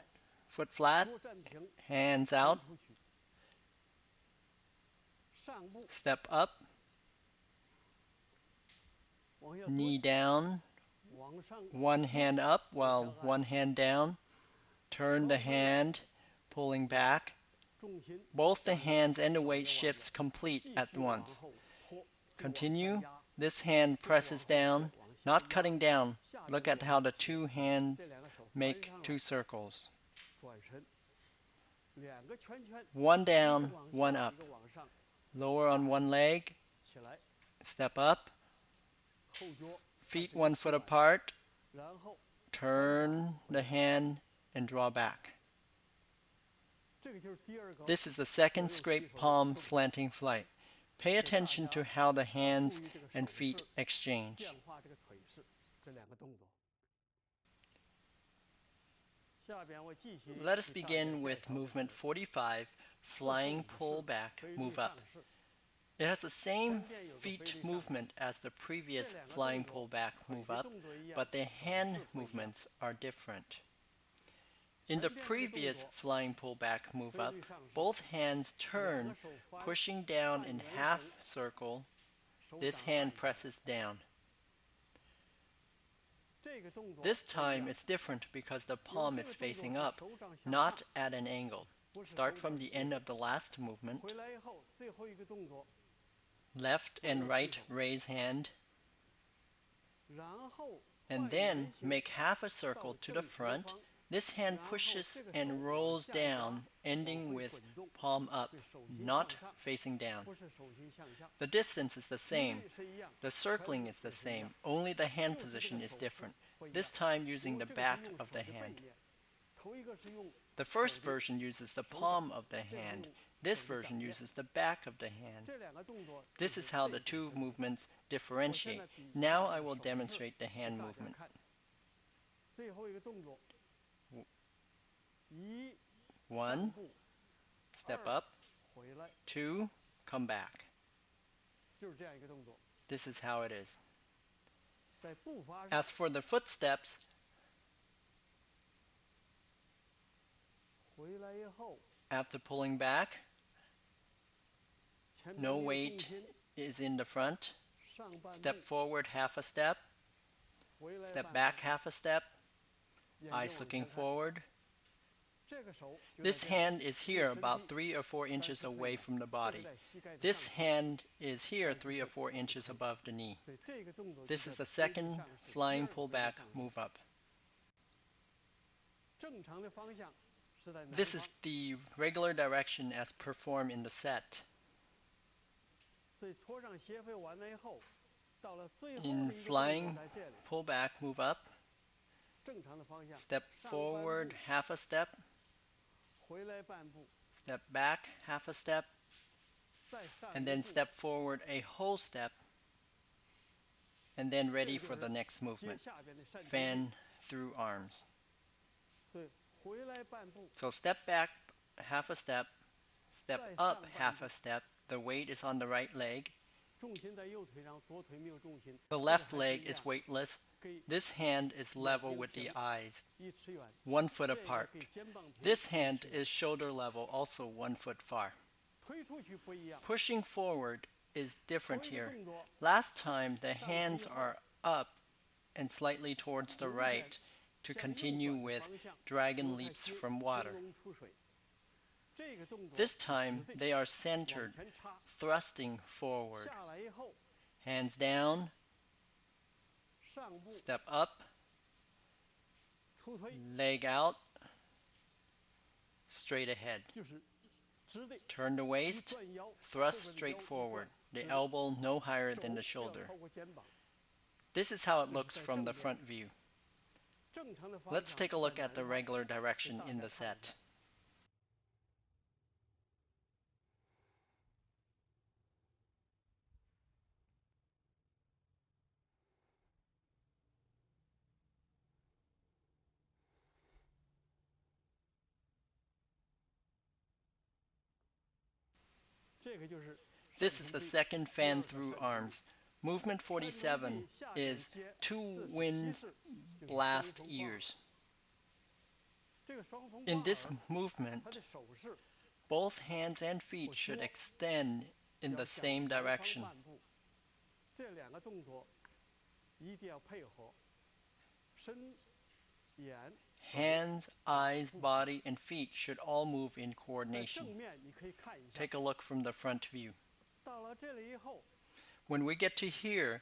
Foot flat, 脚站平， hands 伸 out, 出去，上步 step up, 往下 knee 蹲， down, 往上 one hand up while one hand down. Turn the hand, pulling back. 重心 Both the hands and the weight shifts complete 继 at 续往 once. 后拖， Continue. 往下压 This hand presses down, not cutting down. Look at how the two hands 这两个手 make 翻上 two 来 circles. 转身，两个圈圈， One 一个 down, 往 one 下 up. 一个往上， Lower on one leg, 起来， step up, 后脚 feet 开始 1 foot 转 apart, 然后 turn the hand and draw back. 这个就是第二个 This is the second scrape palm slanting flight. Pay attention to how the hands and feet exchange. 变化这个腿势，这两个动作。下边我继续 Let us 给大家 begin 介 with 绍 movement 45, flying pull back, 飞 move 力 up. 上式 It has the same feet movement as the 这 previous 两个 flying 动 pull 作 back, 腿 move 的 up, 动作一样 but the 手 hand 势不一样 movements are different. 前 In the 边这个动 previous 作 flying pull back, move 飞 up, 力上式 both hands 两 turn, 个手翻 pushing down 半 in 圆 half 形 circle. 手 This 掌 hand 按下 presses down. 这个动作 This 不一样 time it's different because the 有 palm 这 is 个动作 facing 是 up, 手掌向 not 上 at an angle. 不是 Start 手 from 掌 the 斜 end 飞 of the last movement. 回来以后最后一个动作， Left and right raise hand, 然后 and 半 then 圆形 make half a 到 circle to the 正前 front. 方 This hand 然后 pushes 这个手 and 往 rolls 下压 down, ending 往回 with 滚动 palm up, 对手心 not 向上 facing down. 不是手心向下， The distance is the 一 same. 律是一样， The 全 circling 是 is the 手心 same, 向 only the hand 就是这 position 个 is 手势 different. 不一 This 样 time 因 using 为 the 这个是 back 用 of 手 the 的背 hand. 面，头一个是用 The 手 first 的 version uses the 手 palm 掌 of the 这个 hand. 用 This 手的 version 掌面 uses the back of the hand. 这两个动作 This 就 is 是 how 背 the 部 two 动作 movements 我现 differentiate. 在比 Now 划 I 的 will 手势 demonstrate the 给 hand 大家 movement. 看最后一个动作，一 1, 上步 step 2 up, 回来， 2, come back. 就是这样一个动作。 This is how it is. 在步伐上 As for the footsteps, 回来以后， after pulling back, 前面 no 的 weight 重心 is in the front. 上半 Step 步 forward half a step, 回来 step 半 back 步， half a step, 眼睛 eyes 往 looking 前看。 forward. 这个手就在 This 这样 hand is 对 here 身 about 体 3 or 4 inches 30 away 寸 from the 这个 body. 在膝盖的 This 上方， hand is here 30 3 or 4寸 inches above the knee. 所以这个动作 This 就 is 在 the 推力 second 上是 flying 第二 pullback 推力上是 move up. 正常的方向是在南 This 方 is，the regular direction as performed in the set. 所以搓上斜飞完了以后，到了最后 In 的一个动作 flying 在这里， pullback move up, 正常的方向， step 上半步 forward half a step, 回来半步， step back half a step, 再上 and 一 then 步， step forward a whole step, and then 这 ready 个 for 就 the 是 next 接 movement. 下边的扇肩 Fan 力。 through arms. 所以回来半步， So step back half a step, step 再 up 上 half 半 a step. The weight is on the right leg. 重心在右腿上，左腿没有重心。 The 这个 left 还是 leg 一 is 样 weightless. 给 This hand is level with the eyes, 一尺远， 1 foot 这个 apart. 给肩膀平 This 一 hand 尺远 is shoulder level, also 1 foot far. 推出去不一样。 Pushing forward is 头 different 一个 here. 动作 Last time, the 上 hands 推后 are up and slightly towards the 永 right 远 to 向右 continue 转的 with 方向 dragon 不太 leaps 兴 from 兴 water. 龙出水。这个动作 This 是 time, 直地 they are 往 centered, 前插， thrusting forward. 下来以后 Hands down, 上步 step up, 出推， leg out, straight ahead. 就是直地 Turn the 一 waist, 转腰，后 thrust 边的 straight 腰一 forward. 转 The 直 elbow no higher 手 than the 不要 shoulder. 超过肩膀。 This is how it 这是 looks 在 from 正 the 面 front view. 正常的方 Let's 向 take a 是 look 在 at the 南方 regular direction 大 in 家 the 看一 set. 下。这个就是 This is the second fan 第二个 through 扇 arms. Movement 47 is 2 winds blast ears. 这个双峰 In 挂 this 耳 movement, 它的手势 both hands and feet should extend in 要 the 向 same 南方 direction. 半步，这两个动作一定要配合，身、眼、手 Hands, eyes, body, and feet should all move in 在 coordination. 正面你可以看一下， Take a look from the front view. 到了这里以后， When we get to here,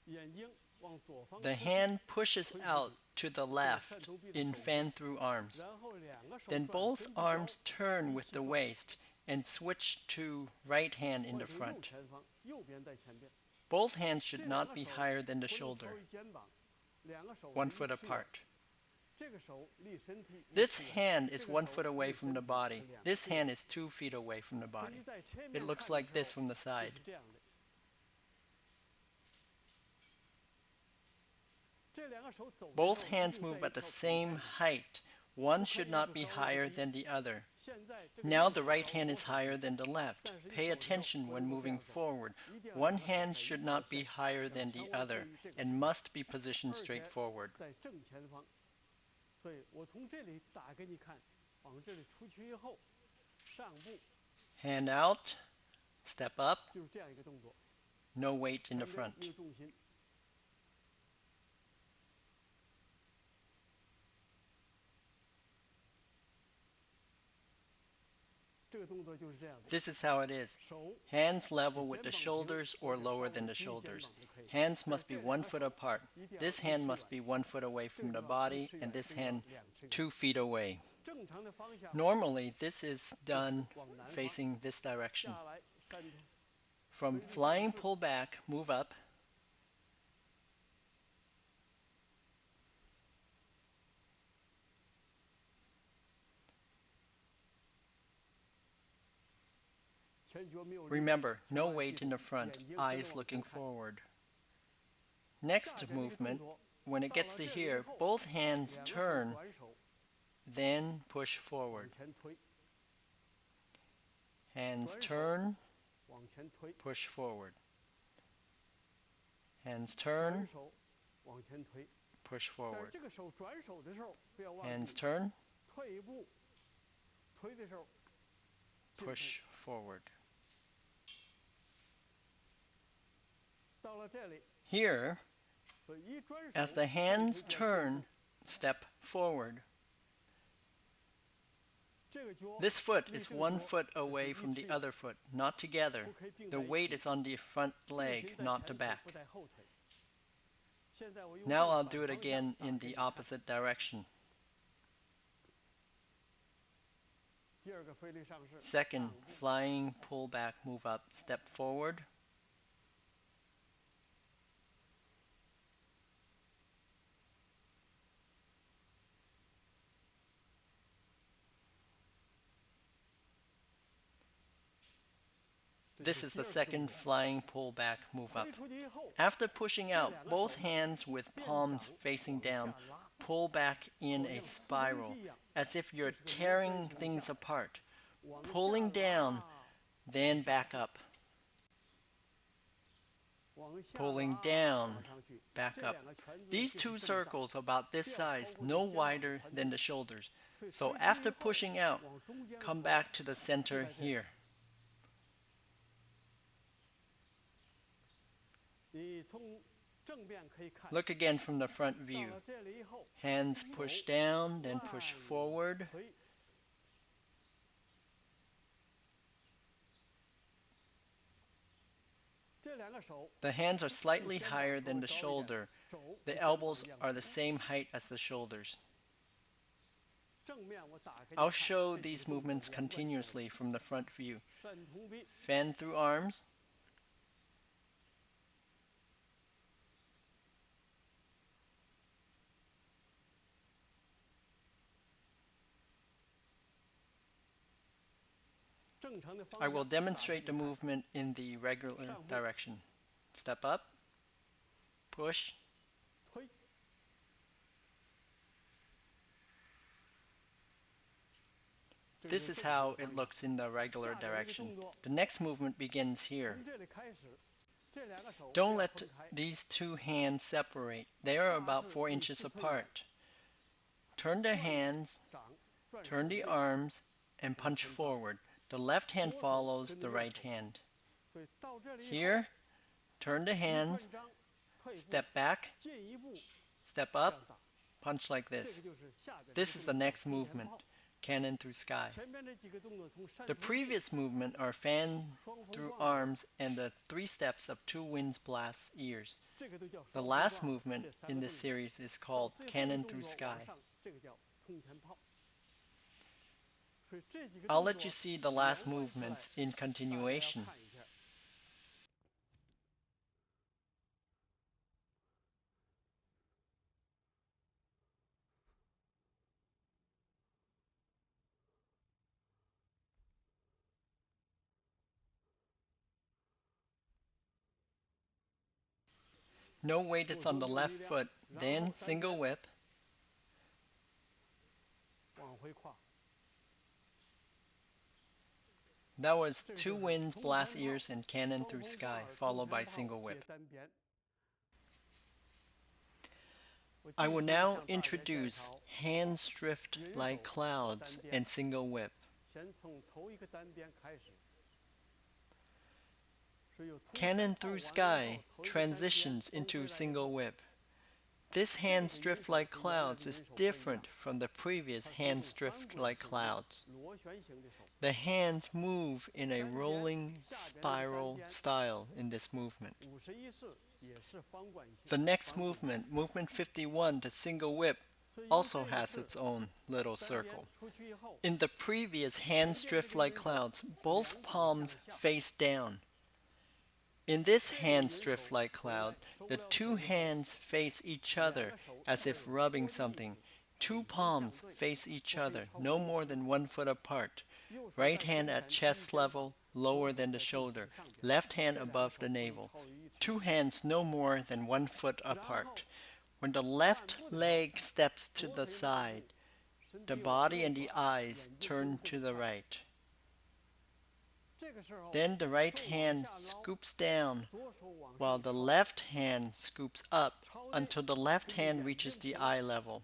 眼睛往左方 the 出去 hand pushes out to the left in fan through arms. 然后两个手 Then 转 both 身体 arms 腰 turn with the waist and switch to right hand in 或 the 者是右 front. 前方，右边在前边。 Both hands 这 should 两 not 个 be 手 higher than the 不用 shoulder, 朝于肩膀，两个手 1离 foot 翅远 apart. 这个手离身体一 This 尺远 hand 这 is 个 1 手 foot away 离 from 身 the 体 body. 是两 This 尺远 hand is 2 feet away from the 所以 body. 你在前 It 面 looks 看的 like 时 this 候 from the 就 side. 是这样的。这两个手走的时候 Both 一 hands 定 move 在 at the 一条腿 same 上 height. One should not be higher than the other. 现在这个 Now 右 the 手 right 高 hand 左 is 手 higher 低 than the left. 但是你 Pay 走的时候 attention 不 when 能够这 moving 样走 forward. 一定要 One 两个手 hand 在一 should 条 not be 线 higher 要 than 相 the 望 other 对于这个 and must be positioned 而 straight 且 forward. 在正前方。所以我从这里打给你看，往这里出去以后，上步 Hand out, step up, 就是这样一个动作， no weight in the 前边 front. 没有重心。这个动作就是这样的， This is how it is. 手 Hands level with the 肩膀平 shoulders 或 or 者 lower 稍 than 微 the 低肩 shoulders. 膀就可以。 Hands 但 must 这 be 两 1 个 foot 手 apart. 一定要 This 一 hand 尺 must 远 be 1 foot away 这 from 个 the 要一 body 尺 and 远 this 这个要 hand 两尺远 2 feet away. 正常的方向 Normally, this is done 往南方 facing this direction. 下来扇头， From flying pullback, move up. Remember, no weight in the front, eyes looking forward. Next movement, when it gets to here, both hands turn, then push forward. Hands turn, push forward. Hands turn, push forward. Hands turn, push forward. Here, as the hands turn, step forward. This foot is 1 foot away from the other foot, not together. The weight is on the front leg, not the back. Now I'll do it again in the opposite direction. Second, flying, pull back, move up, step forward. This is the second flying pull back, move up. After pushing out, both hands with palms facing down, pull back in a spiral, as if you're tearing things apart. Pulling down, then back up. Pulling down, back up. These two circles about this size, no wider than the shoulders. So after pushing out, come back to the center here. Look again from the front view. Hands push down, then push forward. The hands are slightly higher than the shoulder. The elbows are the same height as the shoulders. I'll show these movements continuously from the front view. Fan through arms. I will demonstrate the movement in the regular direction. Step up, push, this is how it looks in the regular direction. The next movement begins here. Don't let these two hands separate. They are about 4 inches apart. Turn the hands, turn the arms, and punch forward. The left hand follows the right hand. Here, turn the hands, step back, step up, punch like this. This is the next movement, cannon through sky. The previous movement are fan through arms and the 3 steps of 2 winds blast ears. The last movement in this series is called cannon through sky. I'll let you see the last movements in continuation. No weight is on the left foot, then single whip. That was 2 winds, blast ears, and cannon through sky, followed by single whip. I will now introduce hands drift like clouds and single whip. Cannon through sky transitions into single whip. This hands drift like clouds is different from the previous hands drift like clouds. The hands move in a rolling spiral style in this movement. The next movement, movement 51, the single whip, also has its own little circle. In the previous hands drift like clouds, both palms face down. In this hands drift like cloud, the 2 hands face each other as if rubbing something. 2 palms face each other, no more than 1 foot apart. Right hand at chest level, lower than the shoulder. Left hand above the navel. 2 hands no more than 1 foot apart. When the left leg steps to the side, the body and the eyes turn to the right. Then the right hand scoops down while the left hand scoops up until the left hand reaches the eye level.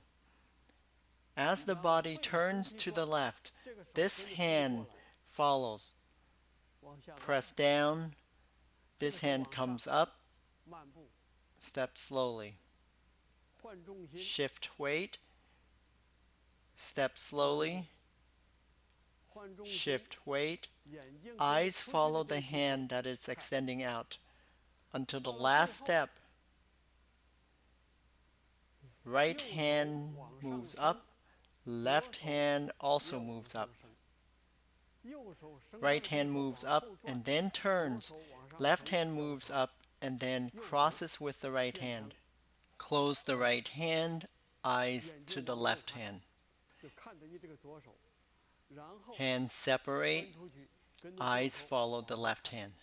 As the body turns to the left, this hand follows. Press down, this hand comes up, step slowly. Shift weight, step slowly, shift weight. Eyes follow the hand that is extending out until the last step. Right hand moves up, left hand also moves up. Right hand moves up and then turns. Left hand moves up and then crosses with the right hand. Close the right hand, eyes to the left hand. Hands separate, eyes follow the left hand.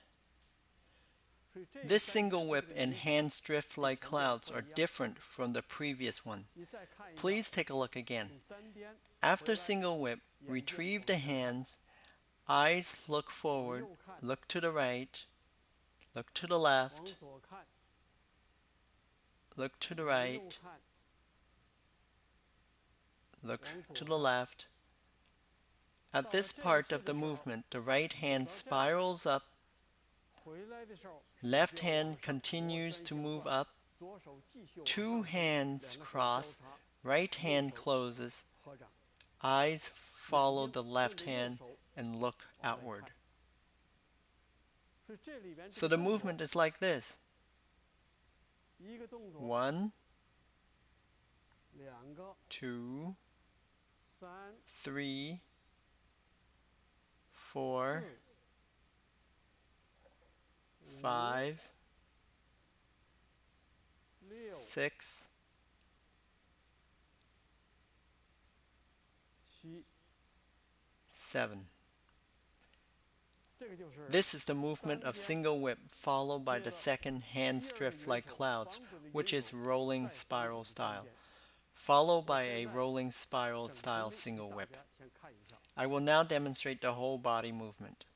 This single whip and hands drift like clouds are different from the previous one. Please take a look again. After single whip, retrieve the hands, eyes look forward, look to the right, look to the left, look to the right, look to the left. At this part of the movement, the right hand spirals up, left hand continues to move up, two hands cross, right hand closes, eyes follow the left hand and look outward. So the movement is like this. 1, 2, 3, 4, 5, 6, 7. This is the movement of single whip followed by the second hands drift like clouds, which is rolling spiral style, followed by a rolling spiral style single whip. I will now demonstrate the whole body movement.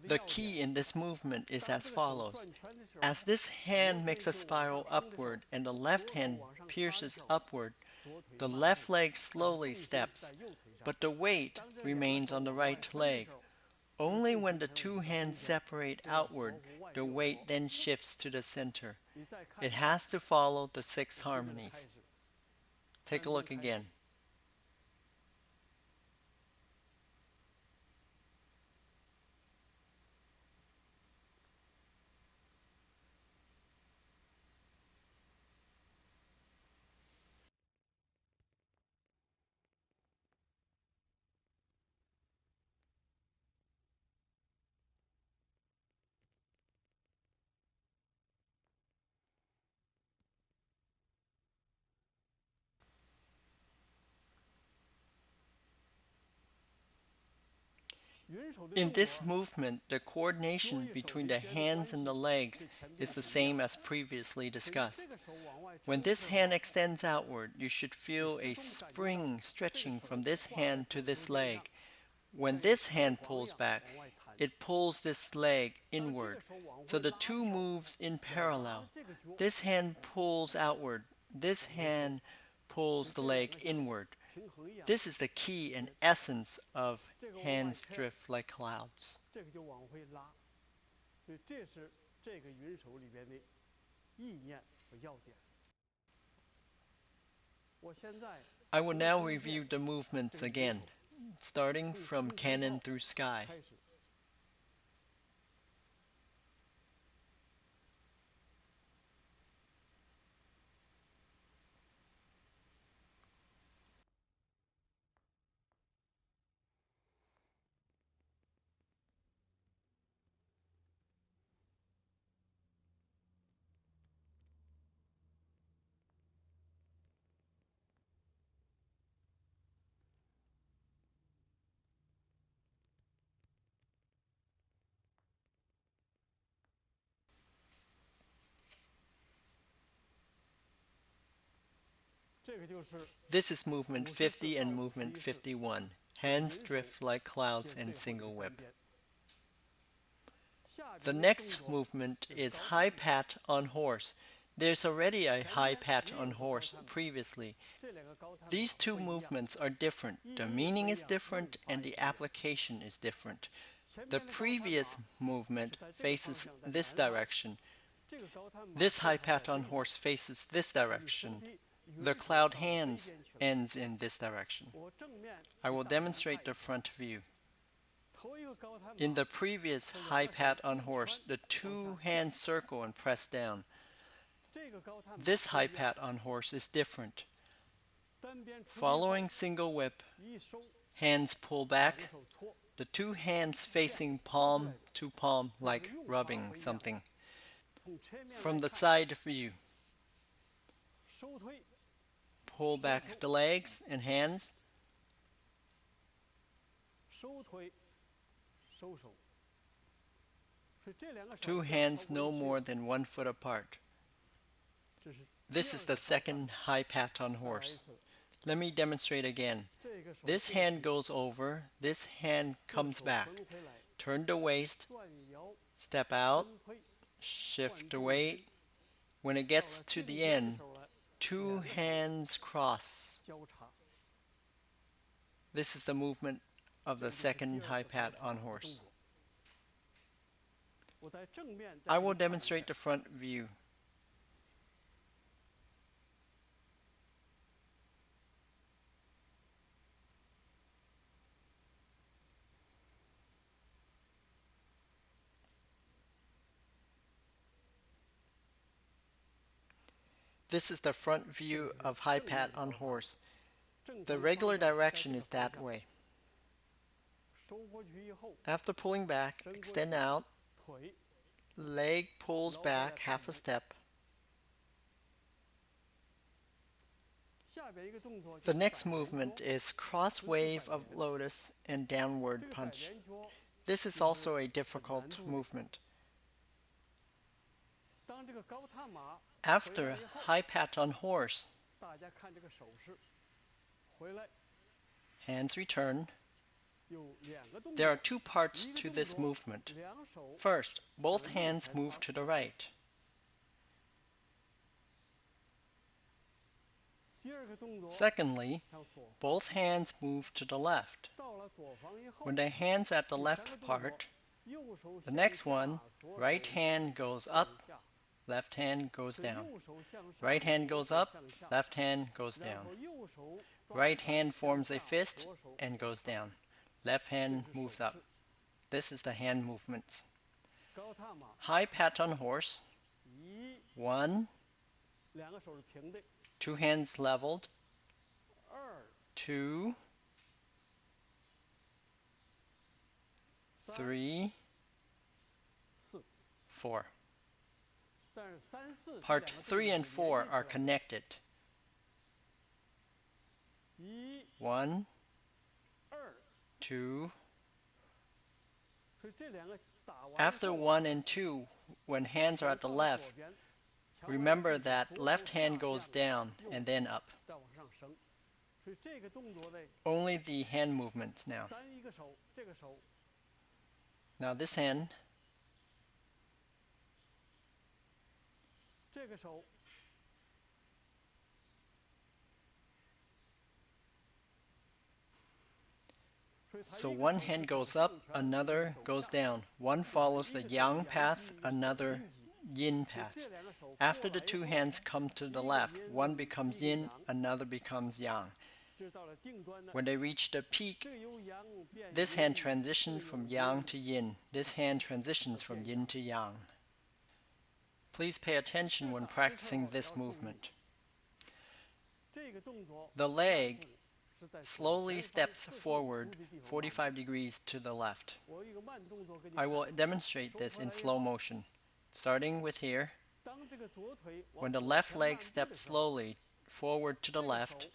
The key in this movement is as follows. As this hand makes a spiral upward and the left hand pierces upward, the left leg slowly steps, but the weight remains on the right leg. Only when the two hands separate outward, the weight then shifts to the center. It has to follow the 6 harmonies. Take a look again. In this movement, the coordination between the hands and the legs is the same as previously discussed. When this hand extends outward, you should feel a spring stretching from this hand to this leg. When this hand pulls back, it pulls this leg inward. So the two moves in parallel. This hand pulls outward. This hand pulls the leg inward. This is the key and essence of hands drift like clouds. I will now review the movements again, starting from cannon through sky. This is movement 50 and movement 51. Hands drift like clouds in single whip. The next movement is high pat on horse. There's already a high pat on horse previously. These two movements are different. The meaning is different and the application is different. The previous movement faces this direction. This high pat on horse faces this direction. The cloud hands ends in this direction. I will demonstrate the front view. In the previous high pat on horse, the two hands circle and press down. This high pat on horse is different. Following single whip, hands pull back, the two hands facing palm to palm like rubbing something. From the side view, pull back the legs and hands. Two hands no more than 1 foot apart. This is the second high pat on horse. Let me demonstrate again. This hand goes over, this hand comes back. Turn the waist, step out, shift the weight. When it gets to the end, two hands cross. This is the movement of the second high pat on horse. I will demonstrate the front view. This is the front view of high pat on horse. The regular direction is that way. After pulling back, extend out. Leg pulls back half a step. The next movement is cross wave of lotus and downward punch. This is also a difficult movement. After high pat on horse, hands return. There are two parts to this movement. First, both hands move to the right. Secondly, both hands move to the left. When the hands at the left part, the next one, right hand goes up, left hand goes down. Right hand goes up, left hand goes down. Right hand forms a fist and goes down. Left hand moves up. This is the hand movements. High pat on horse. 1, 2 hands leveled. 2, 3, 4. Part 3 and 4 are connected. 1, 2. After 1 and 2, when hands are at the left, remember that left hand goes down and then up. Only the hand movements now. Now this hand. So one hand goes up, another goes down. One follows the yang path, another yin path. After the two hands come to the left, one becomes yin, another becomes yang. When they reach the peak, this hand transitions from yang to yin. This hand transitions from yin to yang. Please pay attention when practicing this movement. The leg slowly steps forward 45 degrees to the left. I will demonstrate this in slow motion. Starting with here, when the left leg steps slowly forward to the left,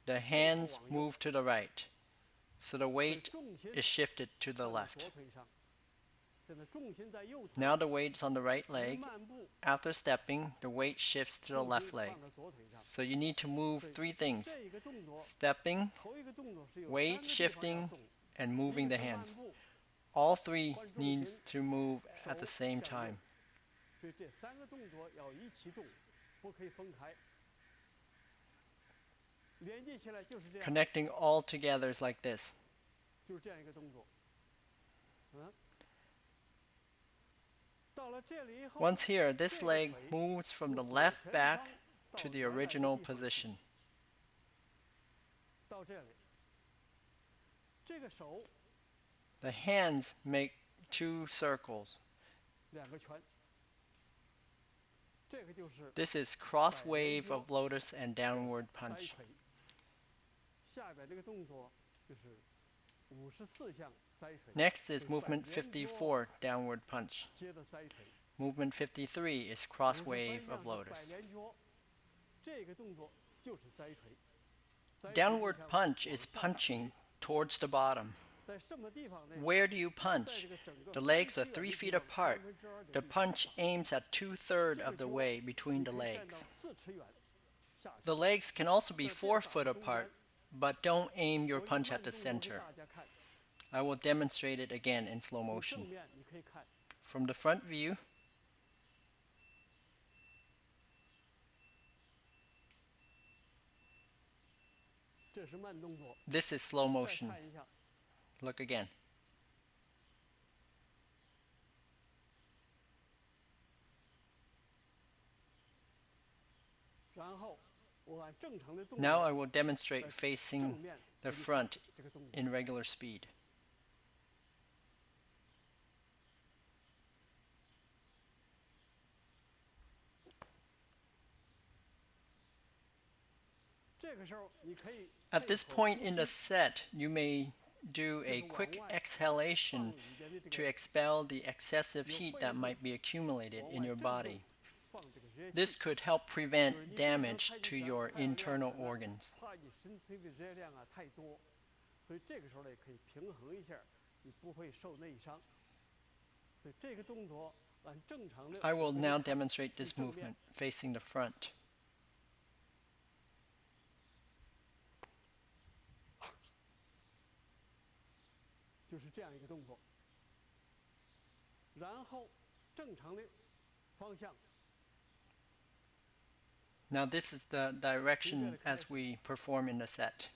the hands move to the right, so the weight is shifted to the left. Now the weight is on the right leg. After stepping, the weight shifts to the left leg. So you need to move three things: stepping, weight shifting, and moving the hands. All three need to move at the same time. Connecting all together is like this. Once here, this leg moves from the left back to the original position. The hands make two circles. This is cross wave of lotus and downward punch. Next is movement 54, downward punch. Movement 53 is cross wave of lotus. Downward punch is punching towards the bottom. Where do you punch? The legs are 3 feet apart. The punch aims at 2/3 of the way between the legs. The legs can also be 4 foot apart, but don't aim your punch at the center. I will demonstrate it again in slow motion. From the front view, this is slow motion. Look again. Now I will demonstrate facing the front in regular speed. At this point in the set, you may do a quick exhalation to expel the excessive heat that might be accumulated in your body. This could help prevent damage to your internal organs. I will now demonstrate this movement facing the front. Now this is the direction as we perform in the set.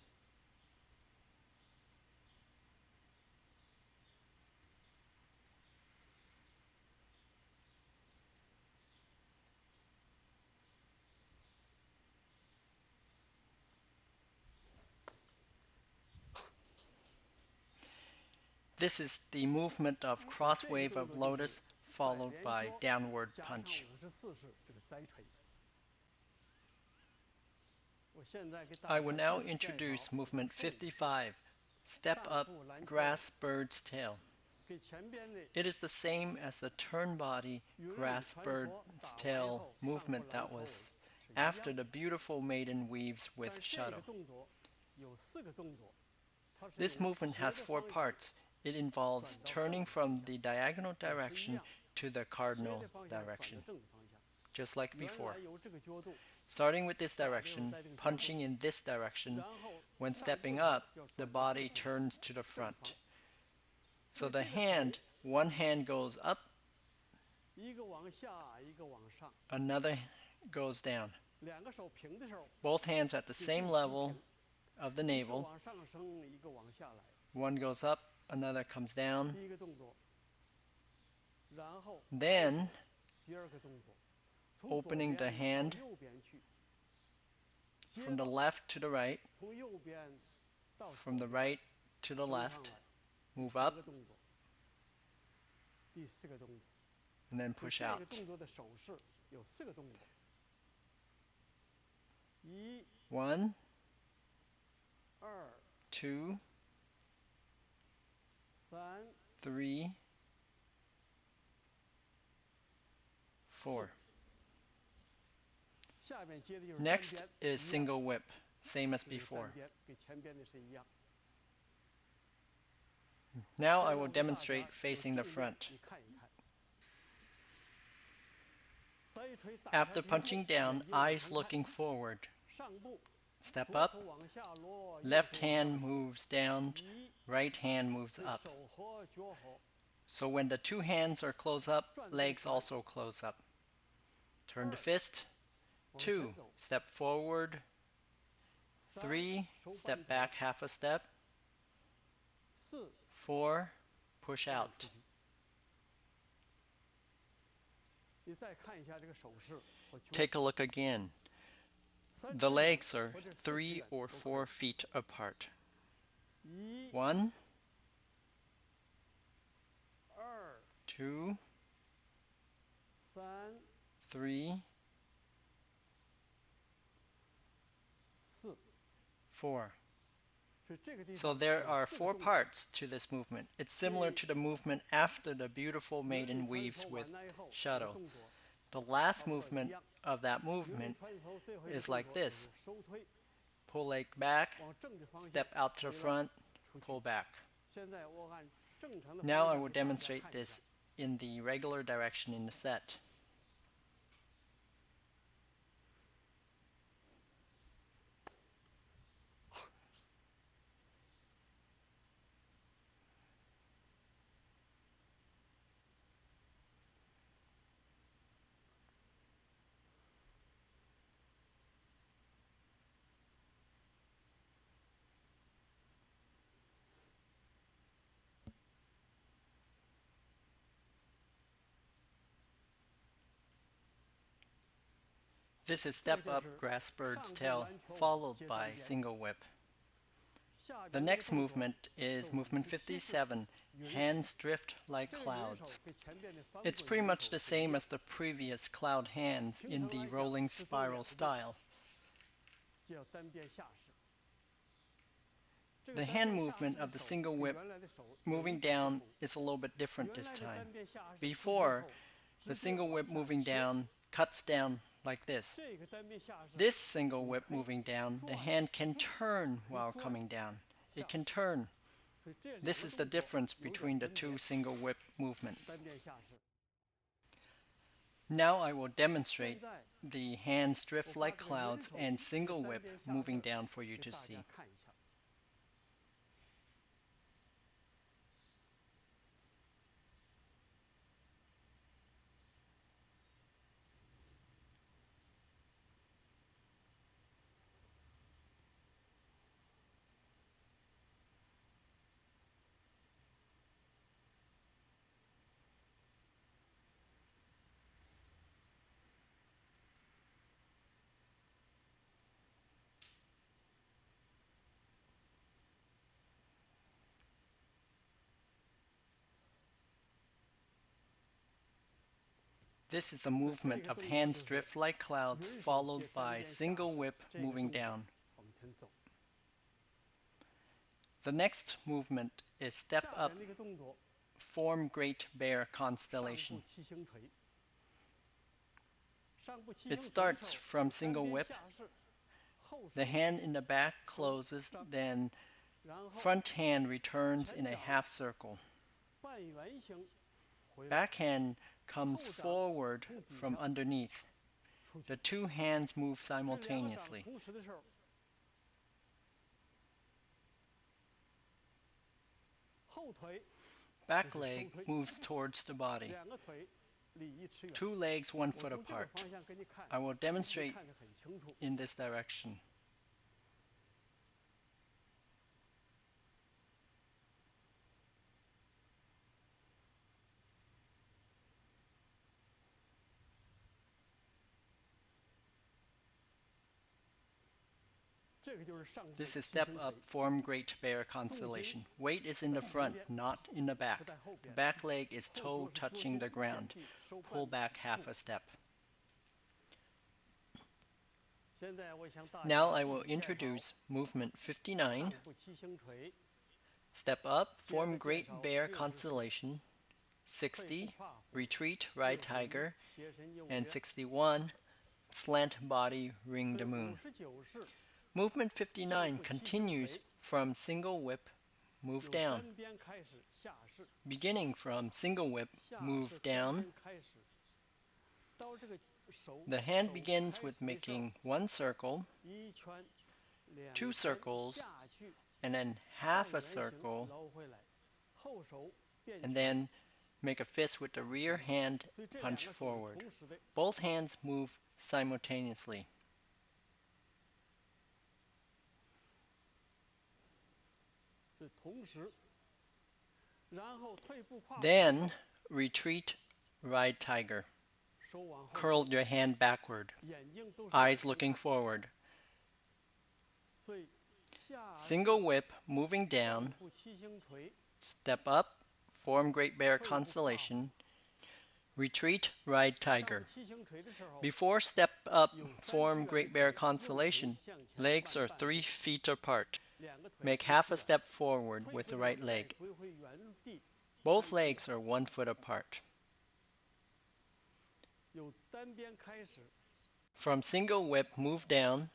This is the movement of cross wave of lotus followed by downward punch. I will now introduce movement 55, step up grass bird's tail. It is the same as the turn body grass bird's tail movement that was after the beautiful maiden weaves with shuttle. This movement has 4 parts. It involves turning from the diagonal direction to the cardinal direction, just like before. Starting with this direction, punching in this direction, when stepping up, the body turns to the front. So the hand, one hand goes up, another goes down. Both hands at the same level of the navel. One goes up, another comes down. Then opening the hand from the left to the right, from the right to the left, move up, and then push out. 1, 2, 3, 4. Next is single whip, same as before. Now I will demonstrate facing the front. After punching down, eyes looking forward. Step up, left hand moves down, right hand moves up. So when the two hands are close up, legs also close up. Turn the fist. 2, step forward. 3, step back half a step. 4, push out. Take a look again. The legs are 3 or 4 feet apart. 1, 2, 3, 4. So there are 4 parts to this movement. It's similar to the movement after the beautiful maiden weaves with shuttle. The last movement of that movement is like this. Pull leg back, step out to the front, pull back. Now I will demonstrate this in the regular direction in the set. This is step up, grasp bird's tail, followed by single whip. The next movement is movement 57, hands drift like clouds. It's pretty much the same as the previous cloud hands in the rolling spiral style. The hand movement of the single whip moving down is a little bit different this time. Before, the single whip moving down cuts down like this. This single whip moving down, the hand can turn while coming down. It can turn. This is the difference between the two single whip movements. Now I will demonstrate the hands drift like clouds and single whip moving down for you to see. This is the movement of hands drift like clouds followed by single whip moving down. The next movement is step up, form Great Bear constellation. It starts from single whip. The hand in the back closes, then front hand returns in a half circle. Back hand comes forward from underneath. The two hands move simultaneously. Back leg moves towards the body. Two legs 1 foot apart. I will demonstrate in this direction. This is step up, form Great Bear constellation. Weight is in the front, not in the back. The back leg is toe touching the ground. Pull back half a step. Now I will introduce movement 59. Step up, form Great Bear constellation. 60, retreat, ride tiger, and 61, slant body, ring the moon. Movement 59 continues from single whip, move down. Beginning from single whip, move down. The hand begins with making one circle, two circles, and then half a circle, and then make a fist with the rear hand punch forward. Both hands move simultaneously. Then retreat, ride tiger. Curl your hand backward, eyes looking forward. Single whip, moving down. Step up, form Great Bear constellation. Retreat, ride tiger. Before step up, form Great Bear constellation, legs are 3 feet apart. Make half a step forward with the right leg. Both legs are 1 foot apart. From single whip, move down.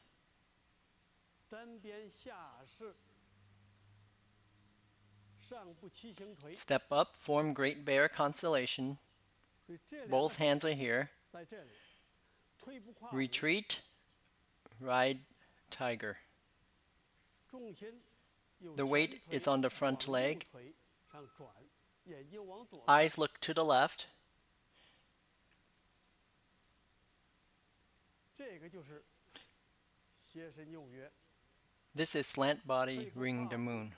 Step up, form Great Bear constellation. Both hands are here. Retreat, ride tiger. The weight is on the front leg. Eyes look to the left. This is slant body, ring the moon.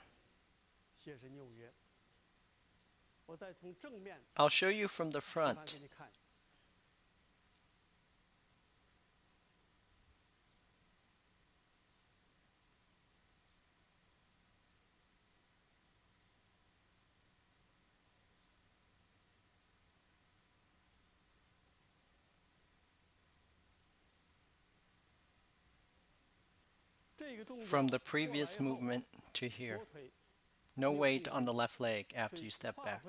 I'll show you from the front. From the previous movement to here. No weight on the left leg after you step back.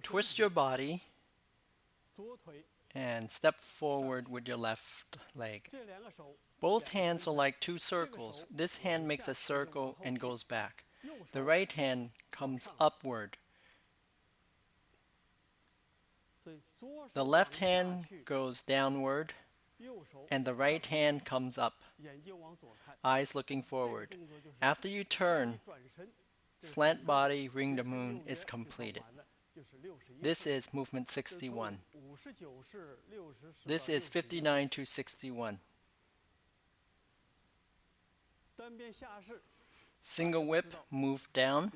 Twist your body and step forward with your left leg. Both hands are like 2 circles. This hand makes a circle and goes back. The right hand comes upward. The left hand goes downward and the right hand comes up. Eyes looking forward. After you turn, slant body, ring the moon is completed. This is movement 61. This is 59 to 61. Single whip, move down.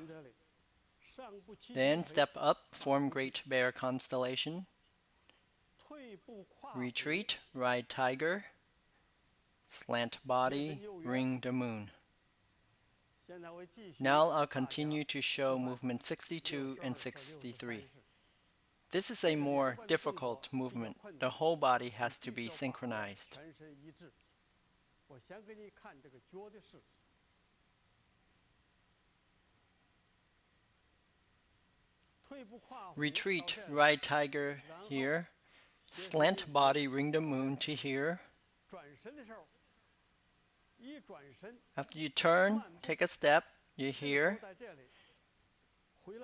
Then step up, form Great Bear constellation. Retreat, ride tiger. Slant body, ring the moon. Now I'll continue to show movement 62 and 63. This is a more difficult movement. The whole body has to be synchronized. Retreat, ride tiger here. Slant body, ring the moon to here. After you turn, take a step, you're here.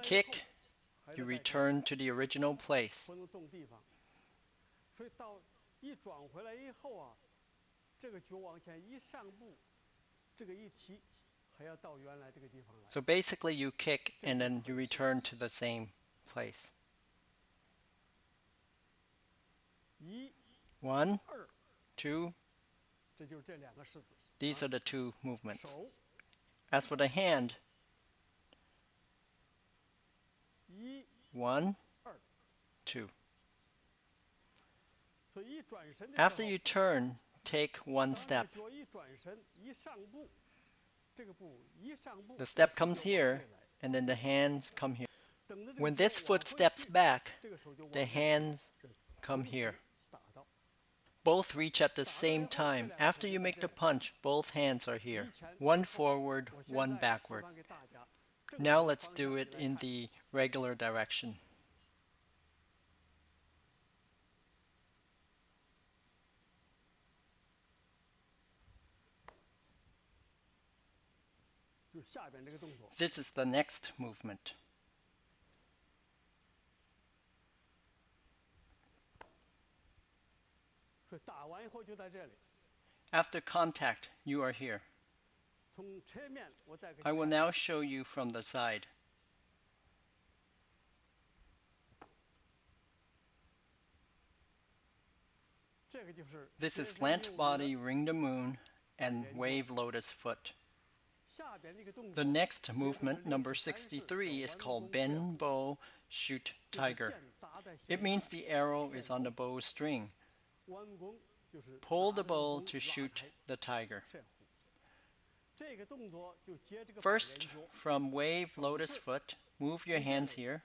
Kick, you return to the original place. So basically you kick and then you return to the same place. 1, 2. These are the 2 movements. As for the hand, 1, 2. After you turn, take one 当这个 step. 脚一转身一上步，这个步一上步， The step 这手 comes 就往 here, 回来。 and then the hands come here. 等着这个 When 脚 this 往 foot 回 steps 去， back, 这个手就往 the 回去， hands 这 come 同 here. 时打到。 Both reach at the 打 same 开后，这 time. 两个 After 手 you 就在 make 这 the 里。 punch, both hands are here. 一前 One 一后。 forward, 我现 one 在示 backward. 范给大家，正 Now 确的 let's 方 do 向 it 来 in 看。 the regular direction. 就是下边这个动作。 This is the next movement. 所以打完以后就在这里。 After contact, you are here. 从侧面我再给 I 你 will 看。 now show you from the side. 这个就是 This 斜 is 身 slant 用 body, 的 ring the moon, and wave lotus foot. 下边这个动 The 作。 next 这个是 movement, number 63 63, is 手 called 弯弓射 bend bow, shoot 这个 tiger. 箭搭在 It 弦 means 上 the arrow is on the bow string. 弯弓就是 Pull 拿 the 这个 bow 弓 to 拉 shoot 开 the tiger. 射弧。这个动作就接这个百 First, 元脚， from wave lotus foot, move your hands here.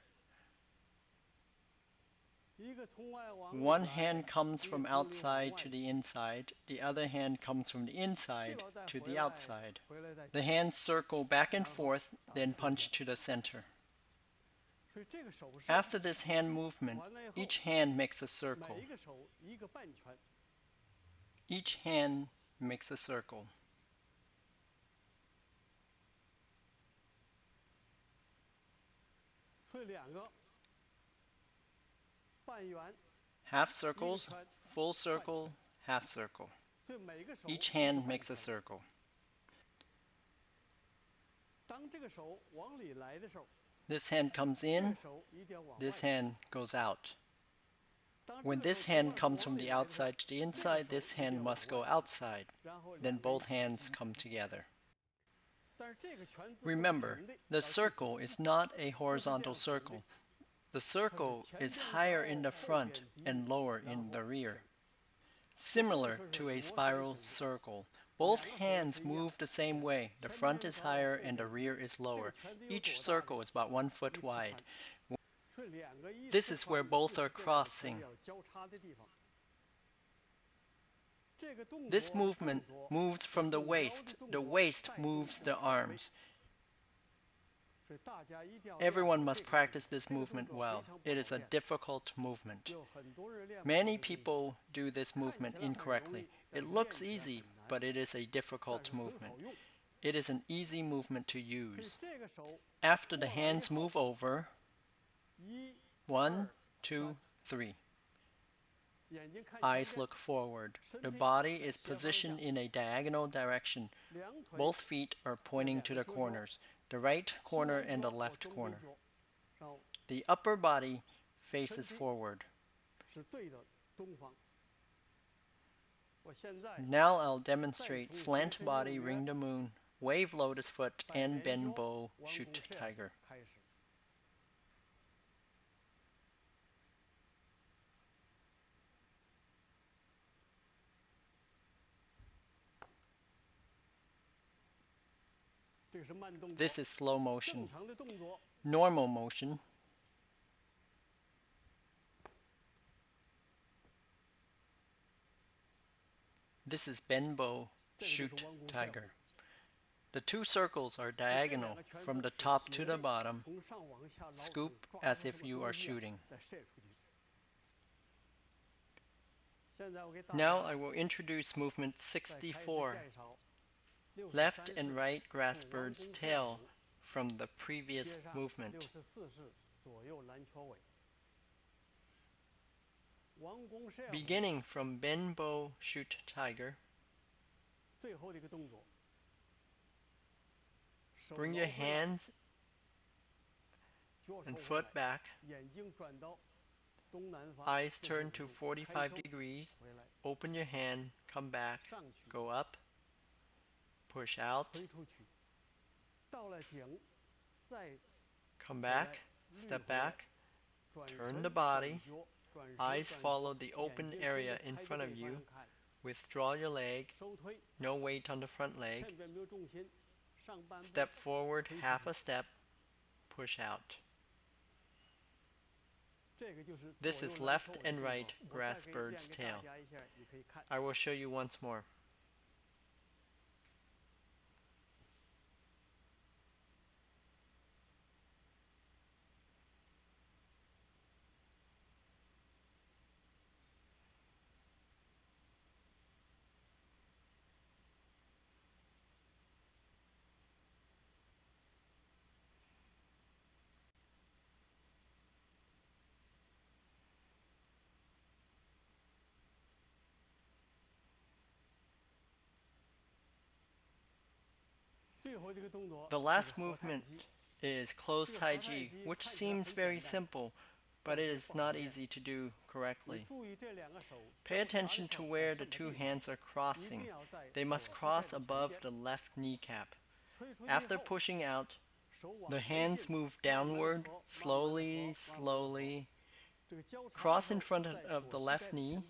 一个从外往里 One 来 hand comes 一个 from 从里往 outside 外 to 去 the inside, the other hand comes from the 去 inside 了再 to 回 the 来 outside. 回来再 The 去 hands circle back and 然后 forth, 打 then 出 punch 去 to the center. 所以这个手势 After this hand movement, 完了以后 each hand makes a 每 circle. 一个手一个半圈， Each hand makes a circle. 所以两个半圆， Half circles, full circle, half circle. 所以每个手 Each 一个 hand 半 makes a 圈。 circle. 当这个手往里来的时候， This hand comes 这个 in, 手一定要往外 this 去。 hand goes out. 当 When 这个 this 手 hand 往 comes 往 from 里 the 来的时候， outside to the 这个 inside, 手 this 一定 hand 要 must 往 go 外 outside. 然后 Then 两个 both 一起 hands come together. 但是这个拳姿不是 Remember, 平的， the 要记住 circle is not a 不是这 horizontal 样平的 circle. The circle 它是 is 前边 higher in 高 the 后 front 点低 and lower 然 in the 后 rear. 这个 Similar 就是 to a 螺旋 spiral 形的 circle. Both 两个手 hands 是一样 move the same way. The 前边 front 是 is 高 higher 后 and the 点低 rear is 这个 lower. 拳子有 Each 多大 circle 呢 is about 1 一 foot 尺 wide. 宽所以两个一 This 尺 is 宽 where both 就是 are 这两个拳 crossing. 要交叉的地方。这个动 This 作 movement 动作 moves from the 用腰的 waist. 动 The 作 waist 带动 moves 手 the 的发挥 arms. 所以大家一定要 Everyone 练 must 这个动 practice 作 this 这个动 movement 作 well. 非常不 It 好 is a 练 difficult movement. 有很多人练不好 Many 这个地方 people do this 看 movement 起来很容 incorrectly. 易 It 但是 looks 练起来 easy, 很难 but it is a 但 difficult 是很 movement. 好用 It is an easy movement to 所以 use. 这个手 After the 过来以 hands 后 move over, 一 1, 二 2, 3. 眼睛看 Eyes 前边 look forward. The 身体 body 在 is 斜方 positioned 向 in a diagonal direction. 两腿 Both feet are pointing to the corners, the right 膝 corner 关 and the 节和 left 中规 corner. 脚然后 The upper body faces 身体 forward. 是对的东方我现在 Now I'll demonstrate 再从 slant 斜身 body, 用 ring 约 the moon, wave lotus foot, 百 and 元 bend 脚 bow, 弯 shoot 弓射 tiger. 开始这个是慢动作 This is slow 正 motion. 常的动作 Normal motion. This is bend bow, 这个就是 shoot 弯弓射 tiger. 弧 The two circles are 这两 diagonal 个拳 from 子 the 是 top 斜 to the 背 bottom. 从上往下捞 Scoop 抓 as 住 if 什么 you 东 are 西啊 shooting. 再射出去现在我给大 Now 家 I will introduce movement 再开始 64. 介绍 Left 63 and 式 right 从 grass 弯 bird's 弓射 tail 弧 from the previous 接上 movement. 64式左右篮球尾弯弓射弧 Beginning from bend bow, shoot tiger, 最后的一个动作手 bring 摇 your 回来 hands 脚 and 手回 foot 来 back, 眼睛转到东南方 eyes 四十 turn to 度 45开收 degrees, 回来 open your hand, come back, 上去 go up, push out, 推出去到了顶再 come 回来 back, 绿 step 回来 back, 转 turn 身 the 转 body, 脚转身 eyes 转 follow 脚 the open 眼睛 area 跟着 in 拍 front 的 of 对方 you, 向看 Withdraw your leg, 收推， no weight on the front leg. 前边没有重心，上半部 Step forward half a step, push out. 这个就是左 This 右 is 篮 left 球尾的 and 地 right 方。我再 grass 给 bird's 练给 tail. 大家一下，你可以看。 I will show you once more. The last movement is closed Taiji, which seems very simple, but it is not easy to do correctly. Pay attention to where the two hands are crossing. They must cross above the left kneecap. After pushing out, the hands move downward, slowly, slowly. Cross in front of the left knee,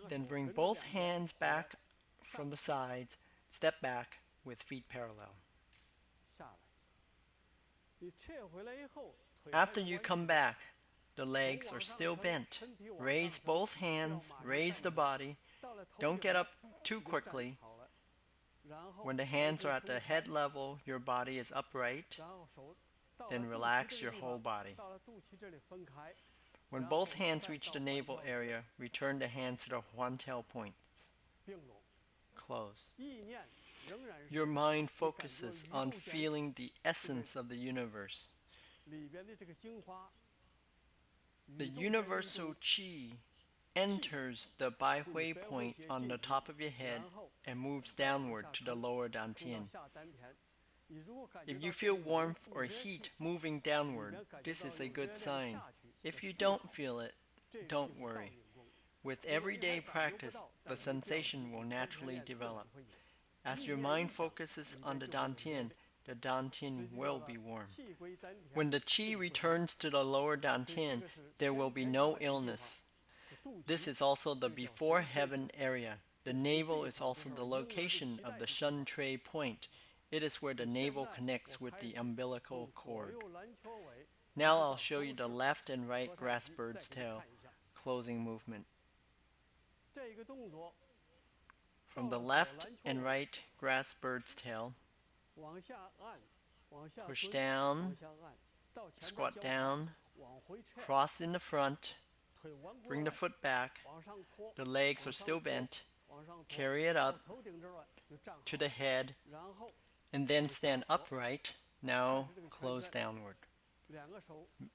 then bring both hands back from the sides, step back with feet parallel. After you come back, the legs are still bent. Raise both hands, raise the body. Don't get up too quickly. When the hands are at the head level, your body is upright. Then relax your whole body. When both hands reach the navel area, return the hands to the Huantail points. Close. Your mind focuses on feeling the essence of the universe. The universal qi enters the Bai Hui point on the top of your head and moves downward to the lower dantian. If you feel warmth or heat moving downward, this is a good sign. If you don't feel it, don't worry. With everyday practice, the sensation will naturally develop. As your mind focuses on the dantian will be warm. When the qi returns to the lower dantian, there will be no illness. This is also the before heaven area. The navel is also the location of the Shen Trui point. It is where the navel connects with the umbilical cord. Now I'll show you the left and right grass bird's tail closing movement. From the left and right grass bird's tail, push down, squat down, cross in the front, bring the foot back, the legs are still bent, carry it up to the head, and then stand upright. Now close downward.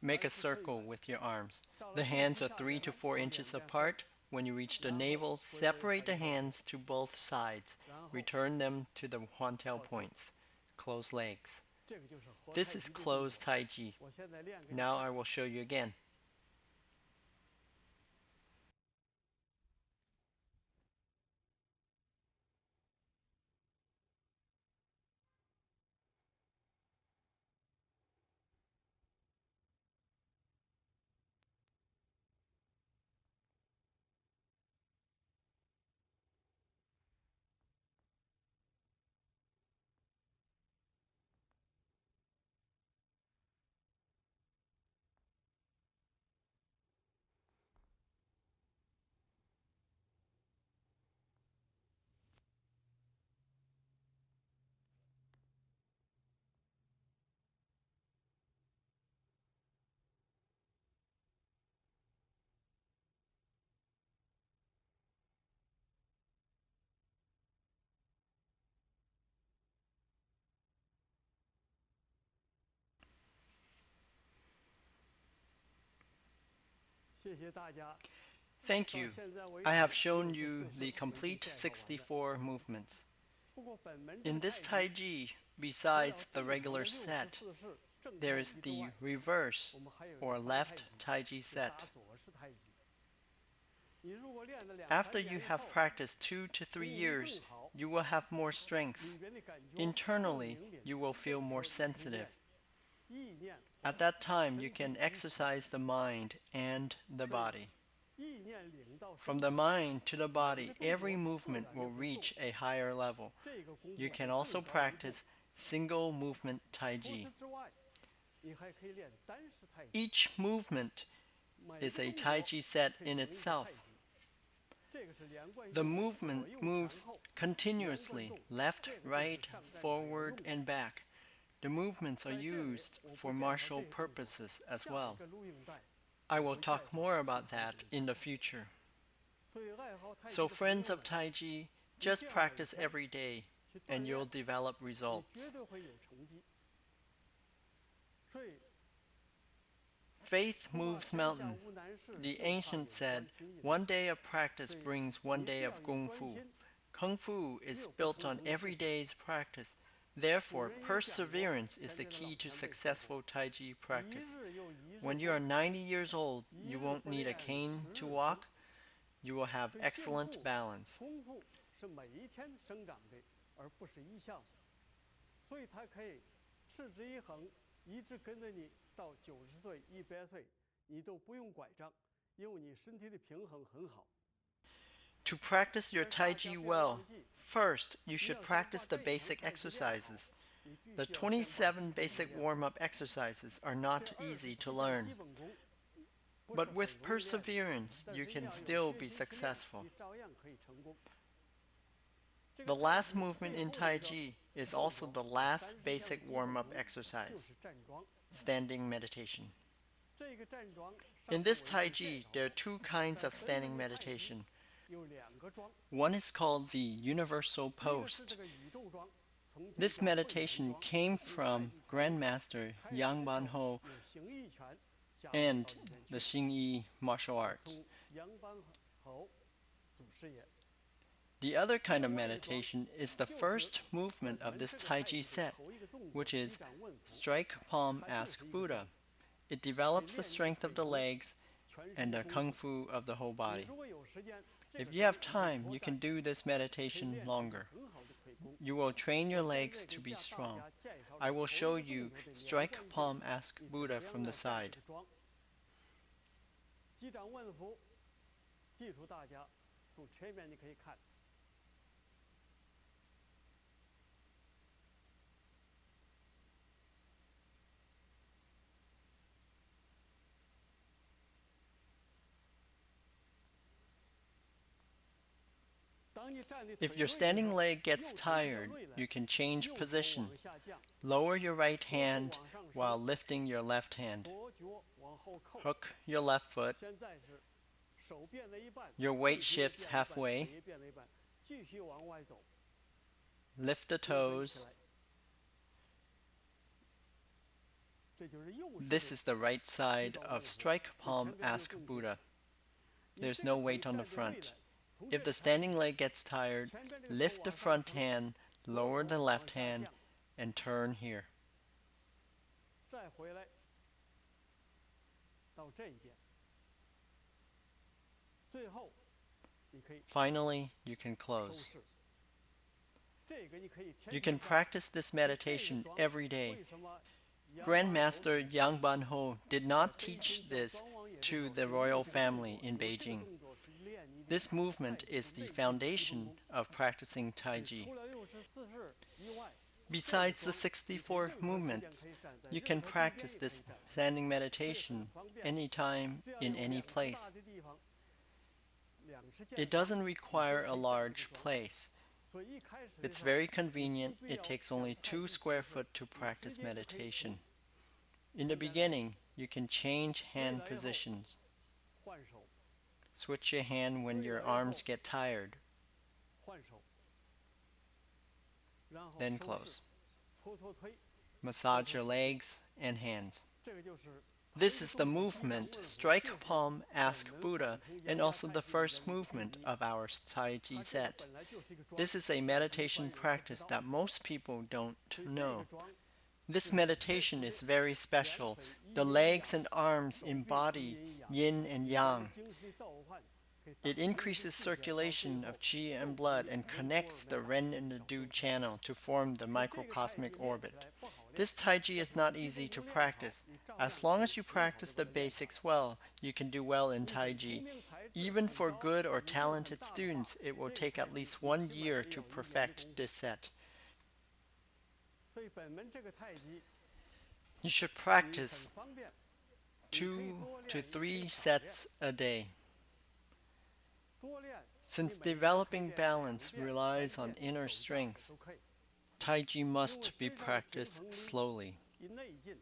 Make a circle with your arms. The hands are 3 to 4 inches apart. When you reach the navel, separate the hands to both sides. Return them to the Huantail points. Close legs. This is closed Taiji. Now I will show you again. Thank you. I have shown you the complete 64 movements. In this Taiji, besides the regular set, there is the reverse or left Taiji set. After you have practiced 2 to 3 years, you will have more strength. Internally, you will feel more sensitive. At that time, you can exercise the mind and the body. From the mind to the body, every movement will reach a higher level. You can also practice single movement Taiji. Each movement is a Taiji set in itself. The movement moves continuously, left, right, forward, and back. The movements are used for martial purposes as well. I will talk more about that in the future. So friends of Taiji, just practice every day and you'll develop results. Faith moves mountain. The ancients said, one day of practice brings one day of Kung Fu. Kung Fu is built on every day's practice. Therefore, perseverance is the key to successful Taiji practice. When you are 90 years old, you won't need a cane to walk. You will have excellent balance. To practice your Taiji well, first you should practice the basic exercises. The 27 basic warm-up exercises are not easy to learn. But with perseverance, you can still be successful. The last movement in Taiji is also the last basic warm-up exercise, standing meditation. In this Taiji, there are two kinds of standing meditation. One is called the universal post. This meditation came from Grandmaster Yang Ban Ho and the Xingyi martial arts. The other kind of meditation is the first movement of this Taiji set, which is strike, palm, ask Buddha. It develops the strength of the legs and the kung fu of the whole body. If you have time, you can do this meditation longer. You will train your legs to be strong. I will show you strike, palm, ask Buddha from the side. If your standing leg gets tired, you can change position. Lower your right hand while lifting your left hand. Hook your left foot. Your weight shifts halfway. Lift the toes. This is the right side of strike, palm, ask Buddha. There's no weight on the front. If the standing leg gets tired, lift the front hand, lower the left hand, and turn here. Finally, you can close. You can practice this meditation every day. Grandmaster Yang Ban Ho did not teach this to the royal family in Beijing. This movement is the foundation of practicing Taiji. Besides the 64 movements, you can practice this standing meditation anytime, in any place. It doesn't require a large place. It's very convenient. It takes only 2 square feet to practice meditation. In the beginning, you can change hand positions. Switch your hand when your arms get tired. Then close. Massage your legs and hands. This is the movement, strike, palm, ask Buddha, and also the first movement of our Taiji set. This is a meditation practice that most people don't know. This meditation is very special. The legs and arms embody yin and yang. It increases circulation of qi and blood and connects the Ren and the Du channel to form the microcosmic orbit. This Taiji is not easy to practice. As long as you practice the basics well, you can do well in Taiji. Even for good or talented students, it will take at least 1 year to perfect this set. 所以本门这个太极 You should 很 practice 方便， 2 to 3 sets a day. 多练。 Since developing balance relies on inner strength, 都可以， Taiji must be practiced slowly. 以内劲，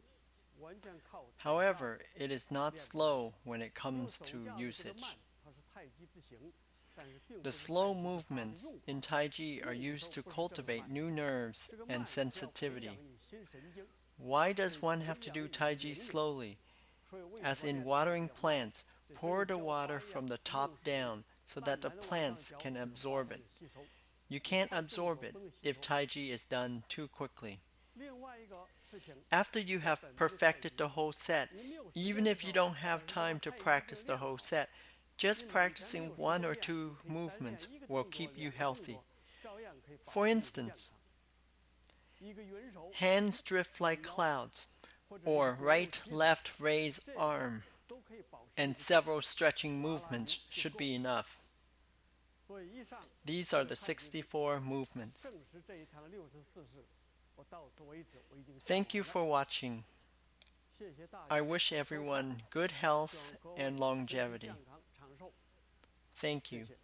完全靠。 However, it is not slow when it 用 comes 手 to 这样的这个 usage. 慢，它是太极之形，但是并不 The 是太 slow 极的发的 movements 用法。 in Taiji are used to cultivate new nerves 这个慢 and 是要培 sensitivity. 养你心神经， Why does one have to do Taiji slowly? 所以为 As 什么 in 练 watering 这样 plants, 这 pour 跟 the 浇花 water 一 from 样 the 用 top 水 down so 慢 that the 慢地往上 plants 浇 can 花 absorb 会 it. 吸收。 You can't 它更 absorb 手 it 不能吸 if 收。 Taiji is done too quickly. 另外一个事情， After you have perfected the whole set, 你没有时 even 间的 if 时 you 候， don't 把 have 这个 time to 太极 practice 这 the 个练 whole 好。 set, 你 just 每天没 practicing 有时 1 or 间练， 2 你单练 movements 一个 will 动作 keep you 两个动 healthy. 作照样可以保 For 持你的健 instance, 康。一个云手 hands drift like clouds, 或者是 or 左右 right 踢手 left raise 这些 arm, 都可以保持你 and 的健 several stretching 康。划拉 movements 筋就 should 够 be 了。 enough. 所以以上 These 这 are 个 the 太极 64 movements. 正是这一堂64式，我到此为止，我已经讲 Thank you 完了。 for watching. 谢谢大 I 家 wish 的收看， everyone good 希望 health 各位 and 身体 longevity. 健康长寿。 Thank 谢 you. 谢。